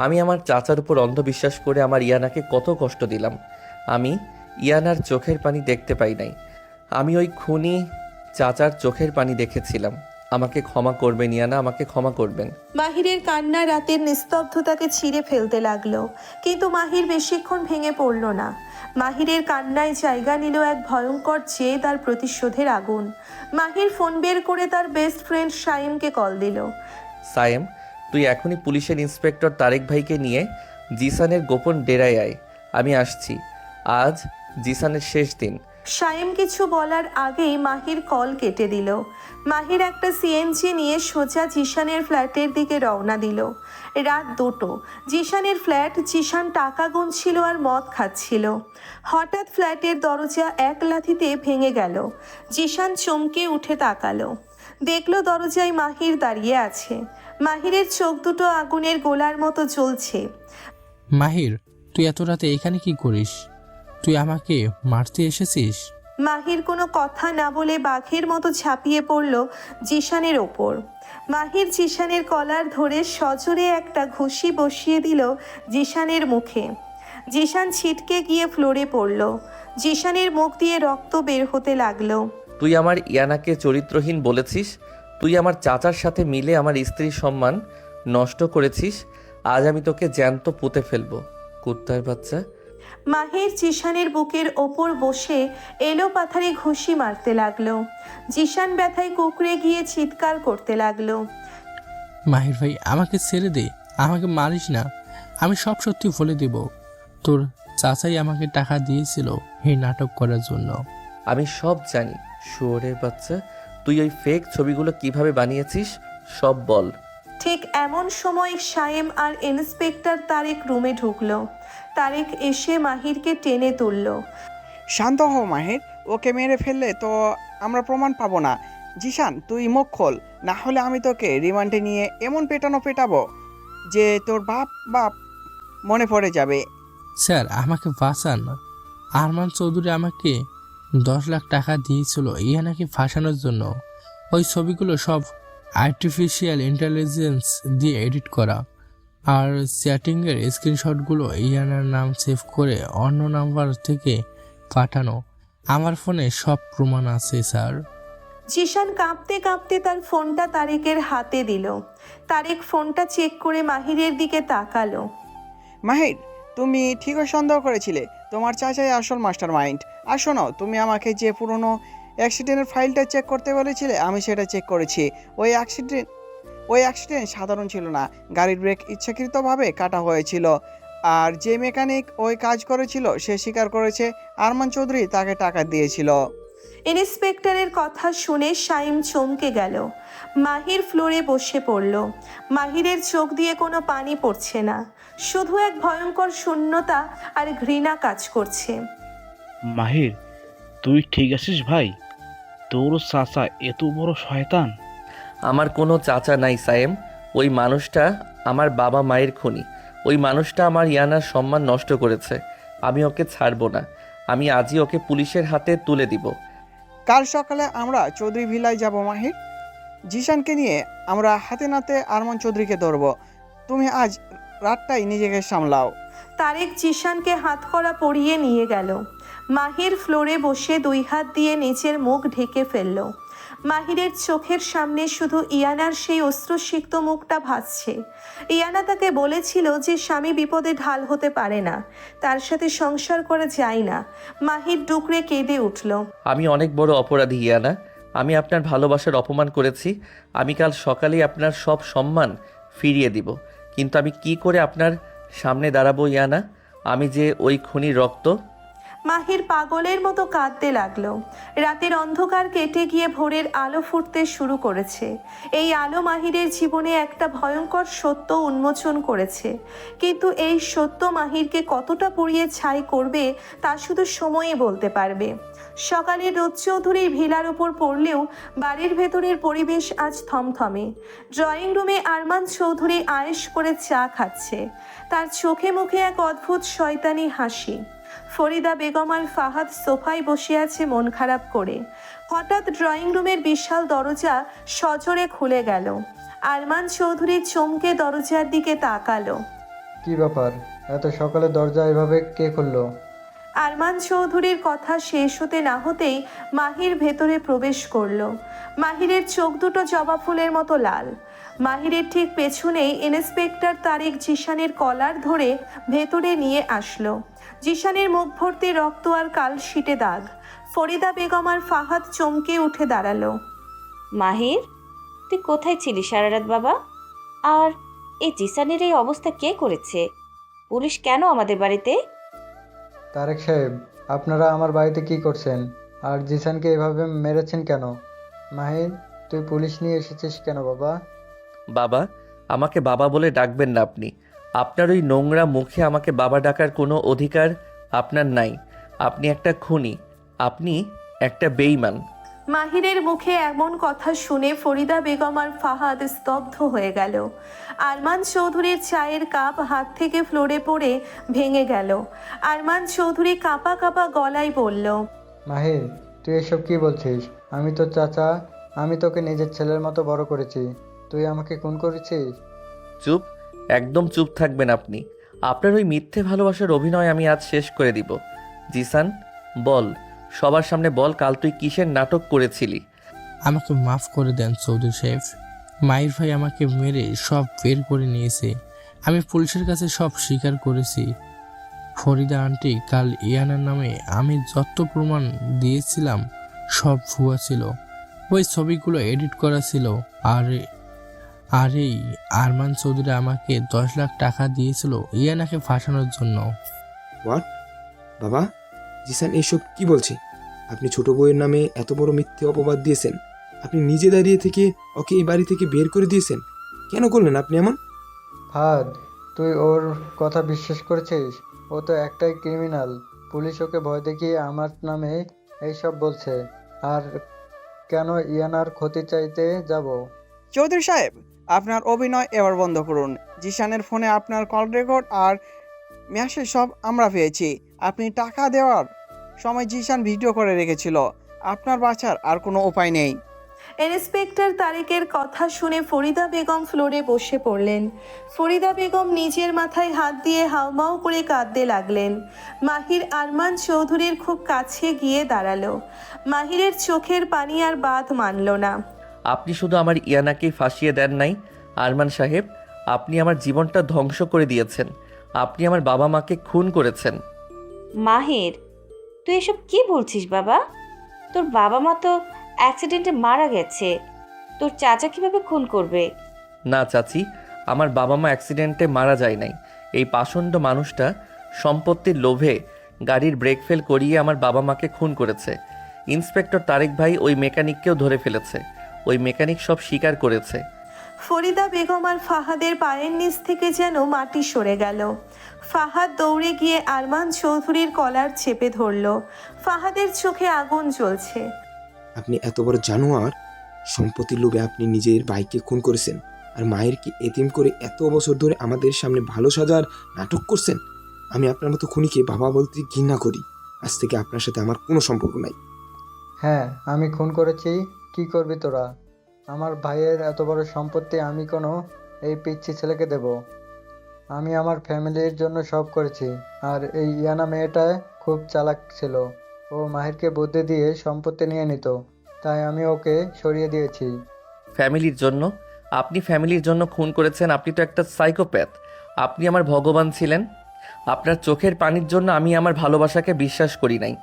আমি আমার চাচার উপর অন্ধবিশ্বাস করে আমার ইয়ানাকে কত কষ্ট দিলাম। আমি ইয়ানার চোখের পানি দেখতে পাই নাই, আমি ওই খুনি চাচার চোখের পানি দেখেছিলাম। আমাকে ক্ষমা করবেন ইয়ানা, আমাকে ক্ষমা করবেন। মাহিরের কান্না রাতের নিস্তব্ধতাকে ছিঁড়ে ফেলতে লাগলো, কিন্তু মাহির বেশিক্ষণ ভেঙে পড়ল না। মাহিরের কান্নায় জায়গা নিল এক ভয়ঙ্কর জেদ আর প্রতিশোধের আগুন। মাহির ফোন বের করে তার বেস্ট ফ্রেন্ড সাইমকে কল দিল। সায়েম, তুই এখনই পুলিশের ইন্সপেক্টর তারেক ভাইকে নিয়ে জিসানের গোপন ডেরায় আয়। আমি আসছি। আজ জিসানের শেষ দিন। সায়েম কিছু বলার আগেই মাহির কল কেটে দিল। মাহির একটা সিএনজি নিয়ে সোজা জিশানের ফ্ল্যাটের দিকে রওনা দিল। রাত 2টো। জিশানের ফ্ল্যাট। জিশান টাকা গুনছিল আর মদ খাচ্ছিল। হঠাৎ ফ্ল্যাটের দরজা এক লাথিতে ভেঙে গেল। জিশান চমকে উঠে তাকালো, দেখলো দরজায় মাহির দাঁড়িয়ে আছে। মাহিরের চোখ দুটো আগুনের গোলার মতো জ্বলছে। মাহির, তুই এত রাতে এখানে কি করিস? তুই আমাকে মারতে এসেছিস? মাহির কোনো কথা না বলে বাঘের মতো ঝাঁপিয়ে পড়ল জিশানের ওপর। মাহির জিশানের কলার ধরে সজোরে একটা ঘুষি বসিয়ে দিল জিশানের মুখে। জিশান ছিটকে গিয়ে ফ্লোরে পড়ল। জিশানের মুখ দিয়ে রক্ত বের হতে লাগলো। তুই আমার ইয়ানাকে চরিত্রহীন বলেছিস, তুই আমার চাচার সাথে মিলে আমার স্ত্রীর সম্মান নষ্ট করেছিস। আজ আমি তোকে জ্যান্ত পুঁতে ফেলবো, কুত্তার বাচ্চা। মাহির জিশানের বুকের ওপর বসে এলো পাথারে ঘুষি মারতে লাগলো। জিশান ব্যথায় কুকড়ে গিয়ে চিৎকার করতে লাগলো। মাহির ভাই, আমাকে ছেড়ে দে, আমাকে মারিস না। আমি সব সত্যি বলে দেব। তোর চাচাই আমাকে টাকা দিয়েছিল এই নাটক করার জন্য। আমি সব জানি, শুয়োরের বাচ্চা। তুই ওই ফেক ছবিগুলো কিভাবে বানিয়েছিস সব বল। ঠিক এমন সময় সায়েম আর ইন্সপেক্টর তারেক রুমে ঢুকলো। তারেক এসে মাহিরকে টেনে তুলল। শান্ত হও মাহির, ওকে মেরে ফেললে তো আমরা প্রমাণ পাবো না। জিশান, তুই মুখ খোল, না হলে আমি তোকে রিমান্ডে নিয়ে এমন পেটাবো যে তোর বাপ মনে পড়ে যাবে। স্যার, আমাকে বাঁচান। আরমান চৌধুরী আমাকে 10 লাখ টাকা দিয়েছিল ইয়ানাকে ফাঁসানোর জন্য। ওই ছবিগুলো সব আর্টিফিশিয়াল ইন্টেলিজেন্স দিয়ে এডিট করা, আর চ্যাটিংয়ের স্ক্রিনশটগুলো ইয়ানার নাম সেভ করে অন্য নাম্বার থেকে পাঠানো। আমার ফোনে সব প্রমাণ আছে স্যার। জিশান কাঁপতে কাঁপতে তার ফোনটা তারেকের হাতে দিল। তারেক ফোনটা চেক করে মাহিরের দিকে তাকালো। মাহির, তুমি ঠিকই সন্দেহ করেছিলে, তোমার চাচাই আসল মাস্টার মাইন্ড। আর শোনো, তুমি আমাকে যে পুরনো অ্যাক্সিডেন্টের ফাইলটা চেক করতে বলেছিলে, আমি সেটা চেক করেছি। ওই অ্যাক্সিডেন্ট সাধারণ ছিল না, গাড়ির ব্রেক ইচ্ছাকৃতভাবে কাটা হয়েছিল। আর যে মেকানিক ওই কাজ করেছিল সে স্বীকার করেছে আরমান চৌধুরী তাকে টাকা দিয়েছিল। ইন্সপেক্টরের কথা শুনে সাইম চমকে গেল। মাহির ফ্লোরে বসে পড়ল। মাহিরের চোখ দিয়ে কোনো পানি পড়ছে না, শুধু এক ভয়ঙ্কর শূন্যতা আর ঘৃণা কাজ করছে। মাহির, তুই ঠিক আছিস ভাই? তোর চাচা এত বড় শয়তান? আমার কোনো চাচা নাই সায়েম। ওই মানুষটা আমার বাবা মায়ের খুনি। ওই মানুষটা আমার ইয়ানার সম্মান নষ্ট করেছে। আমি ওকে ছাড়বো না। আমি আজই ওকে পুলিশের হাতে তুলে দিব। কাল সকালে আমরা চৌধুরী ভিলায় যাব মাহির। জিশানকে নিয়ে আমরা হাতে নাতে আরমান চৌধুরীকে ধরবো। তুমি আজ রাতটাই নিজেকে সামলাও। তারেক জিশানকে হাতকড়া পরিয়ে নিয়ে গেল। মাহির ফ্লোরে বসে 2 হাত দিয়ে নিচের মুখ ঢেকে ফেলল। মাহিরের চোখের সামনে শুধু ইয়ানার সেই অশ্রুসিক্ত মুখটা ভাসছে। ইয়ানা তাকে বলেছিল যে স্বামী বিপদে ঢাল হতে পারে না, তার সাথে সংসার করা যায় না। মাহির ডুকরে কেঁদে উঠল। আমি অনেক বড় অপরাধী ইয়ানা। আমি আপনার ভালোবাসার অপমান করেছি। আমি কাল সকালেই আপনার সব সম্মান ফিরিয়ে দিব। কিন্তু আমি কি করে আপনার সামনে দাঁড়াবো ইয়ানা? আমি যে ওই খুনির রক্ত। মাহির পাগলের মতো কাঁদতে লাগলো। রাতের অন্ধকার কেটে গিয়ে ভোরের আলো ফুটতে শুরু করেছে। এই আলো মাহিরের জীবনে একটা ভয়ঙ্কর সত্য উন্মোচন করেছে, কিন্তু এই সত্য মাহিরকে কতটা পুড়িয়ে ছাই করবে তা শুধু সময়ই বলতে পারবে। সকালে রোদ চৌধুরীর ভিলার উপর পড়লেও বাড়ির ভেতরের পরিবেশ আজ থমথমে। ড্রয়িং রুমে আরমান চৌধুরী আয়েশ করে চা খাচ্ছে। তার চোখে মুখে এক অদ্ভুত শয়তানি হাসি। ফরিদা বেগম আর ফাহাদ সোফায় বসে আছে মন খারাপ করে। হঠাৎ ড্রয়িং রুমের বিশাল দরজা সজোরে খুলে গেল। আরমান চৌধুরী চমকে দরজার দিকে তাকালো। কি ব্যাপার, এত সকালে দরজা এভাবে কে খুললো? আরমান চৌধুরীর কথা শেষ হতে না হতেই মাহির ভেতরে প্রবেশ করলো। মাহিরের চোখ দুটো জবা ফুলের মতো লাল। মাহিরের ঠিক পেছনেই ইন্সপেক্টর তারেক জিশানের কলার ধরে ভেতরে নিয়ে আসলো। জিশানের মুখ ভর্তি রক্ত আর কালশিটে দাগ। ফরিদা বেগম আর ফাহাদ চমকে উঠে দাঁড়ালো। মাহির, তুই কোথায় ছিলি সারা রাত বাবা? আর এই জিসানের এই অবস্থা কে করেছে? পুলিশ কেন আমাদের বাড়িতে? তারেক সাহেব, আপনারা আমার বাড়িতে কি করছেন? আর জিসানকে এভাবে মেরেছেন কেন? মাহির, তুই পুলিশ নিয়ে এসেছিস কেন বাবা? বাবা, আমাকে বাবা বলে ডাকবেন না আপনি। আপনার ওই নোংরা মুখে আমাকে বাবা ডাকার কোনো অধিকার আপনার নাই। আপনি একটা খুনি, আপনি একটা বেঈমান। মাহিরের মুখে এমন কথা শুনে ফরিদা বেগম আর ফাহাদ স্তব্ধ হয়ে গেল। আরমান চৌধুরীর চায়ের কাপ হাত থেকে ফ্লোরে পড়ে ভেঙে গেল। আরমান চৌধুরী কাঁপা কাঁপা গলায় বলল, মাহির, তুই এসব কি বলছিস? আমি তো চাচা, আমি তোকে নিজের ছেলের মতো বড় করেছি, তুই আমাকে খুন করেছিস? চুপ, একদম চুপ থাকবেন আপনি। আপনার ওই মিথ্যে ভালোবাসার অভিনয় আমি আজ শেষ করে দিব। জিসান, বল, সবার সামনে বল, কাল তুই কিসের নাটক করেছিলি? আমাকে মাফ করে দেন চৌধুরী সাহেব। মাহির ভাই আমাকে মেরে সব বের করে নিয়েছে। আমি পুলিশের কাছে সব স্বীকার করেছি। ফরিদা আন্টি, কাল ইয়ানার নামে আমি যত প্রমাণ দিয়েছিলাম সব ভুয়া ছিল। ওই ছবিগুলো এডিট করা ছিল। আর এই আরমান চৌধুরী আমাকে 10 লাখ টাকা দিয়েছিল ইয়ানাকে ফাঁসানোর জন্য। হোয়াট? বাবা, জিসান এসব কি বলছে? আপনি ছোট বউয়ের নামে এত বড় মিথ্যে অপবাদ দিয়েছেন। আপনি নিজে দাঁড়িয়ে থেকে ওকে এই বাড়ি থেকে বের করে দিয়েছেন। কেন করলেন আপনি এমন? ফাহাদ, তুই ওর কথা বিশ্বাস করেছিস? ও তো একটাই ক্রিমিনাল। পুলিশ ওকে ভয় দেখিয়ে আমার নামে এইসব বলছে। আর কেন ইয়ানার ক্ষতি চাইতে যাব? চৌধুরী সাহেব, আপনার অভিনয় এবার বন্ধ করুন। জিশানের ফোনে আপনার কল রেকর্ড আর মেসেজ সব আমরা পেয়েছি। আপনি টাকা দেওয়ার সময় জিশান ভিডিও করে রেখেছিল। আপনার বাঁচার আর কোনো উপায় নেই। ইন্সপেক্টর তারেকের কথা শুনে ফরিদা বেগম ফ্লোরে বসে পড়লেন। ফরিদা বেগম নিজের মাথায় হাত দিয়ে হাউমাউ করে কাঁদতে লাগলেন। মাহির আরমান চৌধুরীর খুব কাছে গিয়ে দাঁড়ালো। মাহিরের চোখের পানি আর বাঁধ মানল না। আপনি শুধু আমার ইয়ানাকে ফাঁসিয়ে দেন নাই আরমান সাহেব, আপনি আমার জীবনটা ধ্বংস করে দিয়েছেন। আপনি আমার বাবা মাকে খুন করেছেন। মাহির, তুই এসব কি বলছিস বাবা? তোর বাবা মা তো অ্যাক্সিডেন্টে মারা গেছে। তোর চাচা কিভাবে খুন করবে? না চাচি, আমার বাবা মা অ্যাক্সিডেন্টে মারা যায় নাই। এই পাষণ্ড মানুষটা সম্পত্তির লোভে গাড়ির ব্রেক ফেল করিয়ে আমার বাবা মাকে খুন করেছে। ইন্সপেক্টর তারেক ভাই ওই মেকানিককেও ধরে ফেলেছে। ওই মেকানিক সব স্বীকার করেছে। ফরিদা বেগম আর ফাহাদের পায়ের নিচ থেকে যেন মাটি সরে গেল। ফাহাদ দৌড়ে গিয়ে আরমান চৌধুরীর কলার চেপে ধরল। ফাহাদের চোখে আগুন জ্বলছে। আপনি এত বড় জানোয়ার! সম্পত্তির লোভে আপনি নিজের ভাইকে খুন করেছেন, আর মায়েরকে এতিম করে এত বছর ধরে আমাদের সামনে ভালো সাজার নাটক করছেন। আমি আপনার মতো খুনিকে বাবা বলতে ঘৃণা করি। আজ থেকে আপনার সাথে আমার কোনো সম্পর্ক নাই। হ্যাঁ, আমি খুন করেছি। কি করবি তোরা? আমার ভাইয়ের এত বড় সম্পত্তি আমি কোনো এই পিচ্ছি ছেলেকে দেব? আমি আমার ফ্যামিলির জন্য সব করেছি। আর এই ইয়ানা মেয়েটা খুব চালাক ছিল। ও মাহিরকে বুদ্ধি দিয়ে সম্পত্তি নিয়ে নিত, তাই আমি ওকে সরিয়ে দিয়েছি। ফ্যামিলির জন্য? আপনি ফ্যামিলির জন্য খুন করেছেন? আপনি তো একটা সাইকোপ্যাথ। আপনি আমার ভগবান ছিলেন। আপনার চোখের পানির জন্য আমি আমার ভালোবাসাকে বিশ্বাস করি নাই।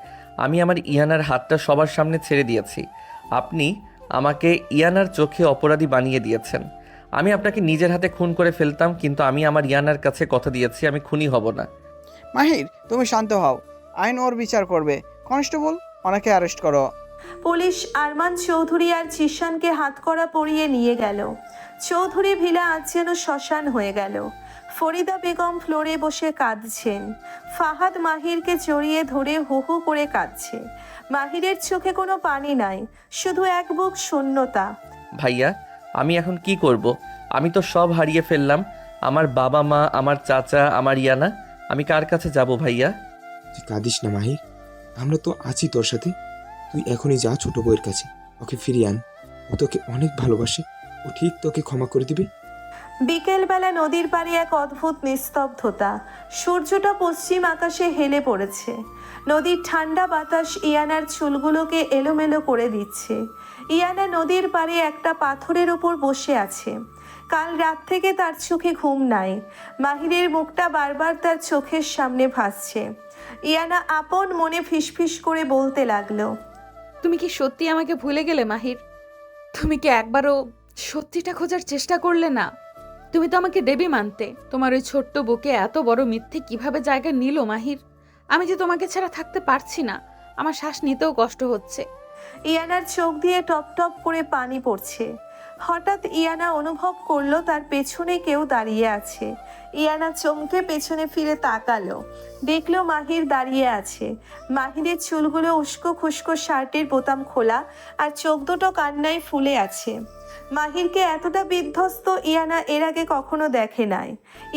আমি আমার ইয়ানার হাতটা সবার সামনে ছেড়ে দিয়েছি। আপনি আমাকে ইয়ানার চোখে অপরাধী বানিয়ে দিয়েছেন। আমি আপনাকে নিজের হাতে খুন করে ফেলতাম, কিন্তু আমি আমার ইয়ানার কাছে কথা দিয়েছি আমি খুনি হব না। মাহির, তুমি শান্ত হও, আইন ওর বিচার করবে। কনস্টেবল, ওনাকে অ্যারেস্ট করো। পুলিশ আরমান চৌধুরী আর জিশানকে হাতকড়া পরিয়ে নিয়ে গেল। চৌধুরী ভিলা আজ যেন শ্মশান হয়ে গেল। ফরিদা বেগম ফ্লোরে বসে কাঁদছেন। ফাহাদ মাহিরকে জড়িয়ে ধরে হু হু করে কাঁদছে। মাহিরের চোখে কোনো পানি নাই, শুধু এক বুক শূন্যতা। ভাইয়া, আমি এখন কি করব? আমি তো সব হারিয়ে ফেললাম। আমার বাবা মা, আমার চাচা, আমার ইয়ানা। আমি কার কাছে যাব ভাইয়া? তুই কাঁদিস না মাহির, আমরা তো আছি তোর সাথে। তুই এখনই যা ছোট বউয়ের কাছে, ওকে ফিরিয়ে আন। ও তোকে অনেক ভালোবাসে, ও ঠিক তোকে ক্ষমা করে দিবে। বিকেলবেলা নদীর পাড়ে এক অদ্ভুত নিস্তব্ধতা। সূর্যটা পশ্চিম আকাশে হেলে পড়েছে। নদীর ঠান্ডা বাতাস ইয়ানার চুলগুলোকে এলোমেলো করে দিচ্ছে। ইয়ানা নদীর পাড়ে একটা পাথরের ওপর বসে আছে। কাল রাত থেকে তার চোখে ঘুম নাই। মাহিরের মুখটা বারবার তার চোখের সামনে ভাসছে। ইয়ানা আপন মনে ফিসফিস করে বলতে লাগলো, তুমি কি সত্যি আমাকে ভুলে গেলে মাহির? তুমি কি একবারও সত্যিটা খোঁজার চেষ্টা করলে না? তুমি তো আমাকে দেবী মানতে। তোমার ওই ছোট্ট বুকে এত বড় মিথ্যে কিভাবে জায়গা নিল মাহির? আমি যে তোমাকে ছাড়া থাকতে পারছি না, আমার শ্বাস নিতেও কষ্ট হচ্ছে। ইয়ানার চোখ দিয়ে টপ টপ করে পানি পড়ছে। হঠাৎ ইয়ানা অনুভব করলো তার পেছনে কেউ দাঁড়িয়ে আছে। ইয়ানা চমকে পেছনে ফিরে তাকালো, দেখলো মাহির দাঁড়িয়ে আছে। মাহিরের চুলগুলো উস্কো খুস্কো, শার্টের বোতাম খোলা, আর চোখ দুটো কান্নায় ফুলে আছে। মাহিরকে এতটা বিধ্বস্ত ইয়ানা এর আগে কখনো দেখে নাই।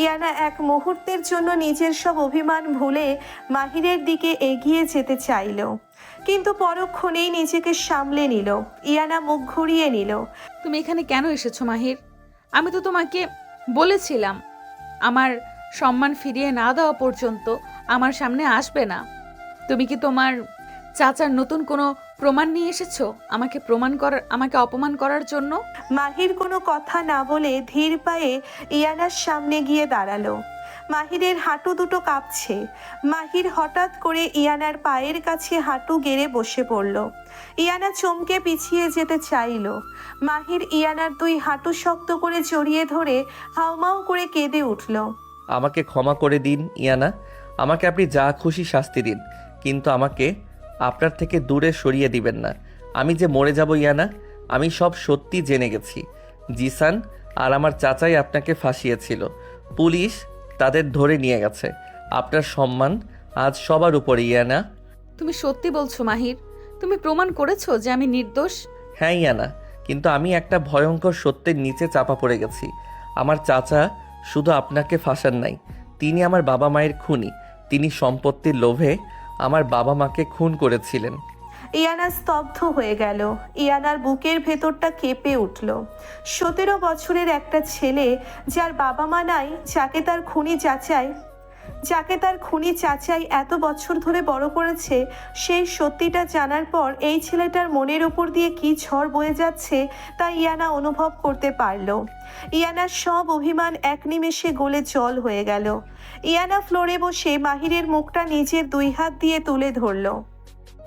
ইয়ানা এক মুহূর্তের জন্য নিজের সব অভিমান ভুলে মাহিরের দিকে এগিয়ে যেতে চাইল, কিন্তু পরক্ষণেই নিজেকে সামলে নিল। ইয়ানা মুখ ঘুরিয়ে নিল। তুমি এখানে কেন এসেছো মাহির? আমি তো তোমাকে বলেছিলাম আমার সম্মান ফিরিয়ে না দেওয়া পর্যন্ত আমার সামনে আসবে না। তুমি কি তোমার চাচার নতুন কোনো প্রমাণ নিয়ে এসেছো আমাকে অপমান করার জন্য? মাহির কোনো কথা না বলে ধীর পায়ে ইয়ানার সামনে গিয়ে দাঁড়ালো। মাহিরের হাঁটু দুটো কাঁপছে। মাহির হঠাৎ করে ইয়ানার পায়ের কাছে হাঁটু গেড়ে বসে পড়ল। ইয়ানা চমকে পিছিয়ে যেতে চাইল। মাহির ইয়ানার দুই হাঁটু শক্ত করে জড়িয়ে ধরে হাউমাউ করে কেঁদে উঠল। আমাকে ক্ষমা করে দিন ইয়ানা। আমাকে আপনি যা খুশি শাস্তি দিন, কিন্তু আমাকে আপনার থেকে দূরে সরিয়ে দিবেন না। আমি যে মরে যাব ইয়ানা, আমি সব সত্যি জেনে গেছি। জিসান আর আমার চাচাই আপনাকে ফাঁসিয়েছিল। পুলিশ তাদের ধরে নিয়ে গেছে। আপনার সম্মান আজ সবার উপরে ইয়ানা। তুমি সত্যি বলছো মাহির? তুমি প্রমাণ করেছো যে আমি নির্দোষ? হ্যাঁ ইয়ানা, কিন্তু আমি একটা ভয়ঙ্কর সত্যের নিচে চাপা পড়ে গেছি। আমার চাচা শুধু আপনাকে ফাঁসান নাই, তিনি আমার বাবা মায়ের খুনি। তিনি সম্পত্তির লোভে আমার বাবা মাকে খুন করেছিলেন। ইয়ানা স্তব্ধ হয়ে গেল। ইয়ানার বুকের ভেতরটা কেঁপে উঠল। 17 বছরের একটা ছেলে, যার বাবা মা নাই, যাকে তার খুনি চাচাই এত বছর ধরে বড় করেছে, সেই সত্যিটা জানার পর এই ছেলেটার মনের ওপর দিয়ে কি ঝড় বয়ে যাচ্ছে তা ইয়ানা অনুভব করতে পারল। ইয়ানার সব অভিমান এক নিমেষে গলে জল হয়ে গেল। ইয়ানা ফ্লোরে বসে মাহিরের মুখটা নিজের 2 হাত দিয়ে তুলে ধরল।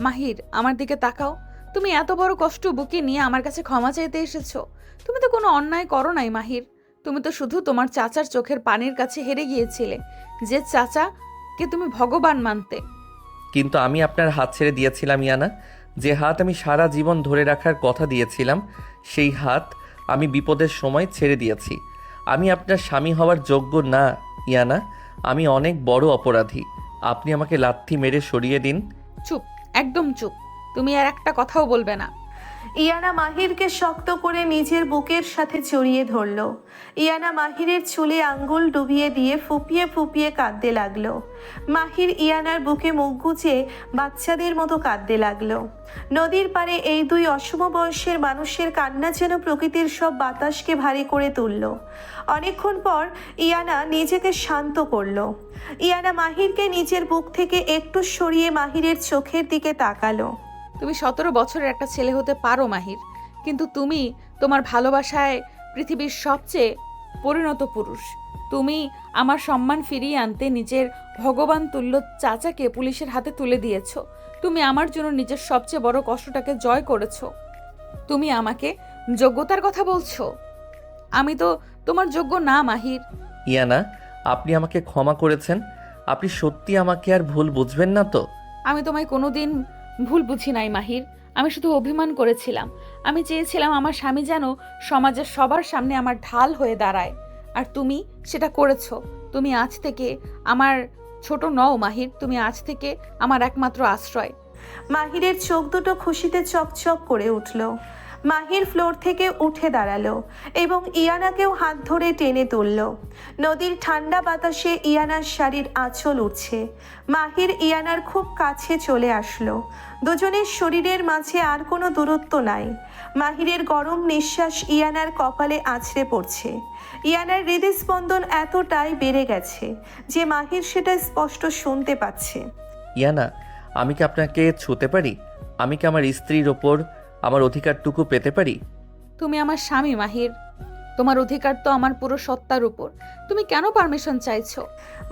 মাহির, আমার দিকে তাকাও। তুমি এত বড় কষ্ট বুকে নিয়ে আমার কাছে ক্ষমা চাইতে এসেছো। তুমি তো কোনো অন্যায় করো নাই মাহির। তুমি তো শুধু তোমার চাচার চোখের পানির কাছে হেরে গিয়েছিলে, যে চাচাকে তুমি ভগবান মানতে। কিন্তু আমি আপনার হাত ছেড়ে দিয়েছিলাম ইয়ানা। যে হাত আমি সারা জীবন ধরে রাখার কথা দিয়েছিলাম, সেই হাত আমি বিপদের সময় ছেড়ে দিয়েছি। আমি আপনার স্বামী হওয়ার যোগ্য না ইয়ানা। আমি অনেক বড় অপরাধী। আপনি আমাকে লাথি মেরে সরিয়ে দিন। চুপ, একদম চুপ। তুমি আর একটা কথাও বলবে না। ইয়ানা মাহিরকে শক্ত করে নিজের বুকের সাথে জড়িয়ে ধরল। ইয়ানা মাহিরের চুলে আঙ্গুল ডুবিয়ে দিয়ে ফুপিয়ে ফুপিয়ে কাঁদতে লাগলো। মাহির ইয়ানার বুকে মুখ গুজে বাচ্চাদের মতো কাঁদতে লাগলো। নদীর পাড়ে এই দুই অসম বয়সের মানুষের কান্না যেন প্রকৃতির সব বাতাসকে ভারী করে তুলল। অনেকক্ষণ পর ইয়ানা নিজেকে শান্ত করলো। ইয়ানা মাহিরকে নিজের বুক থেকে একটু সরিয়ে মাহিরের চোখের দিকে তাকালো। তুমি 17 বছরের একটা ছেলে হতে পারো মাহির, কিন্তু তুমি তোমার ভালোবাসায় পৃথিবীর সবচেয়ে পরিণত পুরুষ। তুমি আমার সম্মান ফিরিয়ে আনতে নিজের ভগবান তুল্য চাচাকে পুলিশের হাতে তুলে দিয়েছো। তুমি আমার জন্য নিজের সবচেয়ে বড় কষ্টটাকে জয় করেছো। তুমি আমাকে যোগ্যতার কথা বলছো? আমি তো তোমার যোগ্য না মাহির। ইয়ানা, আপনি আমাকে ক্ষমা করেছেন। আপনি সত্যি আমাকে আর ভুল বুঝবেন না তো? আমি তোমায় কোনোদিন ভুল বুঝি নাই মাহির। আমি শুধু অভিমান করেছিলাম। আমি চেয়েছিলাম আমার স্বামী যেন সমাজের সবার সামনে আমার ঢাল হয়ে দাঁড়ায়, আর তুমি সেটা করেছো। তুমি আজ থেকে আমার ছোট নও মাহির, তুমি আজ থেকে আমার একমাত্র আশ্রয়। মাহিরের চোখ দুটো খুশিতে চকচক করে উঠল। মাহির ফ্লোর থেকে উঠে দাঁড়ালো এবং ইয়ানাকেও হাত ধরে টেনে তুলল। নদীর ঠান্ডা বাতাসে ইয়ানার শাড়ির আঁচল উঠছে। মাহির ইয়ানার খুব কাছে চলে আসলো। দুজনের শরীরের মাঝে আর কোনো দূরত্ব নাই। মাহিরের গরম নিঃশ্বাস ইয়ানার কপালে আছড়ে পড়ছে। ইয়ানার হৃদস্পন্দন এতটাই বেড়ে গেছে যে মাহির সেটা স্পষ্ট শুনতে পাচ্ছে। ইয়ানা, আমি কি আপনাকে ছুঁতে পারি? আমি কি আমার স্ত্রীর ওপর আমার অধিকারটুকু পেতে পারি? তুমি আমার স্বামী মাহির, তোমার অধিকার তো আমার পুরো সত্তার উপর। তুমি কেন পারমিশন চাইছো?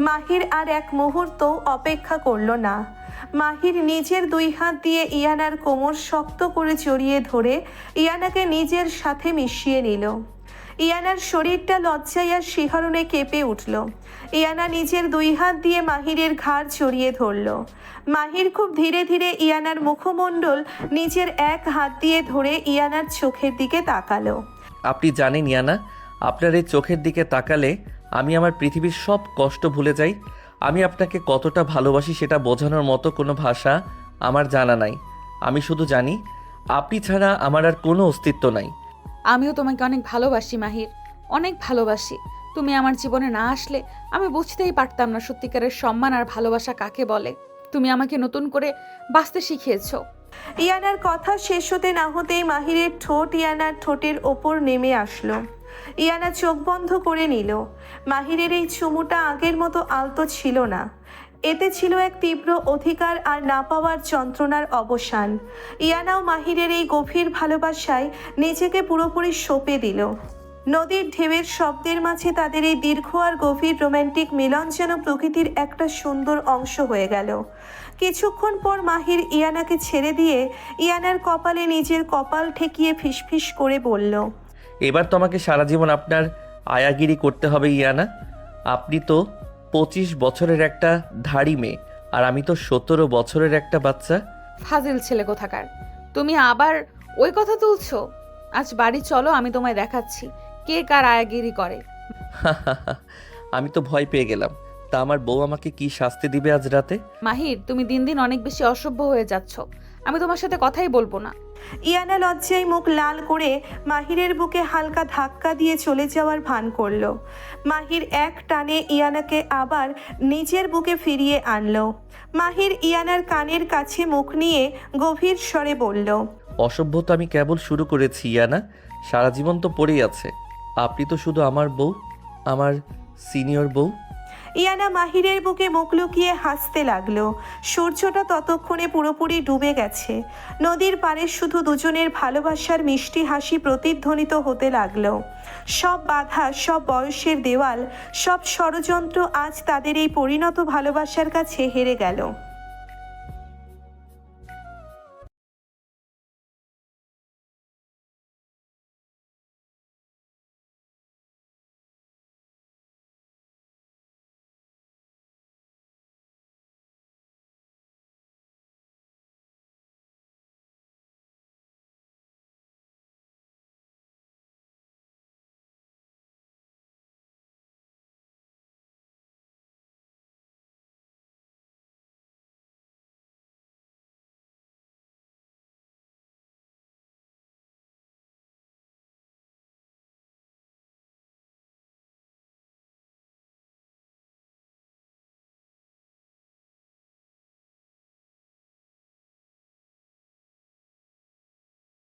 মাহির আর এক মুহূর্ত অপেক্ষা করলো না। মাহির নিজের দুই হাত দিয়ে ইয়ানার কোমর শক্ত করে জড়িয়ে ধরে ইয়ানাকে নিজের সাথে মিশিয়ে নিল। ইয়ানার শরীরটা লজ্জায় আর শিহরণে কেঁপে উঠল। ইয়ানা নিজের দুই হাত দিয়ে মাহিরের ঘাড় জড়িয়ে ধরল। মাহির খুব ধীরে ধীরে ইয়ানার মুখমণ্ডল নিজের এক হাত দিয়ে ধরে ইয়ানার চোখের দিকে তাকালো। আপনি জানেন ইয়ানা, আপনার এই চোখের দিকে তাকালে আমি আমার পৃথিবীর সব কষ্ট ভুলে যাই। আমি আপনাকে কতটা ভালোবাসি সেটা বোঝানোর মতো কোনো ভাষা আমার জানা নাই। আমি শুধু জানি আপনি ছাড়া আমার আর কোনো অস্তিত্ব নাই। আমিও তোমাকে অনেক ভালোবাসি মাহির, অনেক ভালোবাসি। তুমি আমার জীবনে না আসলে আমি বুঝতেই পারতাম না সত্যিকারের সম্মান আর ভালোবাসা কাকে বলে। তুমি আমাকে নতুন করে বাঁচতে শিখিয়েছো। ইয়ানার কথা শেষ হতে না হতেই মাহিরের ঠোঁট ইয়ানার ঠোঁটের ওপর নেমে আসলো। ইয়ানা চোখ বন্ধ করে নিল। মাহিরের এই চুমুটা আগের মতো আলতো ছিল না। এতে ছিল এক তীব্র অধিকার আর না পাওয়ার যন্ত্রণার অবসান। ইয়ানাও মাহিরের এই গভীর ভালোবাসায় নিজেকে পুরোপুরি সঁপে দিল। নদীর ঢেউয়ের শব্দের মাঝে তাদের এই দীর্ঘ আর গভীর রোম্যান্টিক মিলন যেন প্রকৃতির একটা সুন্দর অংশ হয়ে গেল। কিছুক্ষণ পর মাহির ইয়ানাকে ছেড়ে দিয়ে ইয়ানার কপালে নিজের কপাল ঠেকিয়ে ফিসফিস করে বলল, এবার তো আমাকে সারা জীবন আপনার আয়াগিরি করতে হবে ইয়ানা। আপনি তো 25 বছরের একটা ধাড়ি মেয়ে, আর আমি তো 17 বছরের একটা বাচ্চা। ফাজিল ছেলে কোথাকার, তুমি আবার ওই কথা তুলছো? আজ বাড়ি চলো, আমি তোমায় দেখাচ্ছি কে কার আয়াগিরি করে। আমি তো ভয় পেয়ে গেলাম। তা আমার বউ আমাকে কি শাস্তি দিবে আজ রাতে? মাহির, তুমি দিন দিন অনেক বেশি অসভ্য হয়ে যাচ্ছ। আমি তোমার সাথে কথাই বলবো না। ইয়ানা লজ্জায় মুখ লাল করে মাহিরের বুকে হালকা ধাক্কা দিয়ে চলে যাওয়ার ভান করলো। মাহির এক টানে ইয়ানাকে আবার নিজের বুকে ফিরিয়ে আনলো। মাহির ইয়ানার কানের কাছে মুখ নিয়ে গভীর স্বরে বলল, অসভ্য তো আমি কেবল শুরু করেছি ইয়ানা, সারা জীবন তো পড়েই আছে। আপনি তো শুধু আমার বউ, আমার সিনিয়র বউ। ইয়ানা মাহিরের বুকে মুখ লুকিয়ে হাসতে লাগলো। সূর্যটা ততক্ষণে পুরোপুরি ডুবে গেছে। নদীর পাড়ে শুধু দুজনের ভালোবাসার মিষ্টি হাসি প্রতিধ্বনিত হতে লাগলো। সব বাধা, সব বয়সের দেওয়াল, সব ষড়যন্ত্র আজ তাদের এই পরিণত ভালোবাসার কাছে হেরে গেল।